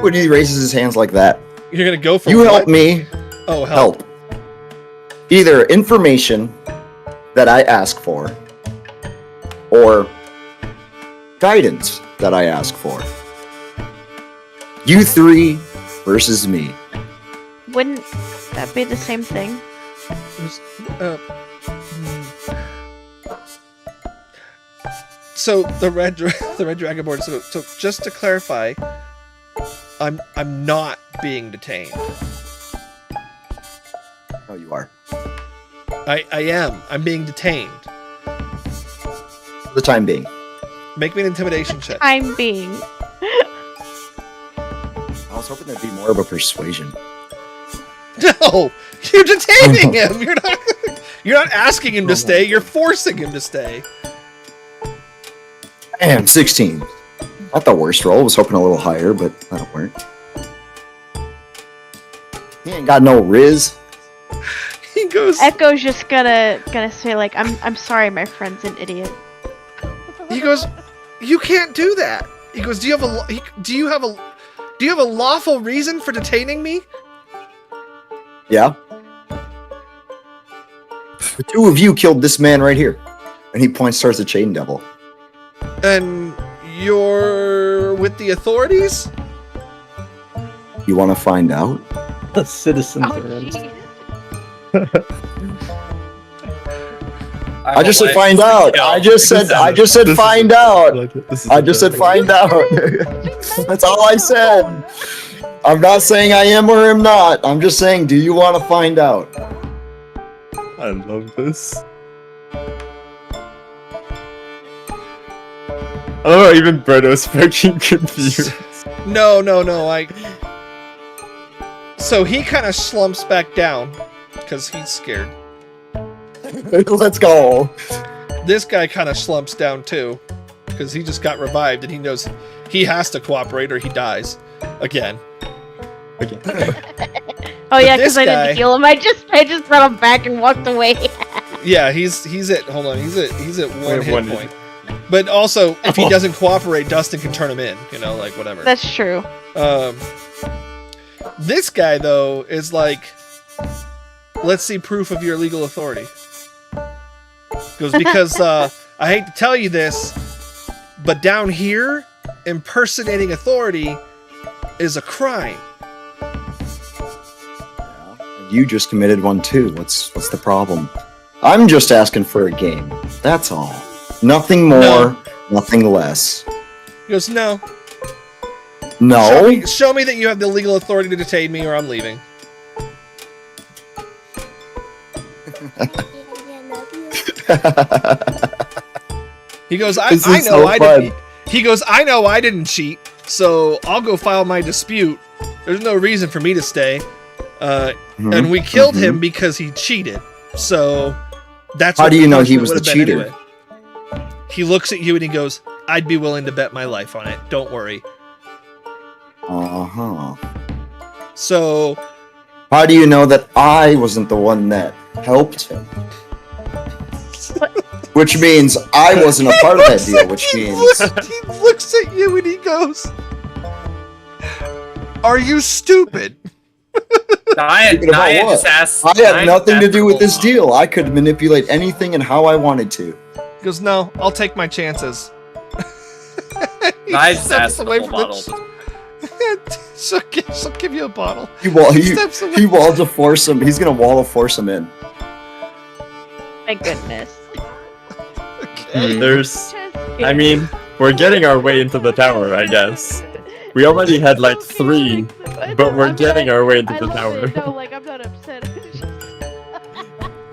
When he raises his hands like that, You're gonna go for you what? help me. Oh, help. Either information that I ask for, or guidance that I ask for. You three versus me. Wouldn't that be the same thing? So the red Dragonborn. So just to clarify, I'm not being detained. Oh, you are. I am. I'm being detained. For the time being. Make me an intimidation check. I'm being. I was hoping there'd be more of a persuasion. No, you're detaining him. You're not asking him to stay. You're forcing him to stay. Damn, 16. Not the worst roll. I was hoping a little higher, but that'll work. He ain't got no riz. He goes. Echo's just gonna say like, I'm sorry, my friend's an idiot. He goes, you can't do that. He goes, do you have a lawful reason for detaining me? Yeah. The two of you killed this man right here. And he points towards the Chain Devil. And you're with the authorities? You want to find out? The citizens Oh, are in. jeez. I just said find out. I just said find out. I just said find out. That's all I said. I'm not saying I am or am not. I'm just saying, do you want to find out? I love this. I love how even Bredo's fucking confused. No. So he kind of slumps back down because he's scared. Let's go. This guy kind of slumps down too because he just got revived and he knows he has to cooperate or he dies again. Oh yeah, this because I guy- didn't heal him. I just brought him back and walked away. Yeah, he's at hold on, he's at one hit one point. But also, if he doesn't cooperate, Dustin can turn him in. You know, like whatever. That's true. This guy though is like, let's see proof of your legal authority. Goes because I hate to tell you this, but down here, impersonating authority is a crime. You just committed one too. What's the problem? I'm just asking for a game. That's all. Nothing more, No. nothing less. He goes, no. No. Show me that you have the legal authority to detain me, or I'm leaving. He goes, I This know is so I fun. didn't. He goes, I know I didn't cheat, so I'll go file my dispute. There's no reason for me to stay. And we killed him because he cheated. So that's How what do the you know he punishment was would the have been cheater? anyway. He looks at you and he goes, I'd be willing to bet my life on it. Don't worry. Uh-huh. So How do you know that I wasn't the one that helped him? Which means I wasn't a part of that deal, which means... he looks at you and he goes, are you stupid? Speaking about Naya what? just asked. I had Naya nothing just to asked do the with this whole- deal. I could manipulate anything and how I wanted to. He goes, no, I'll take my chances. He Naya just steps asked the away whole from the bottle. she'll give you a bottle. He steps away. walls of force him. He's gonna wall of force him in. Thank goodness. There's, I mean, we're getting our way into the tower, I guess. We already had like 3, but we're getting our way into the tower. No, like I'm not upset.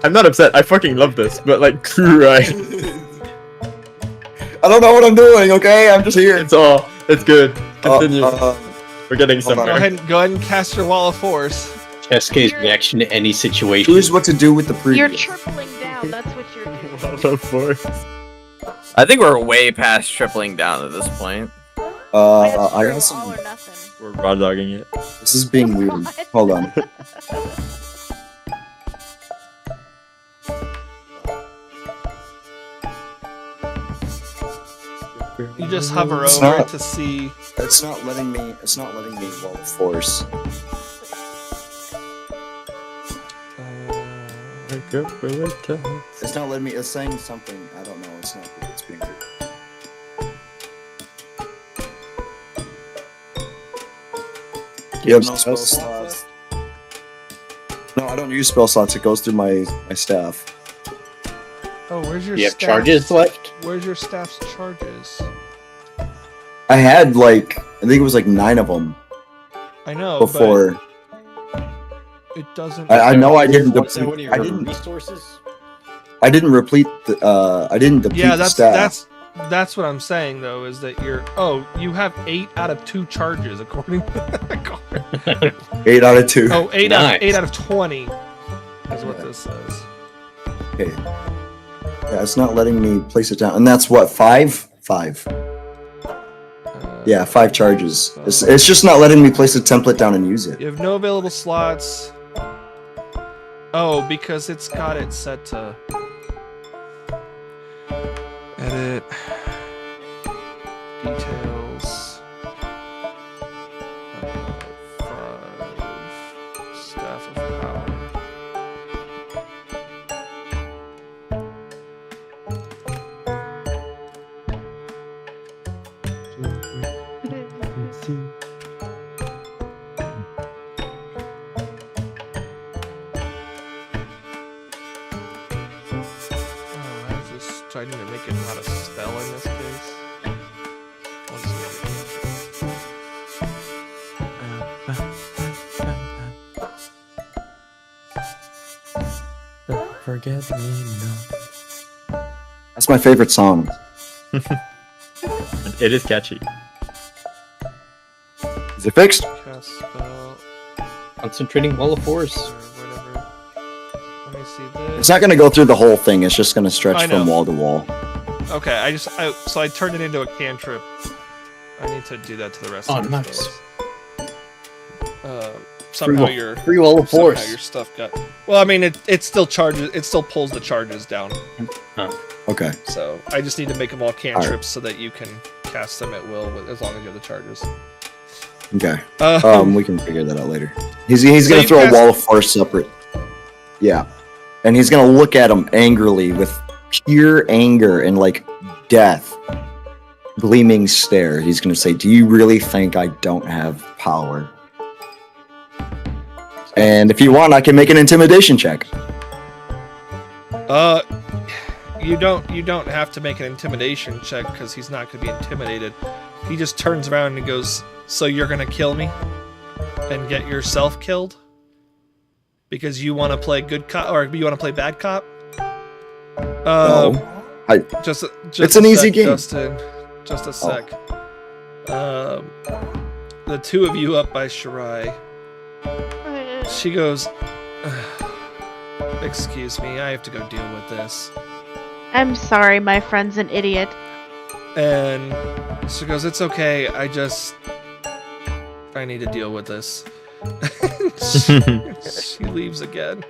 I'm not upset. I fucking love this, but like, right? I don't know what I'm doing. Okay, I'm just here. It's good. Continue. We're getting hold on. somewhere. Go ahead and cast your wall of force. Cheske's reaction to any situation. Choose what to do with the previous. You're tripling down. That's what you're doing. Of course. I think we're way past tripling down at this point. I got All some. or nothing. We're raw dogging it. This is being weird. Hold on. You just hover It's over not- to see. It's not letting me. It's not letting me wall of force. It's not letting me. It's saying something. I don't know. It's not. It's being weird. You have no spell slots. No, I don't use spell slots. It goes through my staff. Oh, where's your You have staff? charges left? Where's your staff's charges? I had like I think it was like 9 of them I know. before. But it doesn't. I know I didn't. What's that one of your I didn't. resources? I didn't replete the. I didn't deplete Yeah, the staff. that's what I'm saying though. Is that you're? Oh, you have 8 out of 2 charges according to that card. 8 out of 2. Oh, 8 Nice. 8 out of 20 is what this says. Okay. Yeah, it's not letting me place it down, and that's what 5. Yeah, 5 charges. It's just not letting me place the template down and use it. You have no available slots. Oh, because it's got it set to edit details. 5 staff of power. Trying to make it not a spell in this case. Once Forget me That's my favorite song. It is catchy. Is it fixed? cast spell Concentrating wall of force. or whatever. Let me see this. It's not going to go through the whole thing. It's just going to stretch I know. from wall to wall. Okay, so I turned it into a cantrip. I need to do that to the rest Oh, of the nice. spells. Somehow your Free wall of somehow force. your stuff got. Well, I mean it still charges. It still pulls the charges down. Okay. So I just need to make them all cantrips so that you can cast them at will as long as you have the charges. Okay. Um, We can figure that out later. He's So going to you throw a cast- wall of force separate. Yeah. And he's going to look at him angrily with pure anger and like death. Gleaming stare. He's going to say, "Do you really think I don't have power?" And if you want, I can make an intimidation check. you don't have to make an intimidation check because he's not going to be intimidated. He just turns around and goes, "So you're going to kill me and get yourself killed because you want to play good cop or you want to play bad cop. No, just it's an easy game. Justin, just a sec. The two of you up by Shirai. She goes, excuse me, I have to go deal with this. I'm sorry, my friend's an idiot. And she goes, it's okay, I need to deal with this. she leaves again.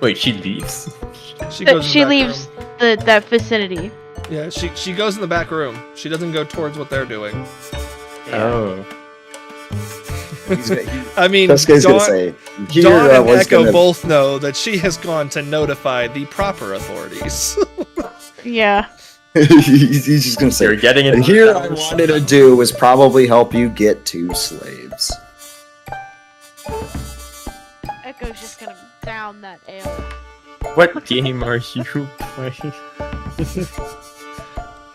Wait, she leaves? She goes She leaves that vicinity. Yeah, she goes in the back room. She doesn't go towards what they're doing. Oh. I mean, Jessica's gonna say, Dawn and Echo both know that she has gone to notify the proper authorities. Yeah. he's just gonna say, You're getting it. and here I wanted to do was probably help you get 2 slaves. Echo's just gonna down that ale. What game are you playing?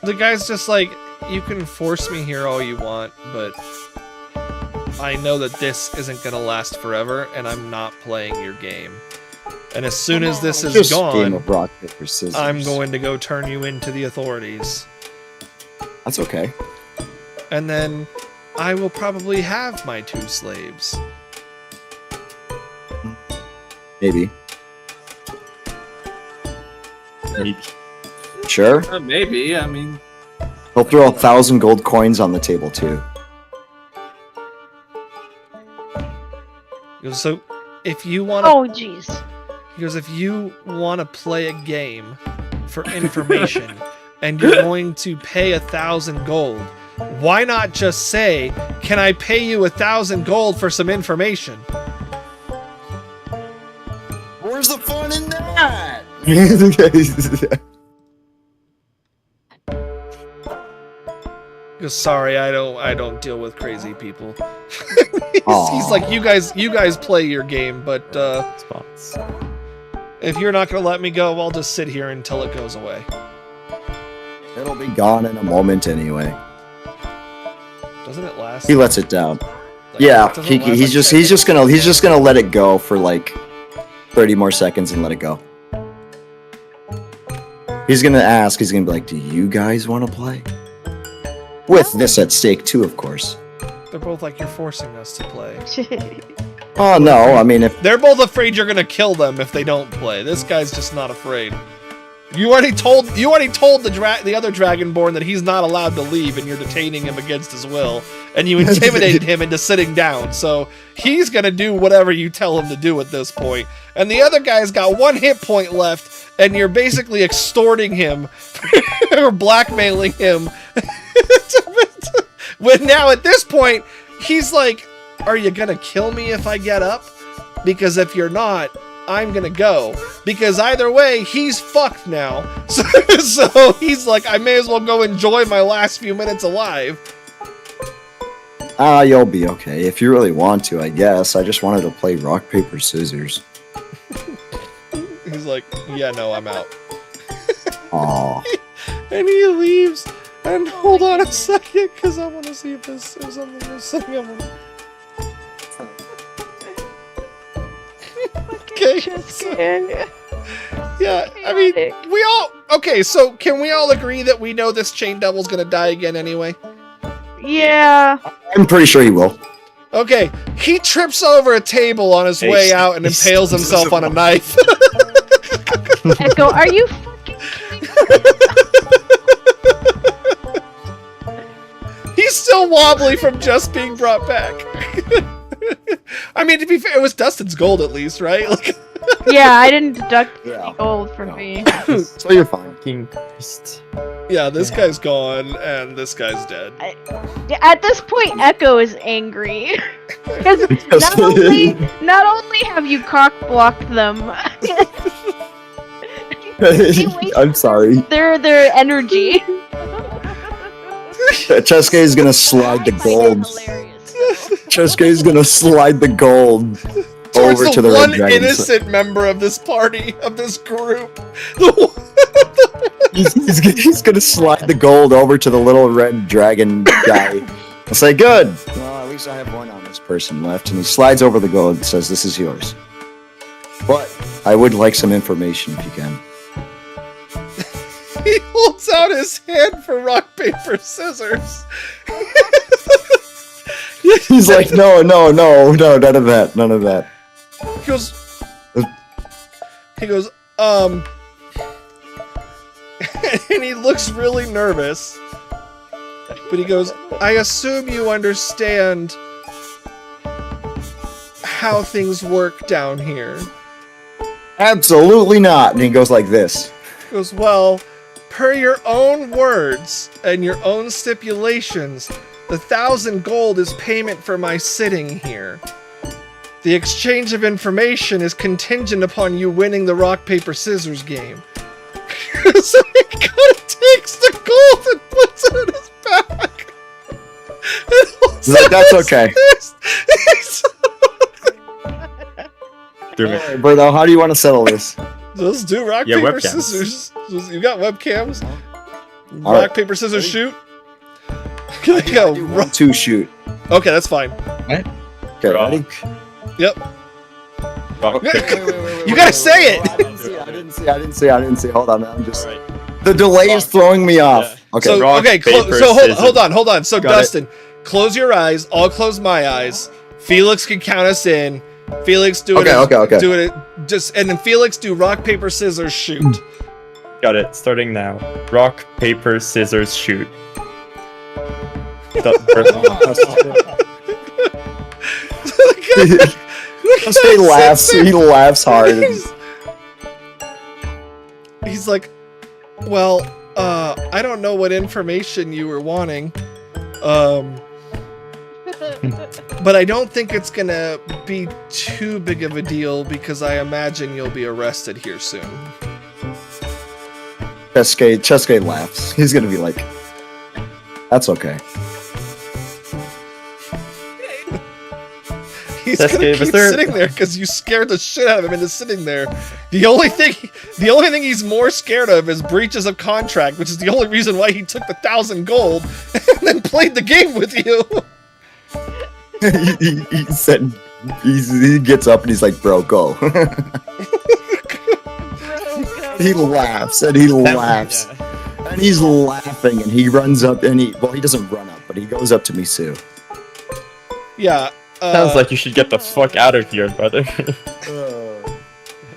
The guy's just like, you can force me here all you want, but I know that this isn't gonna last forever, and I'm not playing your game. And as soon as this is Just gone, game of rock, paper, scissors. I'm going to go turn you into the authorities. That's okay. And then I will probably have my 2 slaves. Maybe. Maybe. Sure. Maybe. I mean, He'll throw 1,000 gold coins on the table too. He goes, so if you want to, Oh, jeez. he goes, if you want to play a game for information and you're going to pay 1,000 gold, why not just say, can I pay you 1,000 gold for some information? Where's the fun in that? He goes, sorry, I don't deal with crazy people. He's like, you guys play your game, but Spots. if you're not gonna let me go, I'll just sit here until it goes away. It'll be gone in a moment anyway. Doesn't it last? He lets it down. Like, Yeah, doesn't it last, he's like, just gonna let it go for like 30 more seconds and let it go. He's gonna ask. He's gonna be like, "Do you guys want to play?" With this at stake too, of course. They're both like, you're forcing us to play. Oh no, I mean if They're both afraid you're gonna kill them if they don't play. This guy's just not afraid. You already told the other Dragonborn that he's not allowed to leave, and you're detaining him against his will, and you intimidated him into sitting down. So he's gonna do whatever you tell him to do at this point. And the other guy's got 1 hit point left, and you're basically extorting him or blackmailing him. When now at this point, he's like, "Are you gonna kill me if I get up? Because if you're not, I'm gonna go." Because either way, he's fucked now. So he's like, I may as well go enjoy my last few minutes alive. you'll be okay if you really want to. I guess I just wanted to play rock paper scissors. He's like, yeah, no, I'm out. Aw. And he leaves. And hold on a second, because I want to see if there's something I want to... Okay. Yeah, I mean, we all... Okay, so can we all agree that we know this Chain Devil's gonna die again anyway? Yeah. I'm pretty sure he will. Okay, he trips over a table on his way out and impales himself on a knife. Echo, are you fucking kidding me? He's still wobbly from just being brought back. I mean, to be fair, it was Dustin's gold at least, right? Like, Yeah, I didn't deduct Yeah. the gold from me. So you're fine. Fucking Christ. yeah, this guy's gone, and this guy's dead. Yeah, at this point, Echo is angry. Because not only have you cock-blocked them, I'm sorry. their energy. Chesuke is gonna slide the gold. Chesuke is gonna slide the gold Towards over to the one red dragon. innocent member of this party, of this group. He's gonna slide the gold over to the little red dragon guy. I'll say, good. Well, at Boys, I have one honest person left, and he slides over the gold and says, "This is yours. But I would like some information if you can." He holds out his hand for rock, paper, scissors. He's like, no, none of that. He goes, and he looks really nervous. But he goes, "I assume you understand how things work down here." Absolutely not. And he goes like this. He goes, "Well, per your own words and your own stipulations, the 1,000 gold is payment for my sitting here. The exchange of information is contingent upon you winning the rock, paper, scissors game." So he kind of takes the gold and puts it in his bag. That's okay. Alright, Berto, how do you want to settle this? Let's do rock, Yeah, paper, webcams. scissors. You got webcams? All Rock, right. paper, scissors, shoot. I do 1, 2 shoot. Okay, that's fine. Okay, ready? Yep. Rock, paper. You gotta say it! I didn't see. Hold on, I'm just... The delay is throwing me off. Okay. So, Rock, okay, paper, so scissors. hold on. So Got Dustin, close your eyes. I'll close my eyes. Felix can count us in. Felix, do it. Okay. Do it. And then Felix, do rock, paper, scissors, shoot. Got it. Starting now. Rock, paper, scissors, shoot. He laughs. He laughs hard. He's like, "Well, I don't know what information you were wanting. But I don't think it's gonna be too big of a deal because I imagine you'll be arrested here soon." Chesuke laughs. He's gonna be like, "That's okay." He's Chesuke, gonna was keep there- sitting there because you scared the shit out of him into sitting there. The only thing he's more scared of is breaches of contract, which is the only reason why he took the 1,000 gold and then played the game with you. he said, he gets up and he's like, "Bro, go." He laughs and he laughs. And he's laughing and he runs up and he doesn't run up, but he goes up to Misu. Yeah. Sounds like you should get the fuck out of here, brother.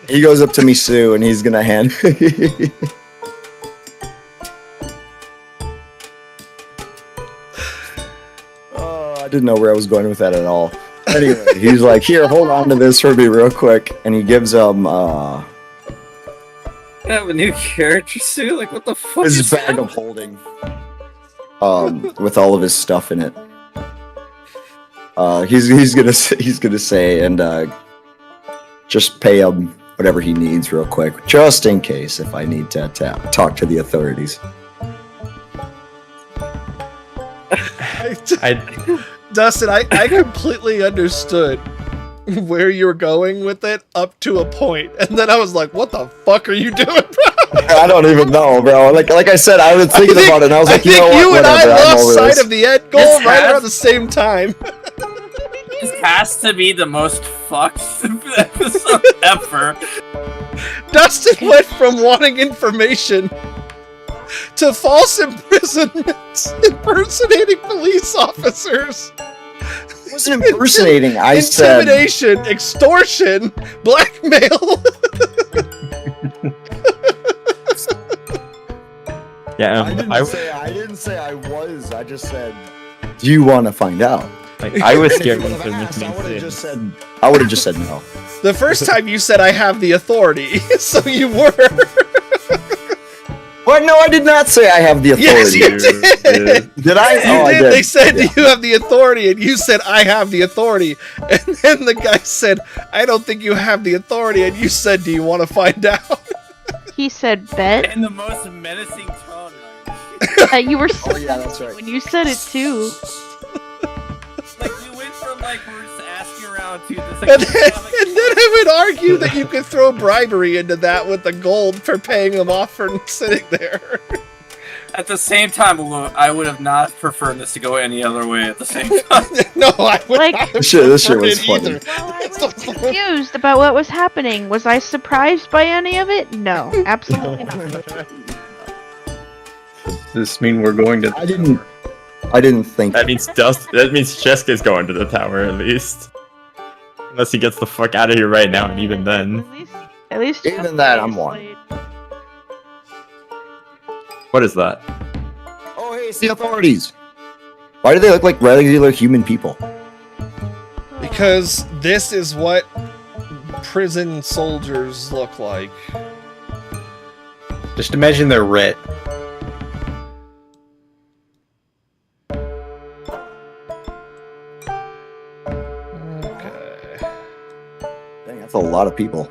He goes up to Misu and he's gonna hand. I didn't know where I was going with that at all. Anyway, he's like, "Here, hold on to this for me real quick," and he gives him I have a new character suit? Like, what the fuck his is bag that? of holding, with all of his stuff in it. He's gonna say and just pay him whatever he needs real quick, just in case if I need to talk to the authorities. Dustin, I completely understood where you were going with it up to a point, and then I was like, "What the fuck are you doing, bro?" I don't even know, bro. Like I said, I was thinking about it, and I was like, I "You know think what? you and I Whatever, I'm lost over sight this." of the end goal This right has- around the same time. This has to be the most fucked episode ever. Dustin went from wanting information to false imprisonment, impersonating police officers. It wasn't impersonating. I said, Intimidation, extortion, blackmail. Yeah, I didn't say I was. I just said, "Do you want to find out?" I was If scared you of would've asked, I would have him. just said. I would have just said no. The first time you said I have the authority, so you were. What? No, I did not say I have the Yes, authority. you did. Did I? You Oh, I did. did. They said Yeah. you have the authority, and you said I have the authority. And then the guy said, "I don't think you have the authority," and you said, "Do you want to find out?" He said bet. In the most menacing tone. You were Oh yeah, that's right. when you said it too. Like, we went from, like, we're just asking around to this, And like, then I would argue that you could throw bribery into that with the gold for paying them off for sitting there. At the same time, I would have not preferred this to go any other way at the same time. No, I would Like- not. This shit was either. funny. Well, I was confused about what was happening. Was I surprised by any of it? No, absolutely not. Does this mean we're going to? I didn't think. That means Cheska's going to the tower at least. Unless he gets the fuck out of here right now, and even then. At least Even that, I'm on. What is that? Oh, hey, it's the authorities. Why do they look like regular human people? Because this is what prison soldiers look like. Just imagine they're red. Okay. Dang, that's a lot of people.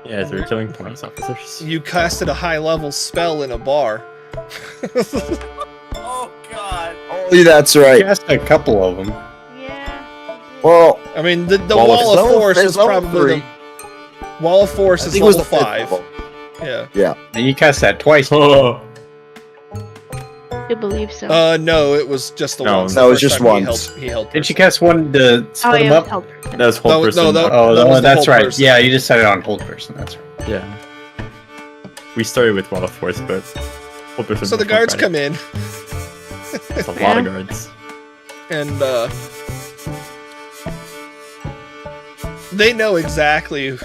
Yeah, they're killing police officers. You casted a high-level spell in a bar. Oh god. Oh, that's right. Cast a couple of them. Yeah. Well, I mean, the Wall Wall of- of Force there's is level probably the Wall of Force I is think it was level the fifth 5. level. Yeah. And you cast that twice. Oh, I believe so. No, it was just the No, once. no, The it was first just time once. He held Did you person. cast one to oh split yeah, them up? held person. that was whole No, person. no, that- Oh, that was the that's whole right. person. Yeah, you just set it on hold person. That's right. Yeah. We started with Wall of Force, but whole person. So the guards come in, That's a lot of guards. and they know exactly.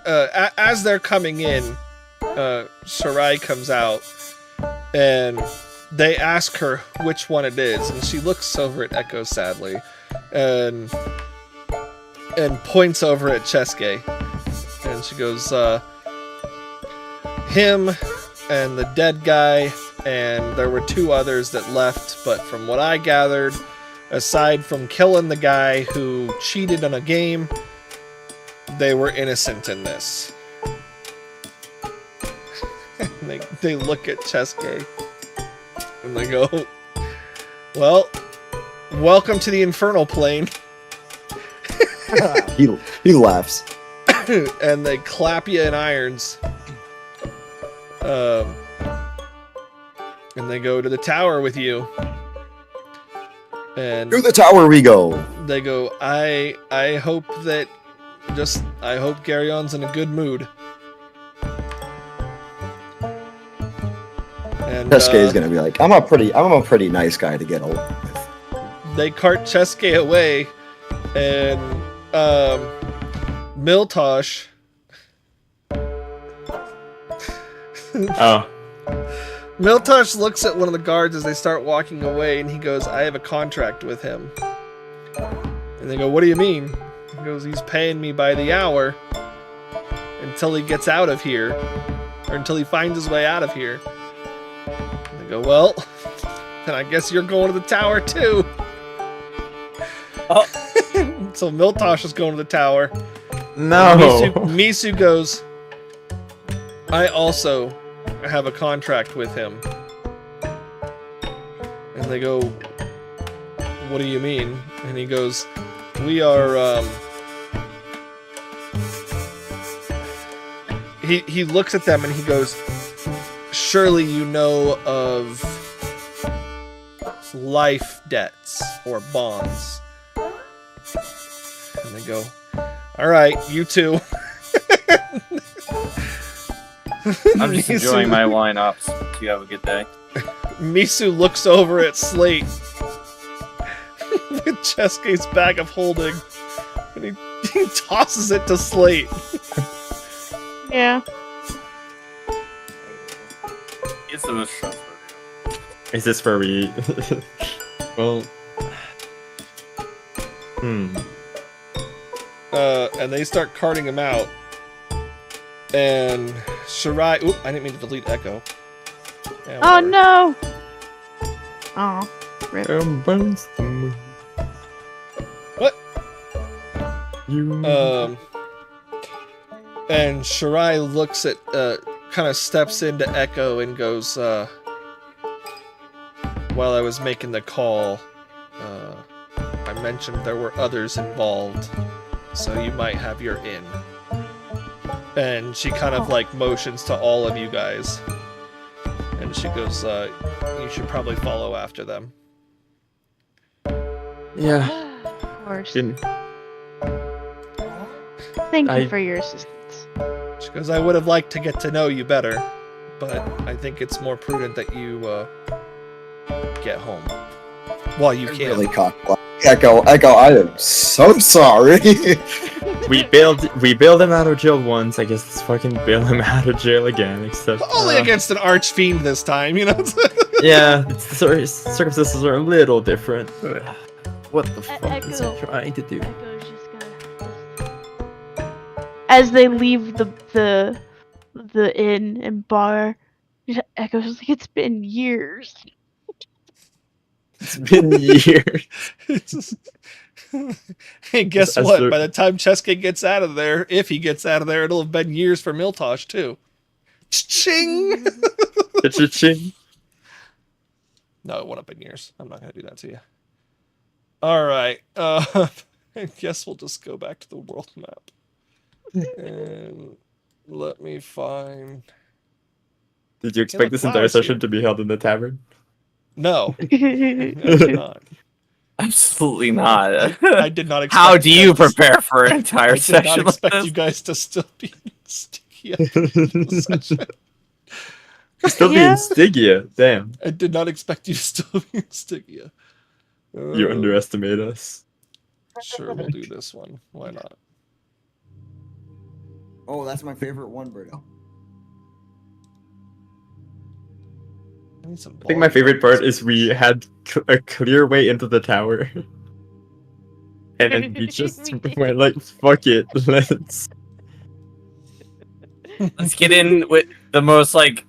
As they're coming in, Shirai comes out, and they ask her which one it is, and she looks over at Echo sadly, and points over at Cheske, and she goes, him and the dead guy, and there were 2 others that left, but from what I gathered, aside from killing the guy who cheated on a game, they were innocent in this. And they look at Cheske, and they go, well, welcome to the Infernal Plane. he laughs. And they clap you in irons. And they go to the tower with you. And To the tower we go. they go, I hope that I hope Garyon's in a good mood. And Cheske is gonna be like, I'm a pretty nice guy to get along with. they cart Cheske away, and Miltosh Oh, Miltosh looks at one of the guards as they start walking away, and he goes, I have a contract with him. And they go, what do you mean? He goes, he's paying me by the hour until he gets out of here, or until he finds his way out of here. And they go, well, then I guess you're going to the tower too. Oh. So Miltosh is going to the tower. no! Misu goes, I also have a contract with him. And they go, what do you mean? And he goes, we are, he looks at them and he goes, surely you know of life debts or bonds. And they go, all right, you too. I'm just enjoying my wine ups. You have a good day. Misu looks over at Slate with Cheske's bag of holding, and he tosses it to Slate. Yeah. It's the most stressful. Is this where we? Well, And they start carting him out. And Shirai, oop, I didn't mean to delete Echo. Yeah, Oh whatever. no. Oh. Rip. burns the moon. What? You. And Shirai looks at, kind of steps into Echo and goes, while I was making the call, I mentioned there were others involved, so you might have your in. And she kind of like motions to all of you guys. And And she goes, you should probably follow after them. Yeah. Of course. Didn't- Thank you I- for your assistance. She goes, I would have liked to get to know you better, but I think it's more prudent that you get home while you can. Really cockblock. Echo, I am so sorry. We bailed him out of jail once. I guess let's fucking bail him out of jail again. Except Only against an archfiend this time, you know. yeah, circumstances are a little different. What the fuck is he Echo. trying to do? Echo's just gonna. As they leave the inn and bar, Echo's just like, it's been years. It's been years. Hey, guess As what? the- By the time Cheske gets out of there, if he gets out of there, it'll have been years for Miltosh too. Ching! Cha-ching. No, it wouldn't have been years. I'm not gonna do that to you. All right. I guess we'll just go back to the world map. And let me find. Did you expect look, this entire flowers session here. to be held in the tavern? No, I did not. Absolutely not. I did not expect. How do you guys- prepare for an entire I did session not like expect this? you guys to still be sticky at the end of the session. Still Yeah. being Stygia. Damn. I did not expect you to still be Stygia. You underestimate us. Sure, we'll do this one. Why not? Oh, that's my favorite one, Berto. I some I think my favorite part is we had a clear way into the tower. And then we just went like, fuck it, let's... Let's get in with the most like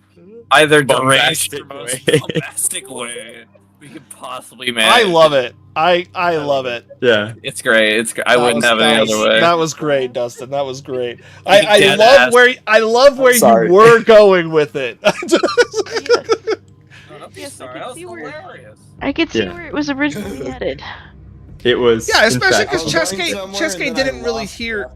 either deranged or Bombastic most way. bombastic way we could possibly manage. I love it. I love it. Yeah. It's great. It's I That wouldn't was- have it that any was- other way. That was great, Dustin. That was great. I Dead love ass. where sorry. you were going with it. Yes, I Sorry, can that was see where- hilarious. I could see Yeah. where it was originally headed. It was. Yeah, in especially fact- because Cheske didn't really hear.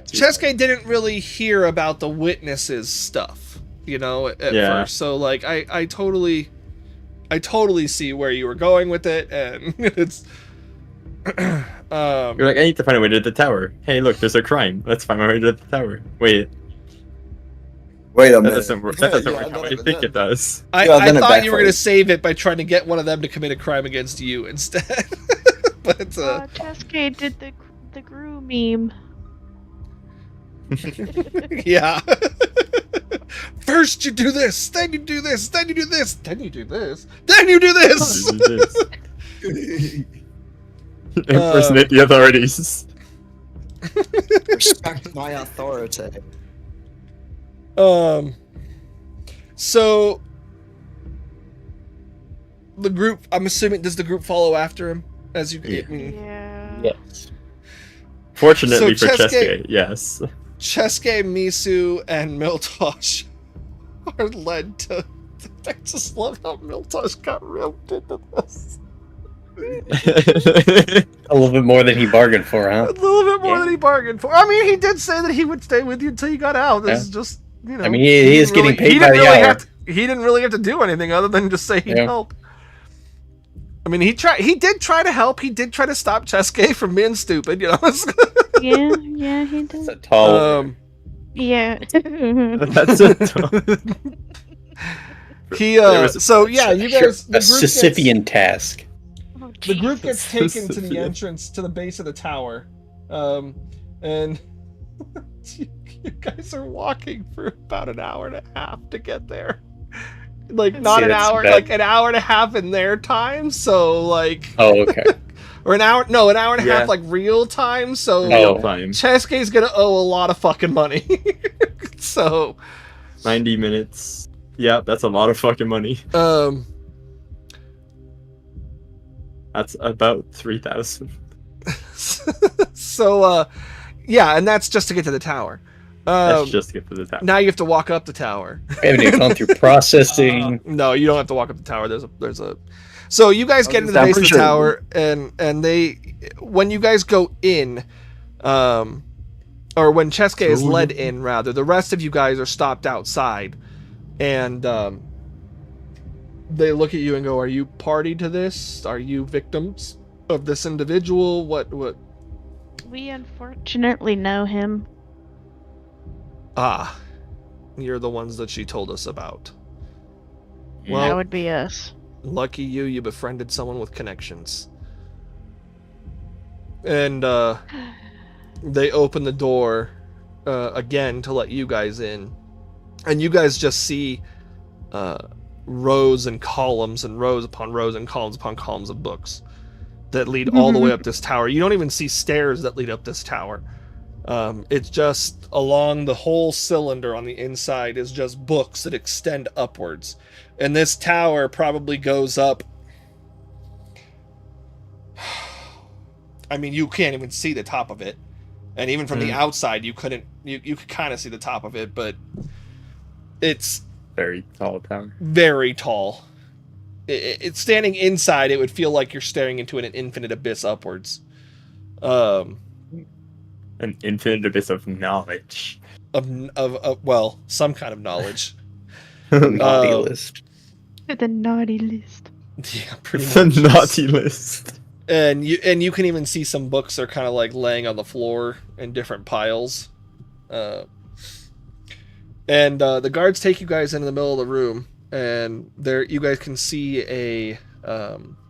Cheske didn't really hear about the witnesses stuff, you know, at Yeah. first. So like, I totally see where you were going with it, and it's. You're like, I need to find a way to the tower. Hey, look, there's a crime. Let's find a way to the tower. Wait, Wait a that minute. doesn't work. That doesn't Yeah, work how then I it- think it does. I then it thought you were backfired. gonna save it by trying to get one of them to commit a crime against you instead, but Cheske did the Gru meme. yeah. First you do this, then you do this, then you do this, then you do this, then you do this. Impersonate the authorities. Respect my authority. So the group, I'm assuming, does the group follow after him as you Yeah. Yeah. Yes. Fortunately So for Cheske- Cheske, yes. Cheske, Misu, and Miltosh are led to. I just love how Miltosh got roped into this. A little bit more than he bargained for, A huh? little bit more than he bargained for. I mean, he did say that he would stay with you until you got out. This Yeah. is just, you know. I mean, he is didn't getting paid he by didn't the really hour. have to, he didn't really have to do anything other than just say he'd Yeah. help. I mean, he did try to help. He did try to stop Cheske from being stupid, you know. Yeah, he It's a did. tall. Yeah. That's it. He There was- so yeah, you guys. a Sisyphean task. The group gets taken to the Sisyphean. entrance to the base of the tower, and you guys are walking for about an hour and a half to get there. Like not See, an that's hour, bad. like an hour and a half in their time. So like, Oh, okay. or an hour and a Yeah. half like real time. So Oh. Time. Cheske's gonna owe a lot of fucking money. So 90 minutes. Yeah, that's a lot of fucking money. That's about 3,000. so yeah, and that's just to get to the tower. That's just to get to the tower. Now you have to walk up the tower. We haven't even gone through processing. No, you don't have to walk up the tower. There's a. So you guys get into the I'm base of the pretty sure- tower, and they, when you guys go in, or when Cheske is led in, rather, the rest of you guys are stopped outside, and they look at you and go, "Are you party to this? Are you victims of this individual? What?" We unfortunately know him. Ah, you're the ones that she told us about. That Well, would be us. lucky you, you befriended someone with connections. And they open the door again to let you guys in. And you guys just see rows and columns and rows upon rows and columns upon columns of books that lead all the way up this tower. You don't even see stairs that lead up this tower. It's just along the whole cylinder on the inside is just books that extend upwards. And this tower probably goes up. I mean, you can't even see the top of it. And even from the outside, you could kind of see the top of it, but it's Very tall tower. very tall. It's standing inside, it would feel like you're staring into an infinite abyss upwards. An infinite abyss of knowledge. Of well, some kind of knowledge. Naughty list. The naughty list. Yeah, pretty The much. naughty list. And you can even see some books are kind of like laying on the floor in different piles. And the guards take you guys into the middle of the room, and there you guys can see a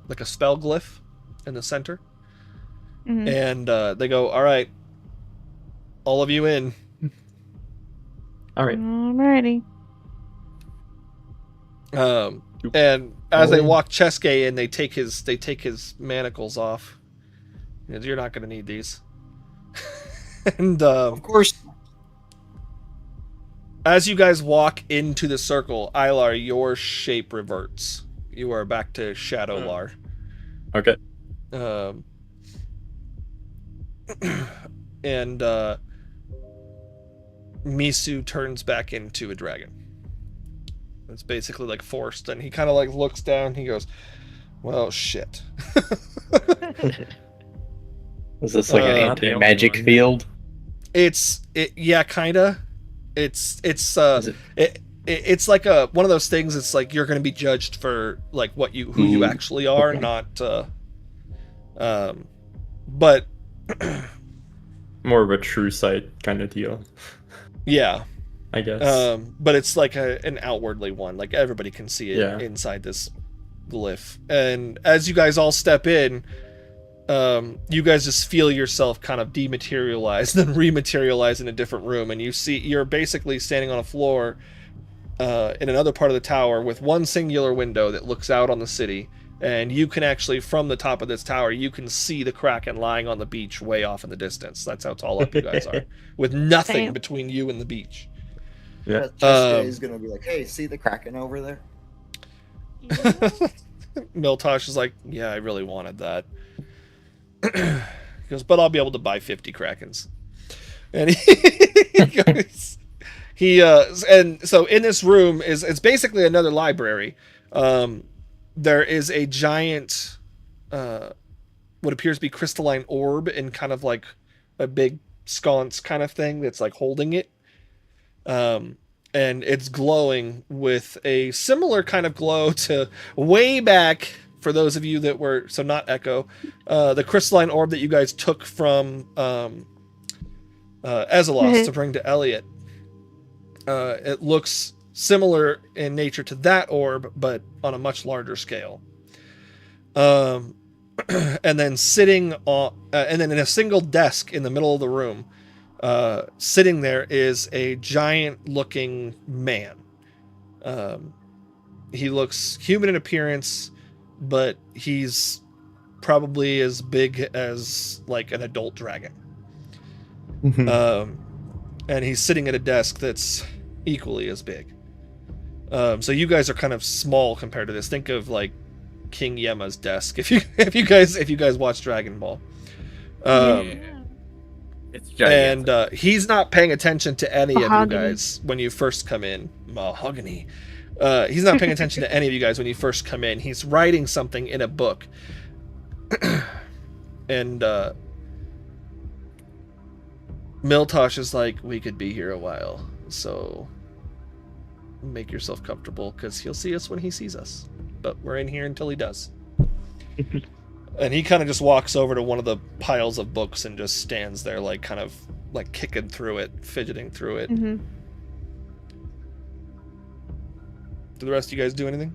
like a spell glyph in the center. Mhm. And they go, "All right, all of you in." All right. Alrighty. And as they walk Cheske in, they take his manacles off. You're not going to need these. And Of course. as you guys walk into the circle, Ilar, your shape reverts. You are back to Shadow Lar. Okay. And Misu turns back into a dragon. It's basically like forced, and he kind of like looks down. He goes, "Well, shit." Was this like an Not anti-magic field? Yeah, kinda. It's like one of those things. It's like you're going to be judged for like who you actually are, Okay. not. But More of a true sight kind of deal, yeah. I guess. But it's like an outwardly one. Like everybody can see it Yeah. inside this glyph. And as you guys all step in, you guys just feel yourself kind of dematerialize, then rematerialize in a different room, and you're basically standing on a floor in another part of the tower with one singular window that looks out on the city. And you can actually, from the top of this tower, you can see the Kraken lying on the beach way off in the distance. That's how tall up you guys are, with nothing Damn. between you and the beach. Yeah. Jessica is gonna be like, "Hey, see the Kraken over there?" Miltosh is like, "Yeah, I really wanted that." He goes, "But I'll be able to buy 50 Krakens." And he goes, and so in this room it's basically another library. There is a giant, what appears to be crystalline orb in kind of like a big sconce kind of thing that's like holding it. And it's glowing with a similar kind of glow to way back, for those of you that were, so not Echo, the crystalline orb that you guys took from Ezelos to bring to Elliot. It looks similar in nature to that orb, but on a much larger scale. And then sitting on, and then in a single desk in the middle of the room, sitting there is a giant-looking man. He looks human in appearance, but he's probably as big as like an adult dragon. And he's sitting at a desk that's equally as big. So you guys are kind of small compared to this. Think of like King Yema's desk if you guys watch Dragon Ball. It's gigantic. And he's not paying attention to any of you Mahogany. guys when you first come in. Mahogany. He's not paying attention to any of you guys when you first come in. He's writing something in a book. And Miltosh is like, "We could be here a while, so make yourself comfortable, because he'll see us when he sees us." but we're in here until he does. And he kind of just walks over to one of the piles of books and just stands there, like, kind of, like, kicking through it, fidgeting through it. Mm-hmm. Do the rest of you guys do anything?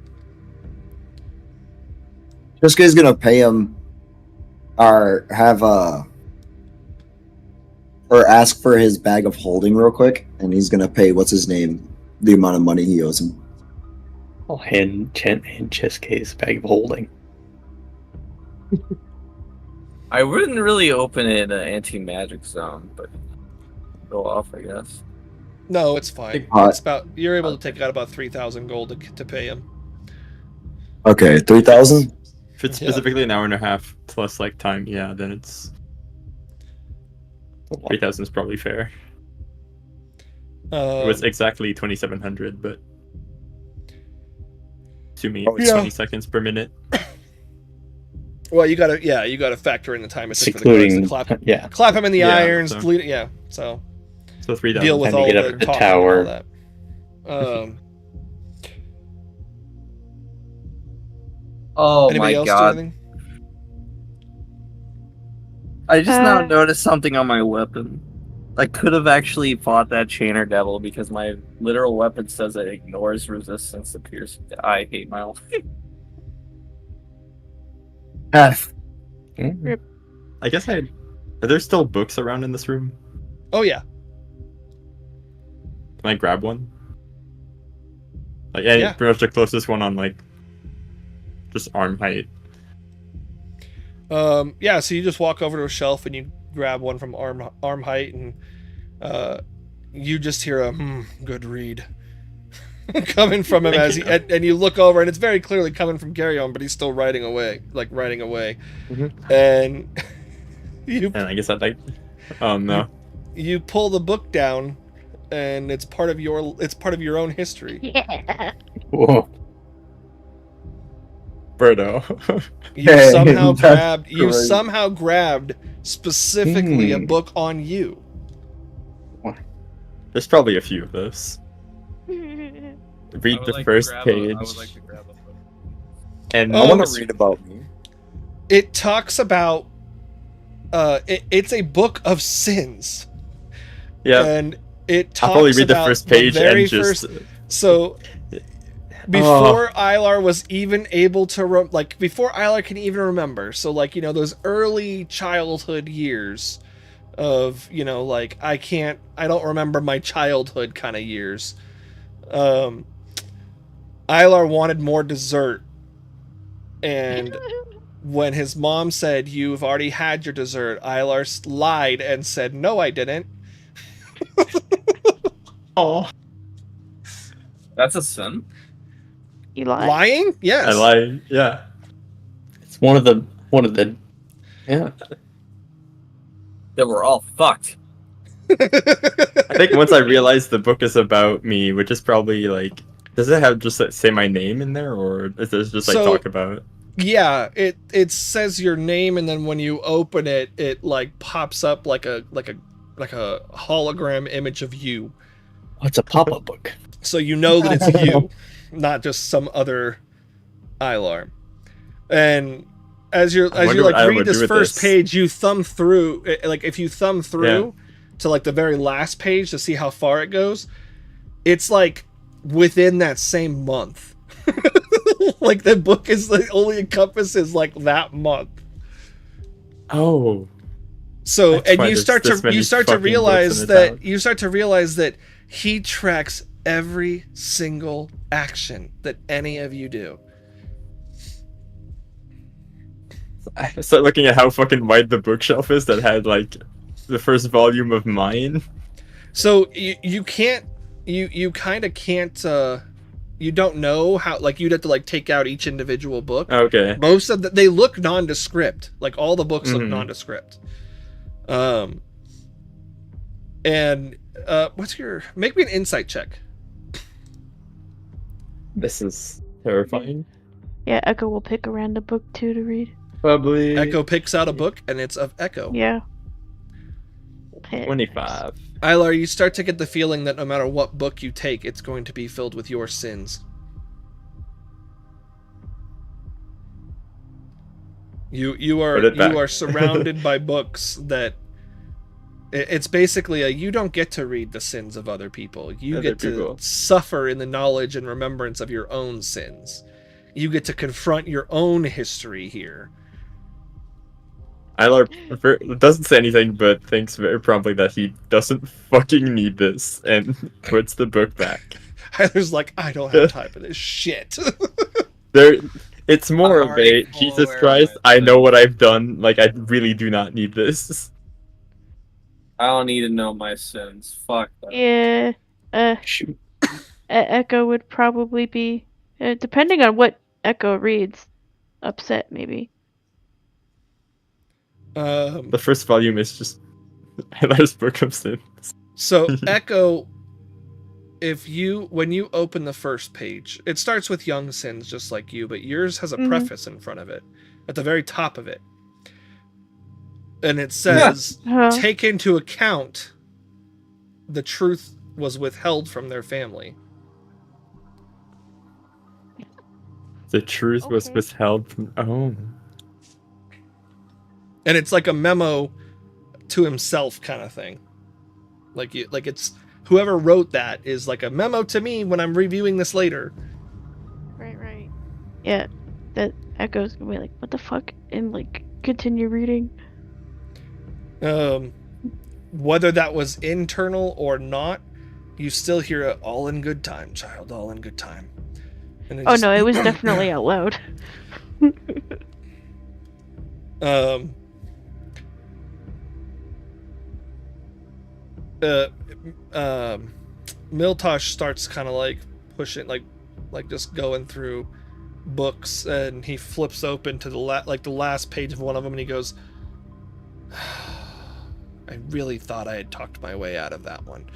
Triska's gonna pay him, or ask for his bag of holding real quick, and he's gonna pay, what's his name, the amount of money he owes him. I'll hand Cheska's bag of holding. I wouldn't really open it in an anti-magic zone, but go off, I guess. No, it's fine. Uh, It's about, you're able to take out about 3,000 gold to pay him. Okay, 3,000? If it's Yeah. specifically an hour and a half plus like time, yeah, then it's 3,000 is probably fair. It was exactly 2,700, but assuming it's 20 seconds per minute. Well, you gotta factor in the time it took for the Including, guards to yeah. clap him in the Yeah, irons, so- bleed, yeah. So 3,000. deal with Time to all get the up the talking tower. and all that. Oh Anybody my else god. do anything? I just now Uh, noticed something on my weapon. I could have actually fought that Chainer Devil because my literal weapon says it ignores resistance to piercing. I hate my life. I guess are there still books around in this room? Oh yeah. Can I grab one? Like, yeah, pretty much the closest one on like just arm height. Yeah, so you just walk over to a shelf and you grab one from arm height, and you just hear a good read coming from him as he and you look over, and it's very clearly coming from Garyon, but he's still writing away. Mhm. And you And I guess I'd like no. you pull the book down, and it's part of your own history. Yeah. Whoa. Birdo. You Hey, somehow that's grabbed specifically a book on you. There's probably a few of those. Read the first page. And Oh, I want it's- to read about me. It talks about it's a book of sins. yeah, And it talks I'll probably read the about first page very and just so before Ilar was even able to before Ilar can even remember, so like, you know, those early childhood years of, you know, like I don't remember my childhood kind of years. Ilar wanted more dessert, and when his mom said, "You've already had your dessert," Ilar lied and said, "No, I didn't." oh, That's a sin. You lied. Lying? Yes. I lie. Yeah, It's one of the yeah. Then we're all fucked. I think once I realized the book is about me, which is probably like, does it have just say my name in there, or is there just like So- talk about? Yeah, it says your name, and then when you open it, it like pops up like a hologram image of you, Oh, it's a pop-up book. so you know that it's you, not just some other Ilar. And as you wonder what like I read would do this with first this. page, you thumb through, like if you thumb through to like the very last page to see how far it goes, it's like within that same month. Like the book is like only encompasses like that month. Oh, So That's and why you there's start this to many fucking realize books in that he tracks every single action that any of you do. I start looking at how fucking wide the bookshelf is that had like the first volume of mine. So you can't you kind of can't you don't know how, like you'd have to like take out each individual book. Okay. Most of they look nondescript. Like all the books look Mhm. nondescript. And make me an insight check. This is terrifying. Yeah, Echo will pick a random book too to read. Probably Echo picks out a book, and it's of Echo. Yeah. 25. Ilar, you start to get the feeling that no matter what book you take, it's going to be filled with your sins. You are surrounded by books that it's basically you don't get to read the sins of other people. You get to suffer in the knowledge and remembrance of your own sins. You get to confront your own history here. Ilar doesn't say anything, but thinks very promptly that he doesn't fucking need this, and puts the book back. Ilar's like, I don't have time for this shit. It's more of a, Jesus Christ, I know what I've done, like, I really do not need this. I don't need to know my sins. Fuck that. Yeah. Shoot. Echo would probably be, depending on what Echo reads, upset maybe. The first volume is just Ilar's Book of Sins. So Echo, when you open the first page, it starts with young sins just like you, but yours has a preface in front of it, at the very top of it. And it says, take into account the truth was withheld from their family. The truth was withheld from... Oh. And it's like a memo to himself kind of thing. Like it's whoever wrote that is like a memo to me when I'm reviewing this later. Right. Yeah, that Echo's gonna be like, what the fuck? And like, continue reading. Whether that was internal or not, you still hear it, all in good time, child, all in good time. And no, it was definitely out loud. Miltosh starts kind of like pushing, like just going through books, and he flips open to the last page of one of them, and he goes, I really thought I had talked my way out of that one.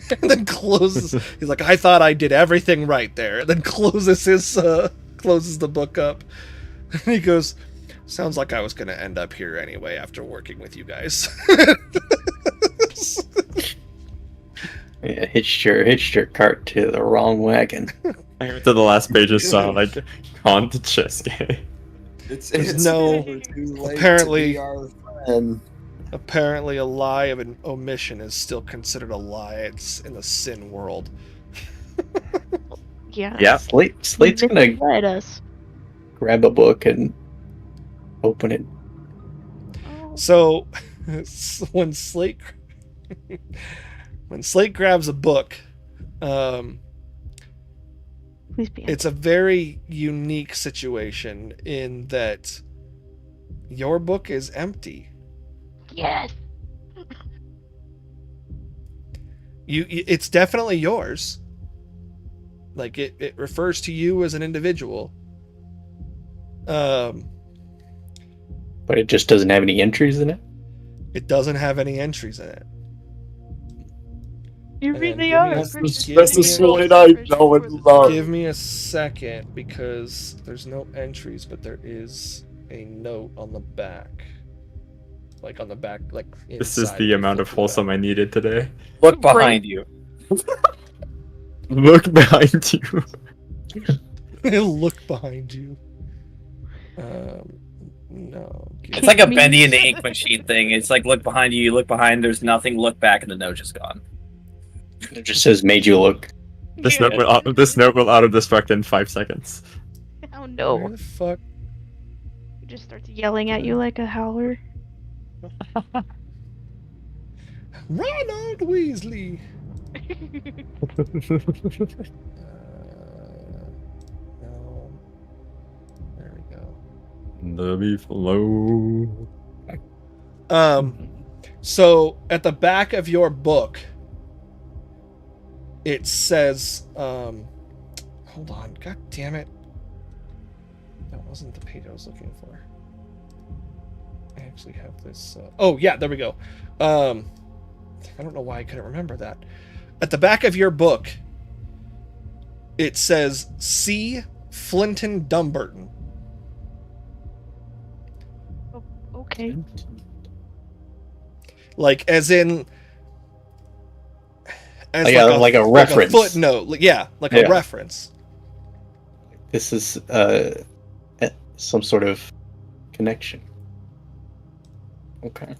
And then closes. He's like, I thought I did everything right there. And then closes the book up. And he goes, sounds like I was going to end up here anyway after working with you guys. Yeah, hitched your cart to the wrong wagon. I went to the last page and saw like on the chess game. It's no. Apparently, and apparently, a lie of an omission is still considered a lie. It's in the sin world. Yeah. Slate's gonna guide us. Grab a book and open it. So, when Slate grabs a book, it's a very unique situation in that your book is empty. Yes. It's definitely yours. Like it refers to you as an individual. But it just doesn't have any entries in it? It doesn't have any entries in it. You really are. That's the Slate I know and love. Give me a second, because there's no entries, but there is a note on the back. Like on the back, like inside. This is the amount of wholesome I needed today. Look behind you. Look behind you. Look behind you. No. It's like a Bendy in the Ink Machine thing. It's like, look behind you, look behind, there's nothing, look back, and the note just gone. It just says, made you look. This note will auto-destruct in 5 seconds. Oh no. Where the fuck? He just starts yelling at you like a howler. Ronald Weasley! No. There we go. The beef low. So at the back of your book, it says, hold on, god damn it. That wasn't the page I was looking for. I actually have this, oh yeah, there we go. I don't know why I couldn't remember that. At the back of your book, it says, C. Flinton Dumbarton. Oh, okay. Like a reference. Like a footnote. Yeah, like a reference. This is some sort of connection. Okay.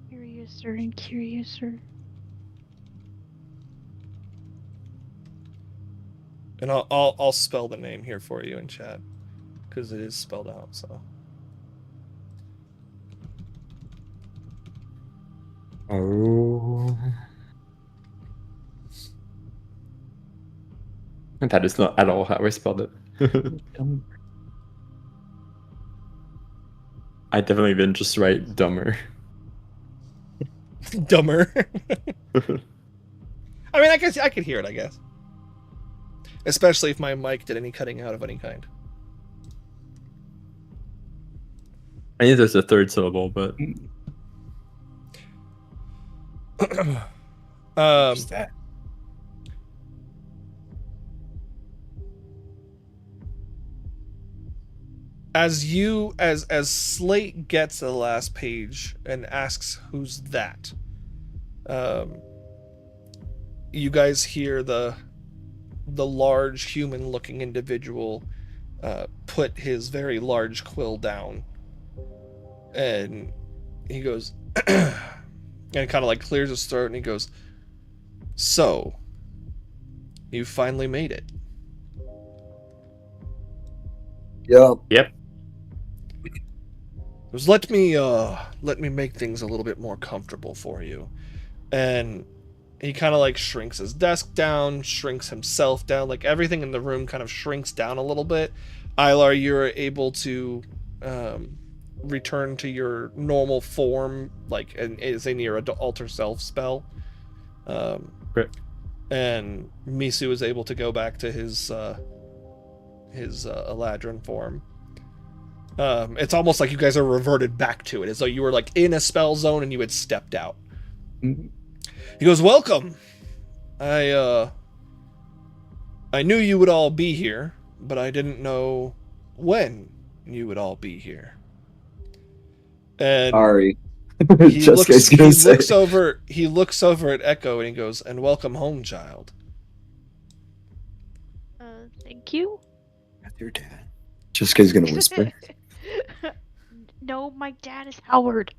Curiouser and curiouser. And I'll spell the name here for you in chat, because it is spelled out. So. Oh. That is not at all how I spelled it. I definitely didn't just write dumber. Dumber. I mean, I guess I could hear it, I guess. Especially if my mic did any cutting out of any kind. I think there's a third syllable, but What's that? As Slate gets to the last page and asks who's that, you guys hear the large human-looking individual put his very large quill down, and he goes and kind of like clears his throat, and he goes, "So, you finally made it." Yep. Was let me make things a little bit more comfortable for you. And he kind of like shrinks his desk down, shrinks himself down, like everything in the room kind of shrinks down a little bit. Ilar, you're able to return to your normal form, like as a near alter self spell. Great. And Misu is able to go back to his Eladrin form. It's almost like you guys are reverted back to it, as though you were like in a spell zone and you had stepped out. Mm-hmm. He goes, "Welcome. I knew you would all be here, but I didn't know when you would all be here." And Sorry. he looks over at Echo and he goes, "And welcome home, child." Thank you. Your dad. Jessica's gonna whisper. No, my dad is Howard.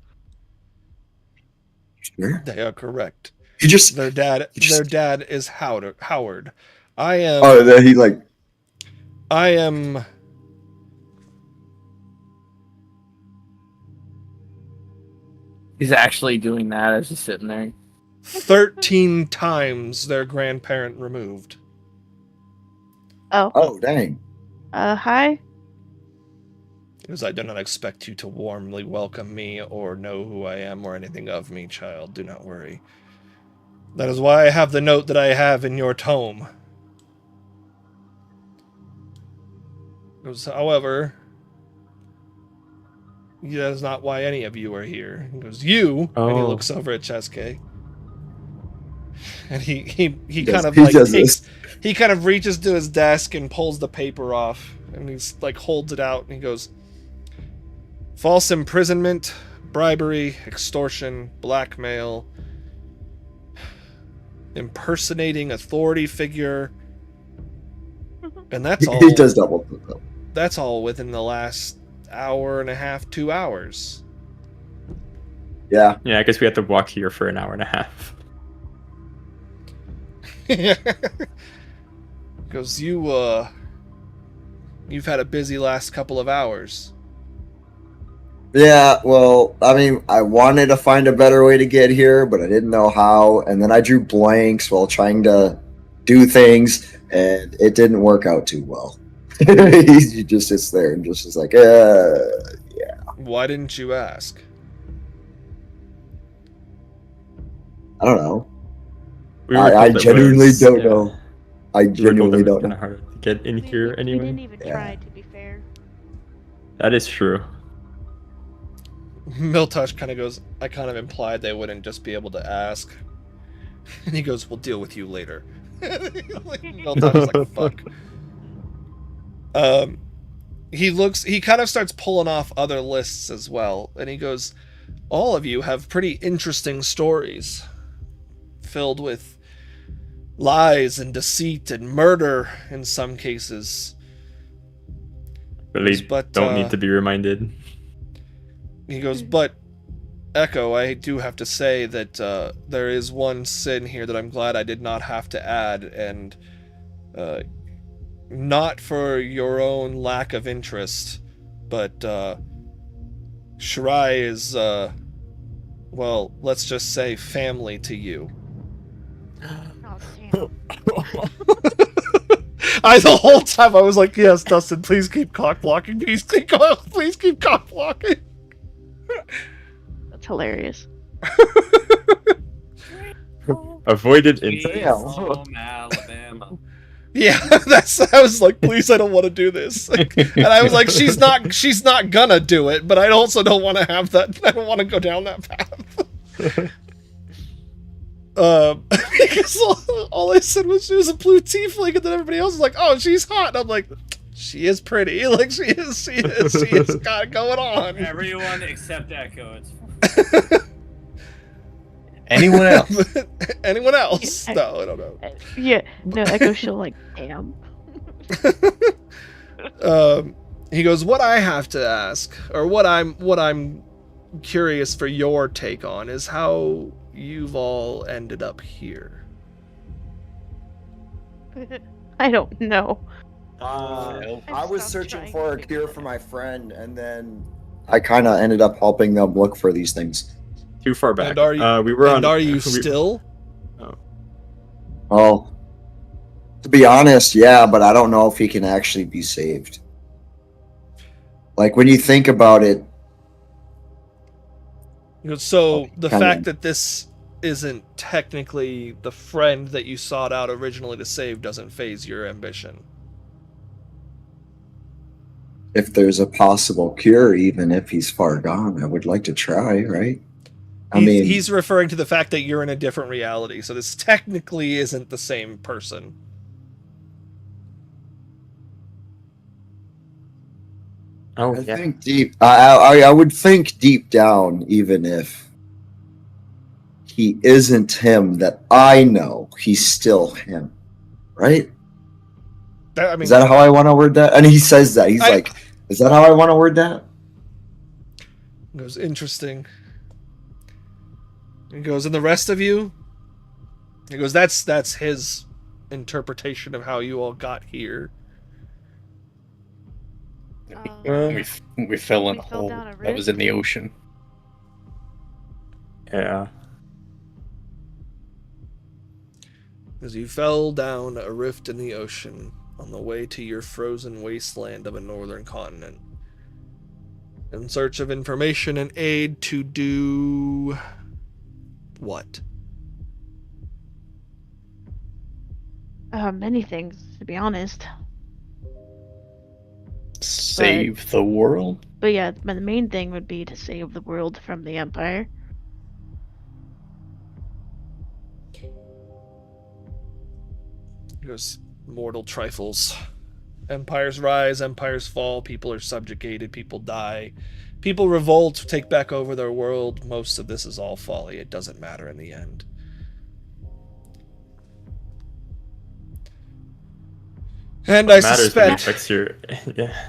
Sure. They are correct. You just Their dad is Howard. I am. Oh, that he like. I am. He's actually doing that as he's sitting there. 13 times their grandparent removed. Oh. Oh, dang. Hi. Because I do not expect you to warmly welcome me or know who I am or anything of me, child. Do not worry. That is why I have the note that I have in your tome. However, that is not why any of you are here. He goes, "You," and he looks over at Cheske. And he kind of like takes, he kind of reaches to his desk and pulls the paper off, and he's like holds it out, and he goes, "False imprisonment, bribery, extortion, blackmail, impersonating authority figure," and that's all. He does double. That's all within the last hour and a half, 2 hours. Yeah. Yeah, I guess we have to walk here for an hour and a half. Because you've had a busy last couple of hours. Yeah, well, I mean, I wanted to find a better way to get here, but I didn't know how, and then I drew blanks while trying to do things, and it didn't work out too well. He just sits there and just is like, yeah. Why didn't you ask? I don't know. We were I told that genuinely was- don't yeah. know. I We were told genuinely that was don't kind know. of hard to get in here We anyway. didn't even Yeah. try, to be fair. That is true. Miltosh kind of goes, "I kind of implied they wouldn't just be able to ask." And he goes, "We'll deal with you later." Miltosh is like, "Fuck." He kind of starts pulling off other lists as well, and he goes, all of you have pretty interesting stories, filled with lies and deceit and murder in some cases. Really But, don't need to be reminded. He goes, but Echo, I do have to say that there is one sin here that I'm glad I did not have to add, and not for your own lack of interest, but Shirai is, well, let's just say family to you. Oh, The whole time I was like, yes, Dustin, please keep cock blocking. Please keep cock blocking. that's hilarious. Avoided Sweet insult. home Alabama. Yeah, I was like, please, I don't want to do this. And I was like, she's not gonna do it, but I also don't want to have that. I don't want to go down that path. Because all I said was she was a blue tiefling, and then everybody else was like, oh, she's hot. And I'm like, she is pretty. Like, she is got it going on. Everyone except Echo. It's fine. Anyone else? Anyone else? No, I don't know. Yeah, no, Echo Shield, like, damn. He goes, what I have to ask, or what I'm curious for your take on, is how you've all ended up here. I don't know. I was searching for a cure for my friend, and then I kind of ended up helping them look for these things. Too far back. And are you, we were and on. are you still? Well, to be honest, yeah, but I don't know if he can actually be saved. Like, when you think about it. So the Kinda. fact that this isn't technically the friend that you sought out originally to save doesn't phase your ambition. If there's a possible cure, even if he's far gone, I would like to try, right? I mean, He's referring to the fact that you're in a different reality, so this technically isn't the same person. Oh, I yeah. think I would think deep down, even if he isn't him, that I know he's still him, right? I mean, Is that how I want to word that? And he says that. He's like, is that how I want to word that? It goes, interesting. He goes, and the rest of you? He goes, that's his interpretation of how you all got here. We fell in we a fell hole down a that was in the ocean. Yeah. As you fell down a rift in the ocean on the way to your frozen wasteland of a northern continent, in search of information and aid to do what? Many things, to be honest. Save the world? But yeah, the main thing would be to save the world from the Empire. He goes, mortal trifles. Empires rise, empires fall, people are subjugated, people die. People revolt, take back over their world. Most of this is all folly. It doesn't matter in the end. And I matters when it suspect... affects your yeah.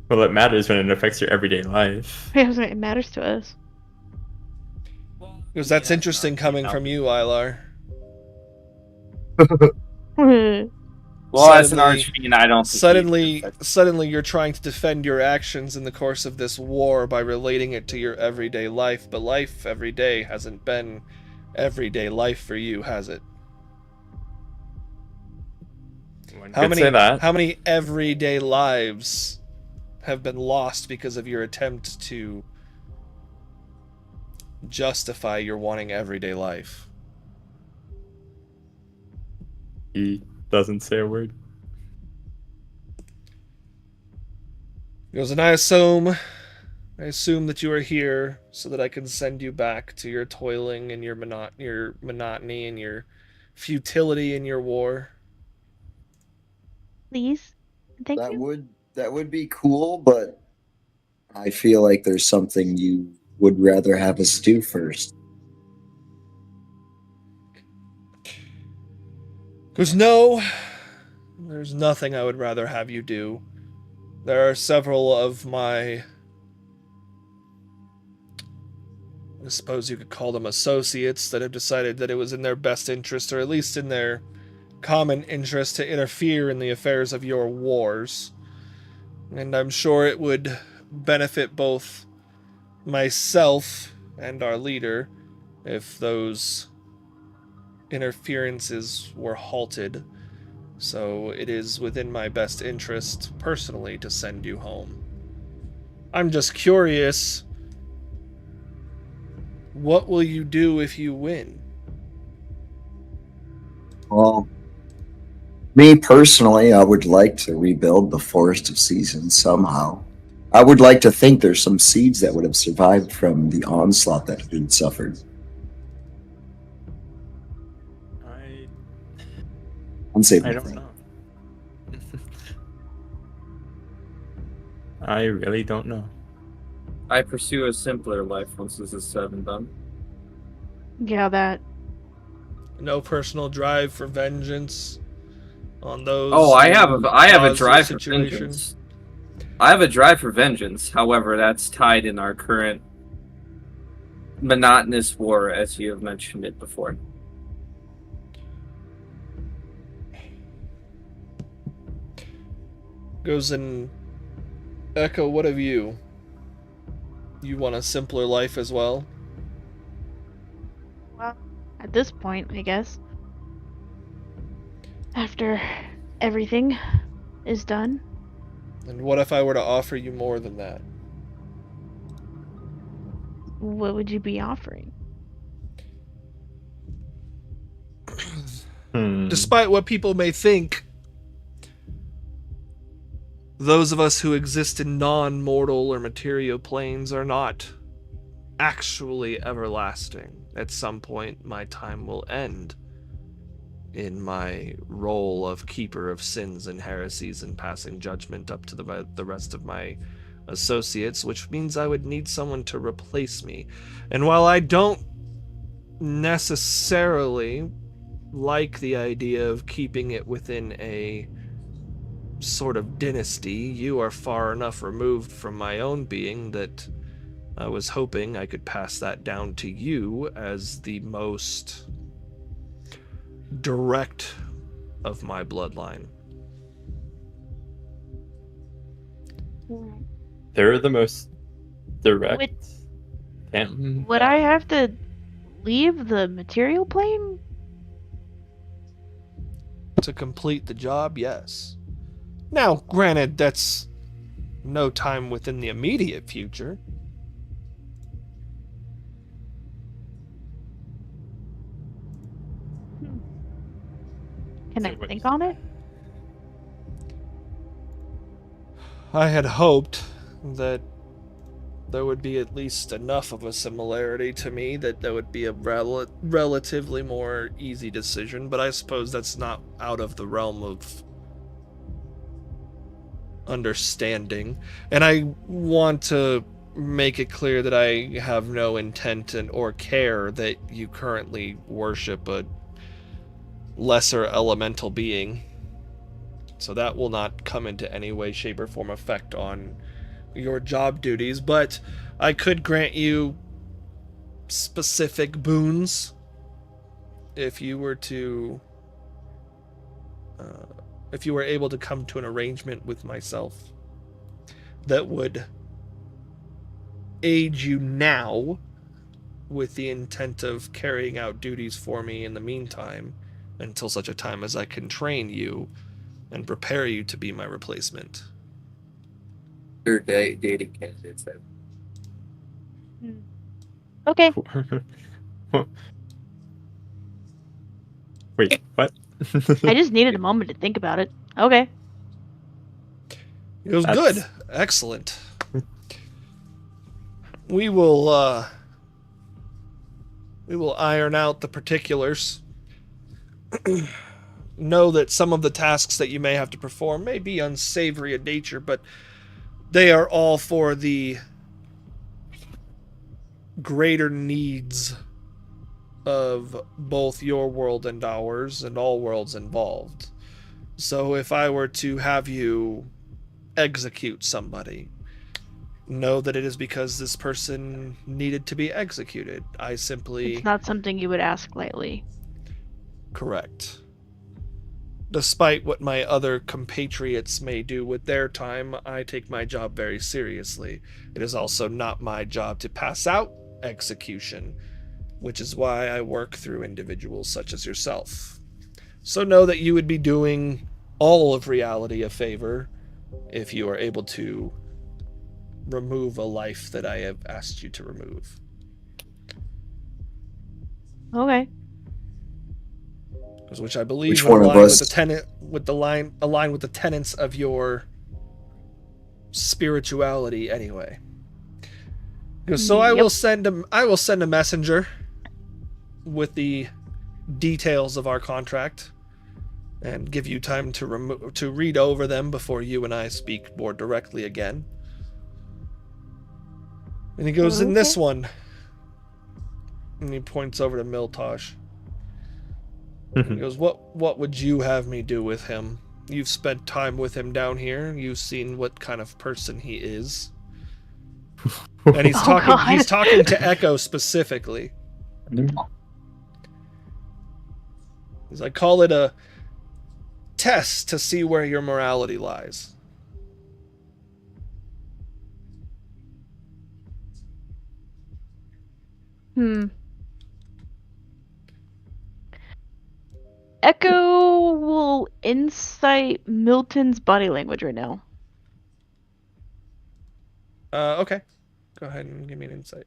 Well, it matters when it affects your everyday life. Yeah, it matters to us. Because that's interesting coming from you, Ilar. Well, as an archfiend, I don't. Suddenly, you're trying to defend your actions in the course of this war by relating it to your everyday life. But life every day hasn't been everyday life for you, has it? How many everyday lives have been lost because of your attempt to justify your wanting everyday life? He doesn't say a word. He goes, and I assume that you are here so that I can send you back to your toiling and your monotony and your futility in your war. Please. Thank you. That would be cool, but I feel like there's something you would rather have us do first? There's nothing I would rather have you do. There are several of my, I suppose you could call them associates, that have decided that it was in their best interest, or at least in their common interest, to interfere in the affairs of your wars. And I'm sure it would benefit both myself and our leader if those interferences were halted. So it is within my best interest, personally, to send you home. I'm just curious, what will you do if you win? Well, me personally, I would like to rebuild the Forest of Seasons somehow. I would like to think there's some seeds that would have survived from the onslaught that had been suffered. I don't know. I really don't know. I pursue a simpler life once this is said and done. Yeah, that. No personal drive for vengeance on those. Oh, I have a drive for situation. vengeance. I have a drive for vengeance. However, that's tied in our current monotonous war, as you have mentioned it before. Goes in Echo, what of you? You want a simpler life as well? Well, at this point, I guess. After everything is done. And what if I were to offer you more than that? What would you be offering? Despite what people may think, those of us who exist in non-mortal or material planes are not actually everlasting. At some point, my time will end in my role of keeper of sins and heresies and passing judgment up to the rest of my associates, which means I would need someone to replace me. And while I don't necessarily like the idea of keeping it within a sort of dynasty, you are far enough removed from my own being that I was hoping I could pass that down to you as the most direct of my bloodline. They're the most direct. Would I have to leave the material plane? To complete the job, yes. Now, granted, that's no time within the immediate future. Can I think on it? I had hoped that there would be at least enough of a similarity to me that there would be a relatively more easy decision, but I suppose that's not out of the realm of understanding. And I want to make it clear that I have no intent or care that you currently worship a lesser elemental being. So that will not come into any way, shape, or form effect on your job duties, but I could grant you specific boons if you were to if you were able to come to an arrangement with myself that would aid you now with the intent of carrying out duties for me in the meantime until such a time as I can train you and prepare you to be my replacement. Your dating candidates. Okay. Wait, what? I just needed a moment to think about it. Okay. It was good. Excellent. We will iron out the particulars. Know that some of the tasks that you may have to perform may be unsavory in nature, but they are all for the greater needs of both your world and ours and all worlds involved. So if I were to have you execute somebody, know that it is because this person needed to be executed. I simply... It's not something you would ask lightly. Correct. Despite what my other compatriots may do with their time, I take my job very seriously. It is also not my job to pass out execution, which is why I work through individuals such as yourself. So know that you would be doing all of reality a favor if you are able to remove a life that I have asked you to remove. Okay. Which I believe Which would one of align us? align with the tenets of your spirituality anyway. So I will send a messenger with the details of our contract and give you time to read over them before you and I speak more directly again. And he goes, in this one, and he points over to Miltosh. He goes, what would you have me do with him? You've spent time with him down here. You've seen what kind of person he is. And he's talking to Echo specifically. He's like, call it a test to see where your morality lies. Echo will insight Milton's body language right now. Okay. Go ahead and give me an insight.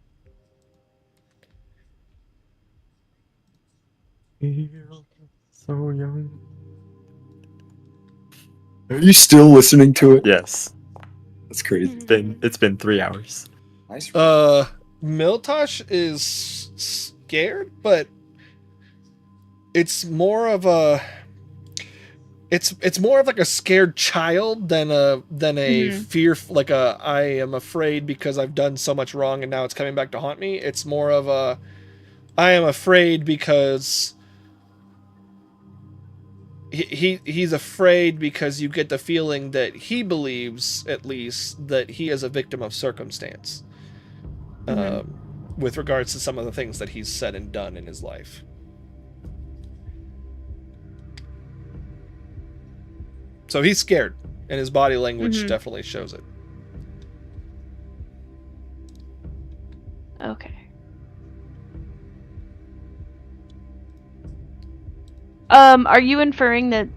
So young. Are you still listening to it? Yes. That's crazy. It's been 3 hours. Nice. Miltosh is scared, but it's more of a it's more of like a scared child than a fear, like a I am afraid because I've done so much wrong and now it's coming back to haunt me. It's more of a I am afraid because he's afraid because you get the feeling that he believes, at least, that he is a victim of circumstance with regards to some of the things that he's said and done in his life. So he's scared, and his body language definitely shows it. Okay. Are you inferring that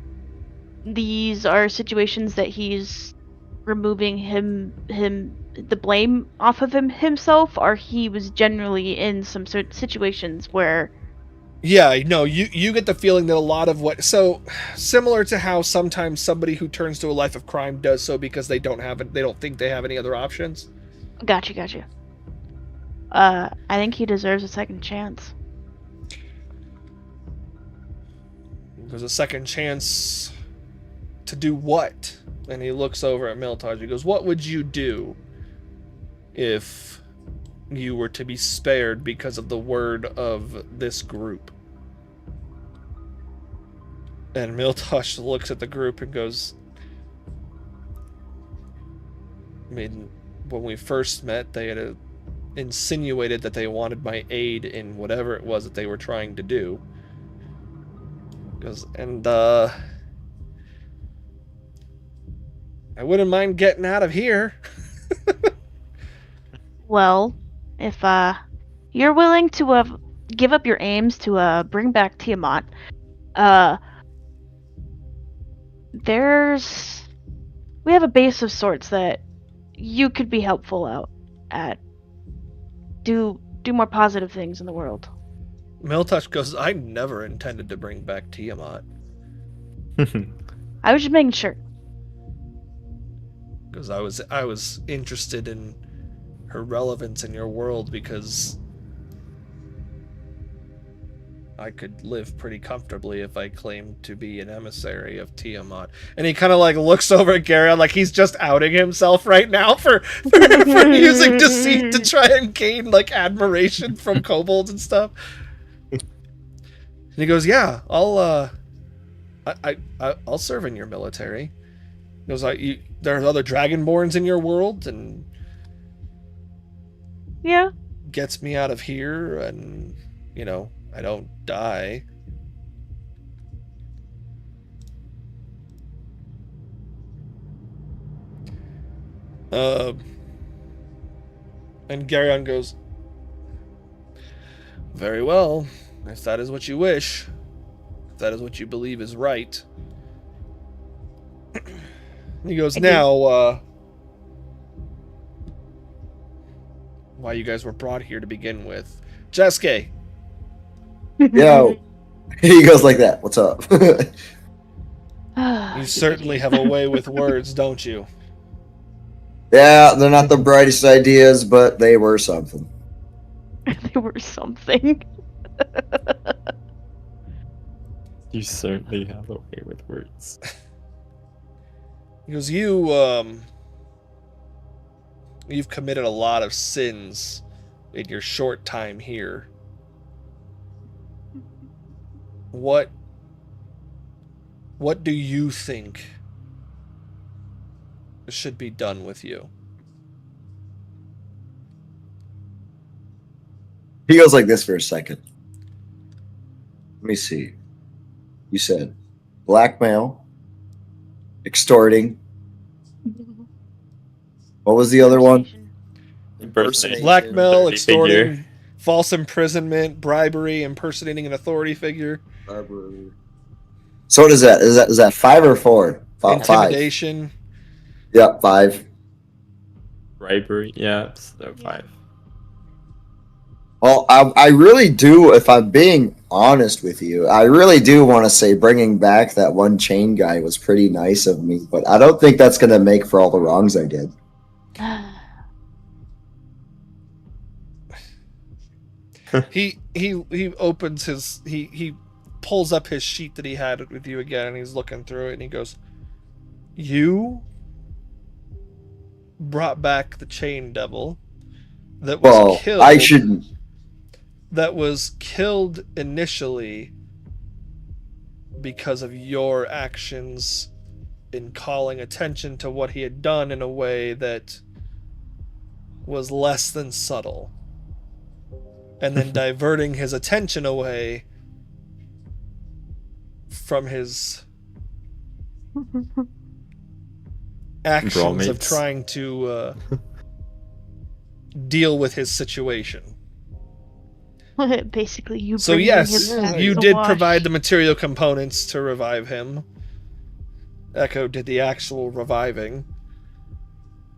these are situations that he's removing the blame off of himself, or he was generally in some sort of situations where... Yeah, no, you get the feeling that a lot of what... So, similar to how sometimes somebody who turns to a life of crime does so because they don't think they have any other options. Gotcha. I think he deserves a second chance. There's a second chance to do what? And he looks over at Miltosh. He goes, what would you do if you were to be spared because of the word of this group? And Miltosh looks at the group and goes, I mean, when we first met, they had insinuated that they wanted my aid in whatever it was that they were trying to do. I wouldn't mind getting out of here. Well, if you're willing to give up your aims to bring back Tiamat, we have a base of sorts that you could be helpful out at. Do more positive things in the world. Miltosh goes, I never intended to bring back Tiamat. I was just making sure. Because I was interested in her relevance in your world because I could live pretty comfortably if I claimed to be an emissary of Tiamat. And he kind of like looks over at Garyon like he's just outing himself right now for using deceit to try and gain like admiration from kobolds and stuff. And he goes, "Yeah, I'll serve in your military." He goes, "There's other dragonborns in your world, and Yeah. gets me out of here, and you know, I don't die." And Garyon goes, "Very well, if that is what you wish, if that is what you believe is right." He goes, "Now, why you guys were brought here to begin with. Jesuke." Yo. He goes like that. What's up? You certainly have a way with words, don't you? Yeah, they're not the brightest ideas, but they were something. They were something. You certainly have a way with words. He goes, you've committed a lot of sins in your short time here. What do you think should be done with you? He goes like this for a second. Let me see. You said blackmail, extorting. What was the other one? Impersonation. Blackmail, Authority extorting, figure. false imprisonment, bribery, impersonating an authority figure, So what is that? Is that 5 or 4? 5. intimidation. Yep, 5. Bribery. Yeah, so 5. Well, I really do, if I'm being honest with you, I really do want to say bringing back that one chain guy was pretty nice of me, but I don't think that's going to make for all the wrongs I did. He opens his he pulls up his sheet that he had with you again, and he's looking through it, and he goes, "You brought back the chain devil that was killed. I shouldn't. That was killed initially because of your actions in calling attention to what he had done in a way that was less than subtle, and then diverting his attention away from his actions of Brawlmates. trying to deal with his situation." Basically, you. So bringing yes, him back you to did wash. provide the material components to revive him. Echo did the actual reviving.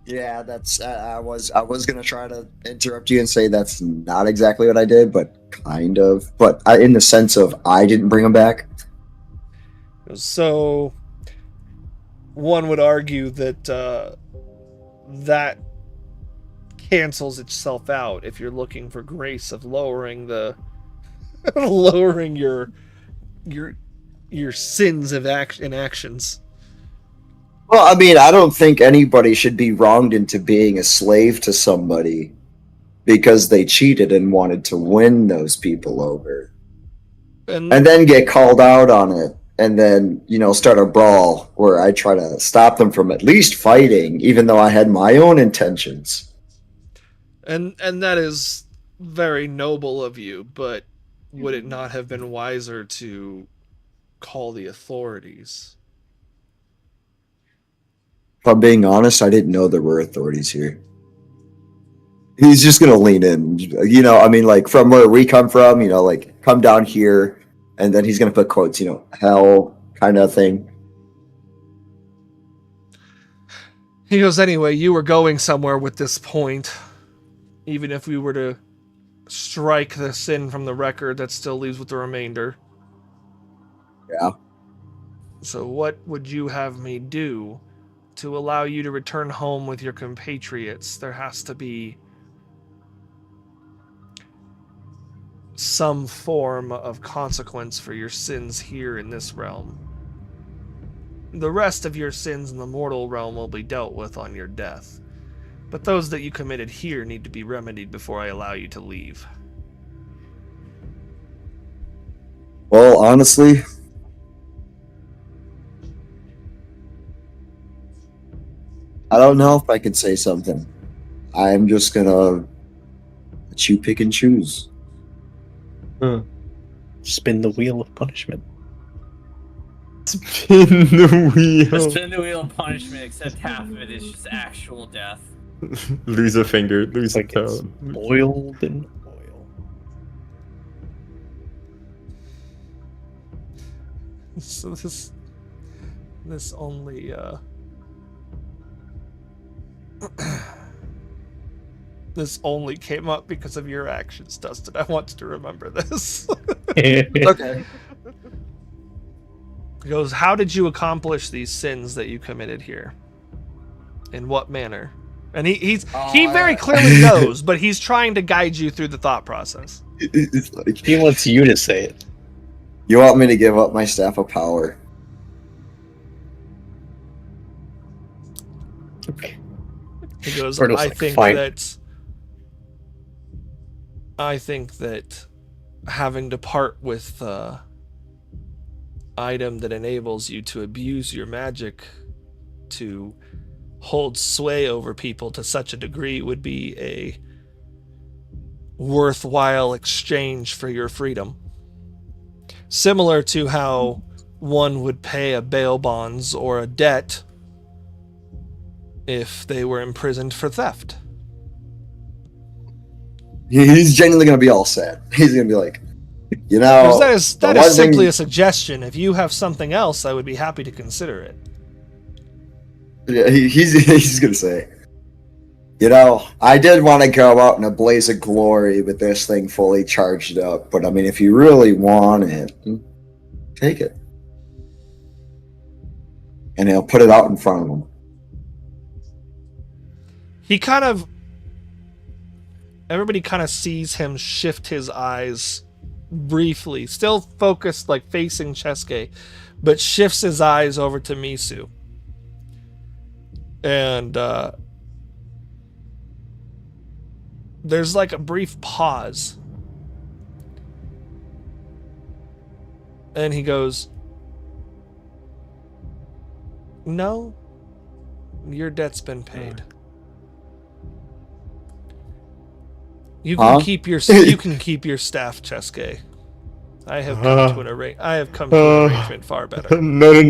Yeah, that's I was gonna try to interrupt you and say that's not exactly what I did, but kind of. But in the sense of I didn't bring him back. So one would argue that that cancels itself out if you're looking for grace of lowering the lowering your sins of actions. Well, I mean, I don't think anybody should be wronged into being a slave to somebody because they cheated and wanted to win those people over, and then get called out on it, and then start a brawl where I try to stop them from at least fighting, even though I had my own intentions. And that is very noble of you, but would it not have been wiser to call the authorities? If I'm being honest, I didn't know there were authorities here. He's just gonna lean in, I mean, like from where we come from, like come down here, and then he's gonna put quotes, hell kind of thing. He goes, "Anyway, you were going somewhere with this point. Even if we were to strike the sin from the record, that still leaves with the remainder. Yeah. So what would you have me do to allow you to return home with your compatriots? There has to be some form of consequence for your sins here in this realm. The rest of your sins in the mortal realm will be dealt with on your death. But those that you committed here need to be remedied before I allow you to leave. Well, honestly, I don't know if I can say something. I'm just gonna let you pick and choose. Spin the wheel of punishment. Spin the wheel. Spin the wheel of punishment, except half of it is just actual death. Lose a finger, lose a toe. It's boiled in oil. So this only this only came up because of your actions, Dustin. I want you to remember this. Okay. He goes, how did you accomplish these sins that you committed here? In what manner? And he very clearly knows, but he's trying to guide you through the thought process. It's like, He wants you to say it. you want me to give up my staff of power? Okay. He goes, Birdo's I like, think "Fine." that having to part with item that enables you to abuse your magic to hold sway over people to such a degree would be a worthwhile exchange for your freedom. Similar to how one would pay a bail bonds or a debt if they were imprisoned for theft. He's genuinely gonna be all sad. He's gonna be like, you know, That is the one simply thing- a suggestion. If you have something else, I would be happy to consider it. Yeah, he's gonna say, you know, I did want to go out in a blaze of glory with this thing fully charged up, but I mean, if you really want it, take it. And he'll put it out in front of him. Everybody kind of sees him shift his eyes briefly, still focused, like facing Chesuke, but shifts his eyes over to Misu. And there's like a brief pause. And he goes, no, your debt's been paid. You can keep your staff, Chesuke. I have come to an arrangement far better. No. What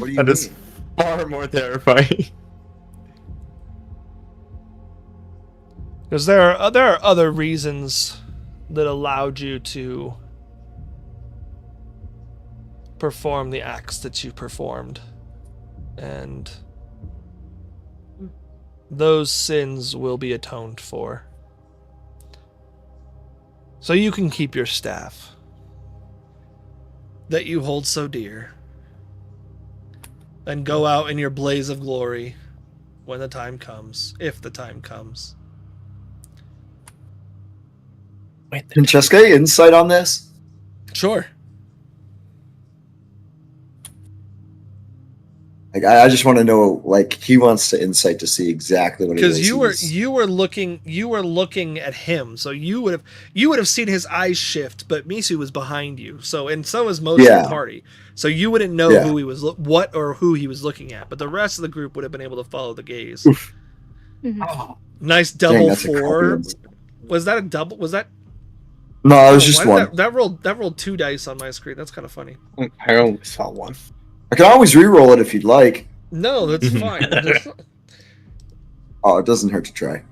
do you That is mean? far more terrifying. Because there are other reasons that allowed you to perform the acts that you performed, and those sins will be atoned for. So you can keep your staff that you hold so dear and go out in your blaze of glory when the time comes, if the time comes. Chesuke, insight on this? Sure. Like, I just want to know. Like, he wants to insight to see exactly what it is. Because you were looking at him, so you would have seen his eyes shift, but Misu was behind you. So was most of the party. So you wouldn't know who he was who he was looking at, but the rest of the group would have been able to follow the gaze. Mhm. Nice double that's a 4. copy. Was that a double? Was that? No, it was Oh, just why one. did That rolled 2 dice on my screen. That's kind of funny. I only saw one. I can always re-roll it if you'd like. No, that's fine. Oh, it doesn't hurt to try.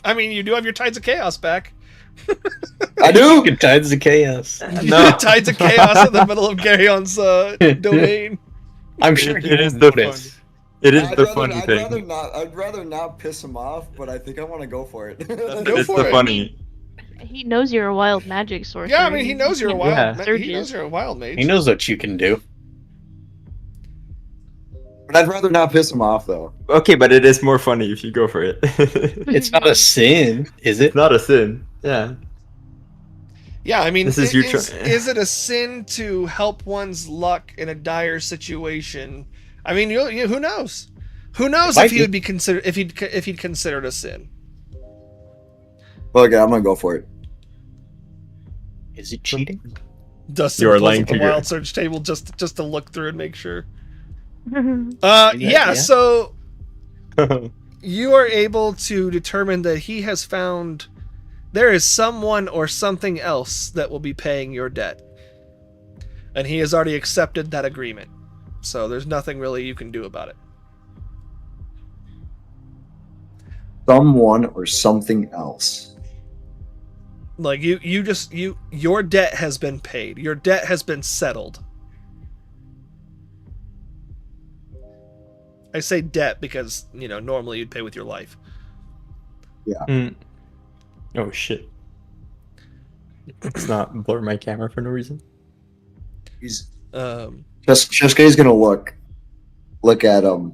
I mean, you do have your Tides of Chaos back. I do. Good tides of chaos. No. Tides of Chaos in the middle of Garion's domain. I'm sure It is the fun. It is the funny I'd thing. rather not piss him off, but I think I want to go for it. It's the funny. He knows you're a wild magic sorcerer. Yeah, I mean, he knows you're a wild. Yeah. He knows you're a wild mage. He knows what you can do. But I'd rather not piss him off, though. Okay, but it is more funny if you go for it. It's not a sin, is it? It's not a sin. Yeah. Yeah, I mean, This is is it a sin to help one's luck in a dire situation? I mean, who knows? Who knows if he would be considered if he'd considered a sin? Well, okay, I'm gonna go for it. Is it cheating? Dustin You are pulls lying up the to your- wild search table just to look through and make sure. Yeah. So you are able to determine that he has found there is someone or something else that will be paying your debt, and he has already accepted that agreement. So there's nothing really you can do about it. Someone or something else. Like your debt has been paid. Your debt has been settled. I say debt because, normally you'd pay with your life. Yeah. Oh shit. Let's not blur my camera for no reason. He's Um, Shusuke's gonna look at him.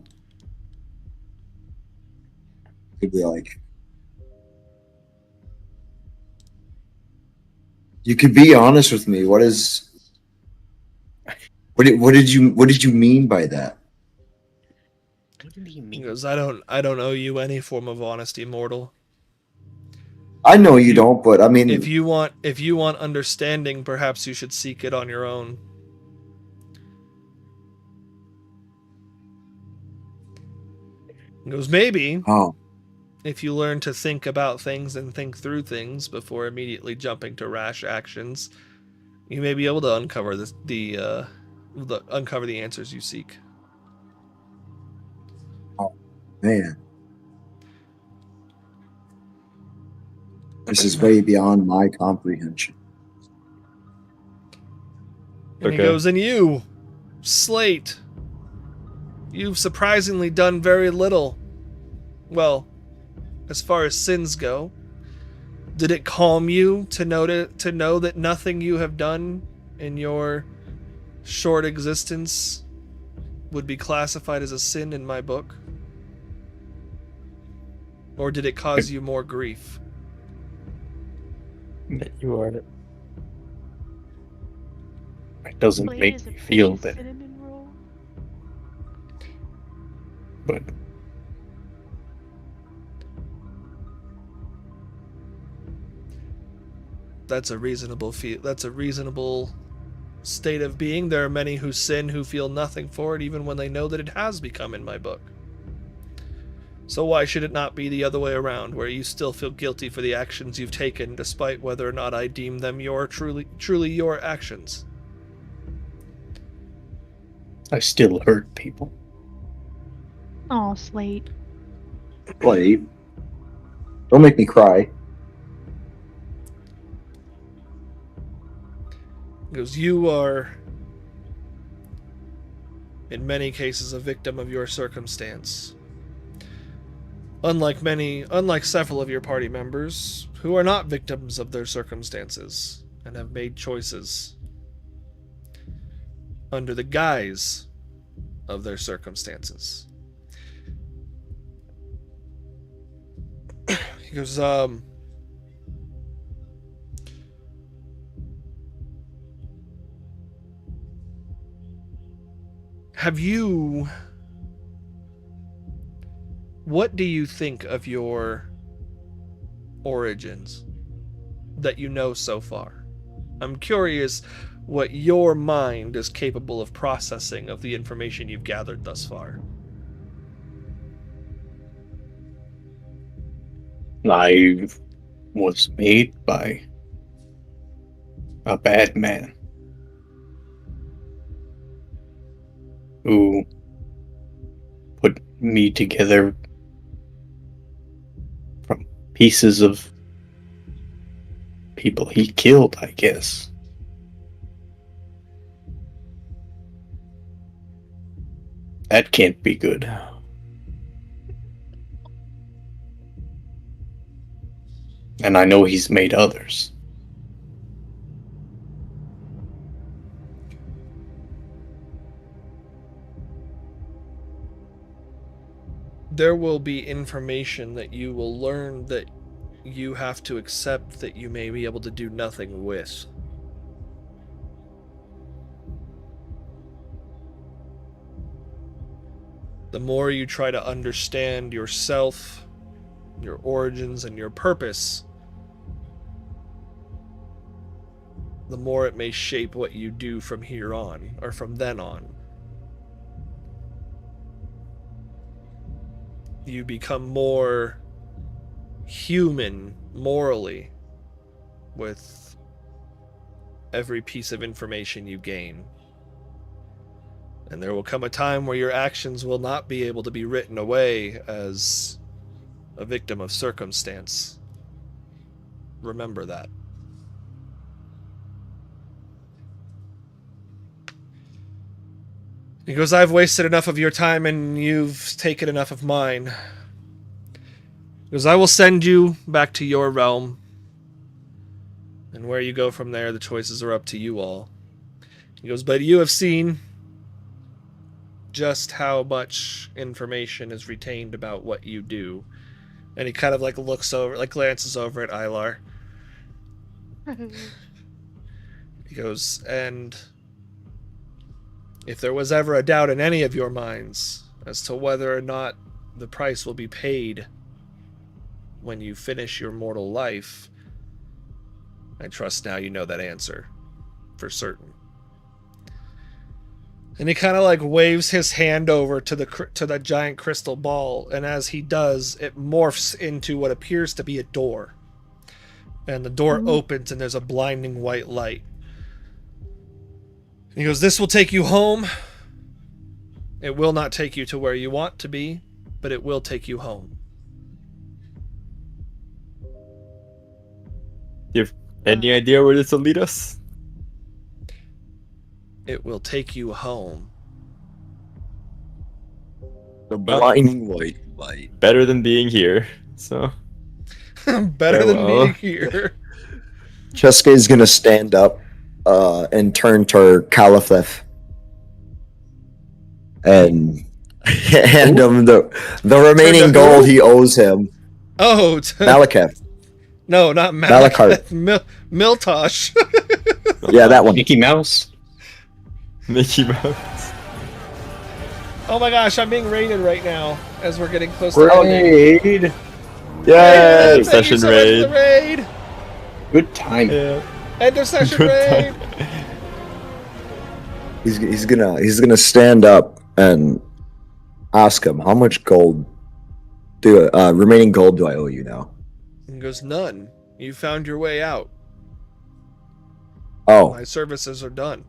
He'd be like, "You could be honest with me. What did you mean by that?" he goes, I don't owe you any form of honesty, mortal. I know you don't, but I mean, If you want understanding, perhaps you should seek it on your own. He goes, maybe if you learn to think about things and think through things before immediately jumping to rash actions, you may be able to uncover uncover the answers you seek. oh man, this is way beyond my comprehension. And he goes, and you, Slate, you've surprisingly done very little. Well, as far as sins go. Did it calm you to know that nothing you have done in your short existence would be classified as a sin in my book? Or did it cause you more grief? That you are. It doesn't Blade make is a me feel pretty better, cinnamon roll. but That's a reasonable state of being. There are many who sin who feel nothing for it, even when they know that it has become in my book. So why should it not be the other way around, where you still feel guilty for the actions you've taken, despite whether or not I deem them truly your actions? I still hurt people. Oh, Slate. Blade, don't make me cry. Because you are, in many cases, a victim of your circumstance. Unlike several of your party members, who are not victims of their circumstances and have made choices under the guise of their circumstances. He goes, what do you think of your origins that you know so far? I'm curious what your mind is capable of processing of the information you've gathered thus far. I was made by a bad man who put me together from pieces of people he killed, I guess. That can't be good. And I know he's made others. there will be information that you will learn that you have to accept that you may be able to do nothing with. The more you try to understand yourself, your origins, and your purpose, the more it may shape what you do from here on, or from then on. You become more human morally with every piece of information you gain. And there will come a time where your actions will not be able to be written away as a victim of circumstance. Remember that. He goes, I've wasted enough of your time and you've taken enough of mine. He goes, I will send you back to your realm. And where you go from there, the choices are up to you all. He goes, but you have seen just how much information is retained about what you do. And he kind of like looks over, like glances over at Ilar. He goes, and if there was ever a doubt in any of your minds as to whether or not the price will be paid when you finish your mortal life, I trust now you know that answer for certain. And he kind of like waves his hand over to the giant crystal ball, and as he does, it morphs into what appears to be a door. And the door opens and there's a blinding white light. He goes, this will take you home. It will not take you to where you want to be, but it will take you home. Do you have any idea where this will lead us? It will take you home. The blinding white light. Better than being here, so... Better than being here. Cheska is gonna stand up and turn to Caliph and hand him the remaining gold he owes him. Oh, Malekith. No, not Malachart. Miltosh. Yeah, that one. Mickey Mouse. Mickey Mouse. Oh my gosh, I'm being raided right now as we're getting close to ending. Raid. Yay! Thank you Session so much for the raid. Good time. Yeah. End of session Good raid. time. He's gonna stand up and ask him, how much gold remaining gold do I owe you now? He goes, none. You found your way out. Oh, My services are done.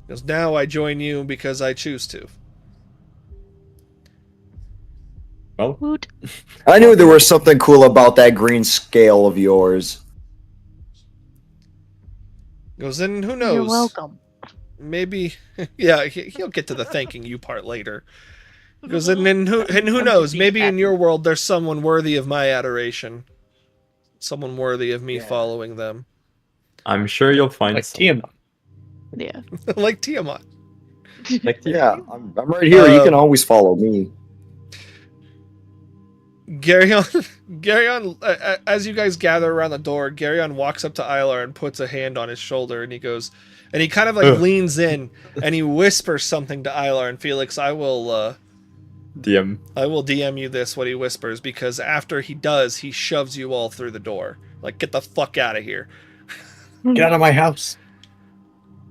He goes, now I join you because I choose to. Well, Woot. I knew there was something cool about that green scale of yours. He goes, and who knows? You're welcome. Maybe, yeah, he'll get to the thanking you part later. He goes, and who knows? Maybe in your world there's someone worthy of my adoration. Someone worthy of me following them. I'm sure you'll find Like someone. Tiamat. Yeah. Like Tiamat. Like Yeah, I'm right here. You can always follow me. Garyon, as you guys gather around the door, Garyon walks up to Ilar and puts a hand on his shoulder, and he goes, and he kind of like leans in, and he whispers something to Ilar, and Felix, I will DM you this, what he whispers, because after he does, he shoves you all through the door. Like, get the fuck out of here. Get out of my house.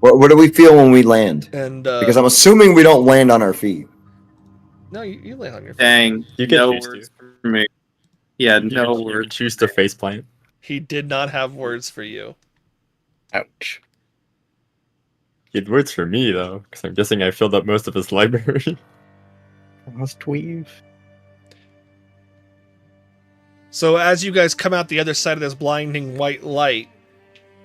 What do we feel when we land? And Because I'm assuming we don't land on our feet. no, you lay on your feet. Dang. You can no choose words to. for me. Yeah, You no can words. choose to faceplant. He did not have words for you. Ouch. He had words for me, though, because I'm guessing I filled up most of his library. Must weave. So as you guys come out the other side of this blinding white light,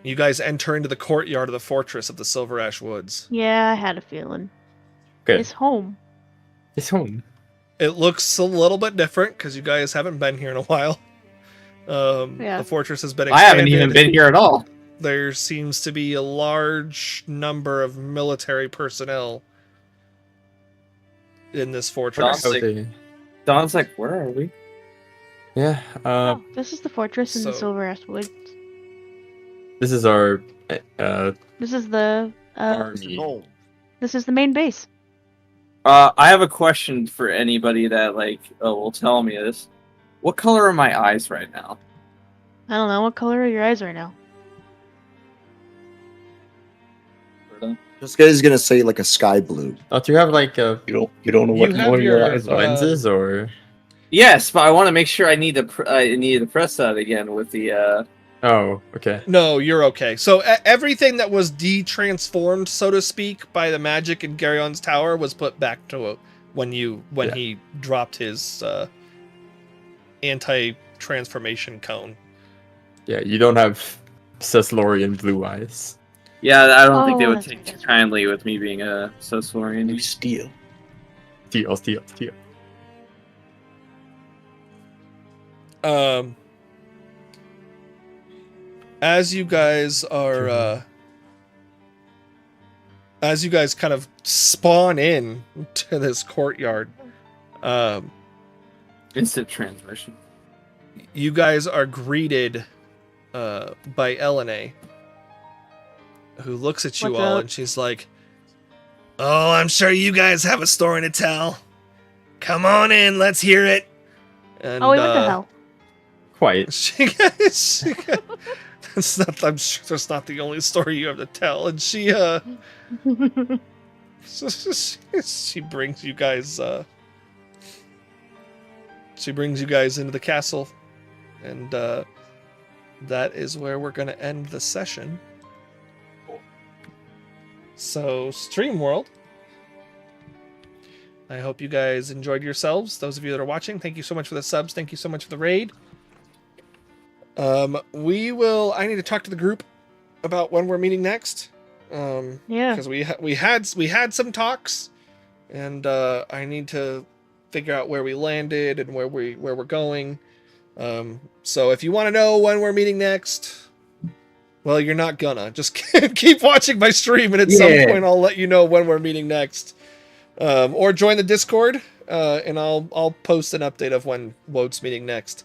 you guys enter into the courtyard of the fortress of the Silver Ash Woods. Yeah, I had a feeling. Okay. It's home. It's home. It looks a little bit different because you guys haven't been here in a while. Yeah. The fortress has been I expanded. haven't even been here at all. There seems to be a large number of military personnel in this fortress. Daunting. Okay. Don's like, where are we? Yeah. Oh, this is the fortress in the so- Silver Woods. This is our This is the army. this is the main base. I have a question for anybody that will tell me this. What color are my eyes right now? I don't know what color are your eyes right now. This guy's gonna say like a sky blue. Oh, do you have like a You don't know You what have color your your, eyes are. lenses or? Yes, but I want to make sure I need to press that again with the Oh, okay. No, you're okay. So everything that was de-transformed, so to speak, by the magic in Garion's tower was put back to when he dropped his anti-transformation cone. Yeah, you don't have Ceslorian blue eyes. Yeah, I don't think they Oh, would that's take right. kindly with me being a Ceslorian. You steal. Steal. As you guys are as you guys kind of spawn in to this courtyard, Instant transmission. you guys are greeted by Elena, who looks at you What's all up? and she's like, "Oh, I'm sure you guys have a story to tell. Come on in, let's hear it." And, Oh wait, what the hell? Quite. I'm sure that's not the only story you have to tell. And she she brings you guys into the castle, and that is where we're gonna end the session. So, Stream World, I hope you guys enjoyed yourselves. Those of you that are watching, thank you so much for the subs. Thank you so much for the raid. I need to talk to the group about when we're meeting next. Yeah. Because we had some talks, and I need to figure out where we landed and where we're going. So if you want to know when we're meeting next, well, you're not gonna. Just keep watching my stream, and at some point I'll let you know when we're meeting next. Or join the Discord, and I'll post an update of when WOD's meeting next.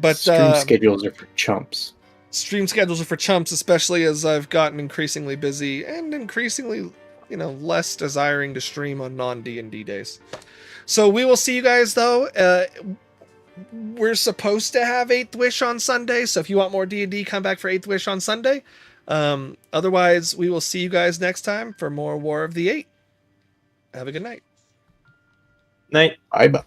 But Stream schedules are for chumps. Stream schedules are for chumps, especially as I've gotten increasingly busy and increasingly, less desiring to stream on non-D&D days. So we will see you guys, though. We're supposed to have 8th Wish on Sunday, so if you want more D&D, come back for 8th Wish on Sunday. Otherwise, we will see you guys next time for more War of the Eight. Have a good night. Night. Bye-bye.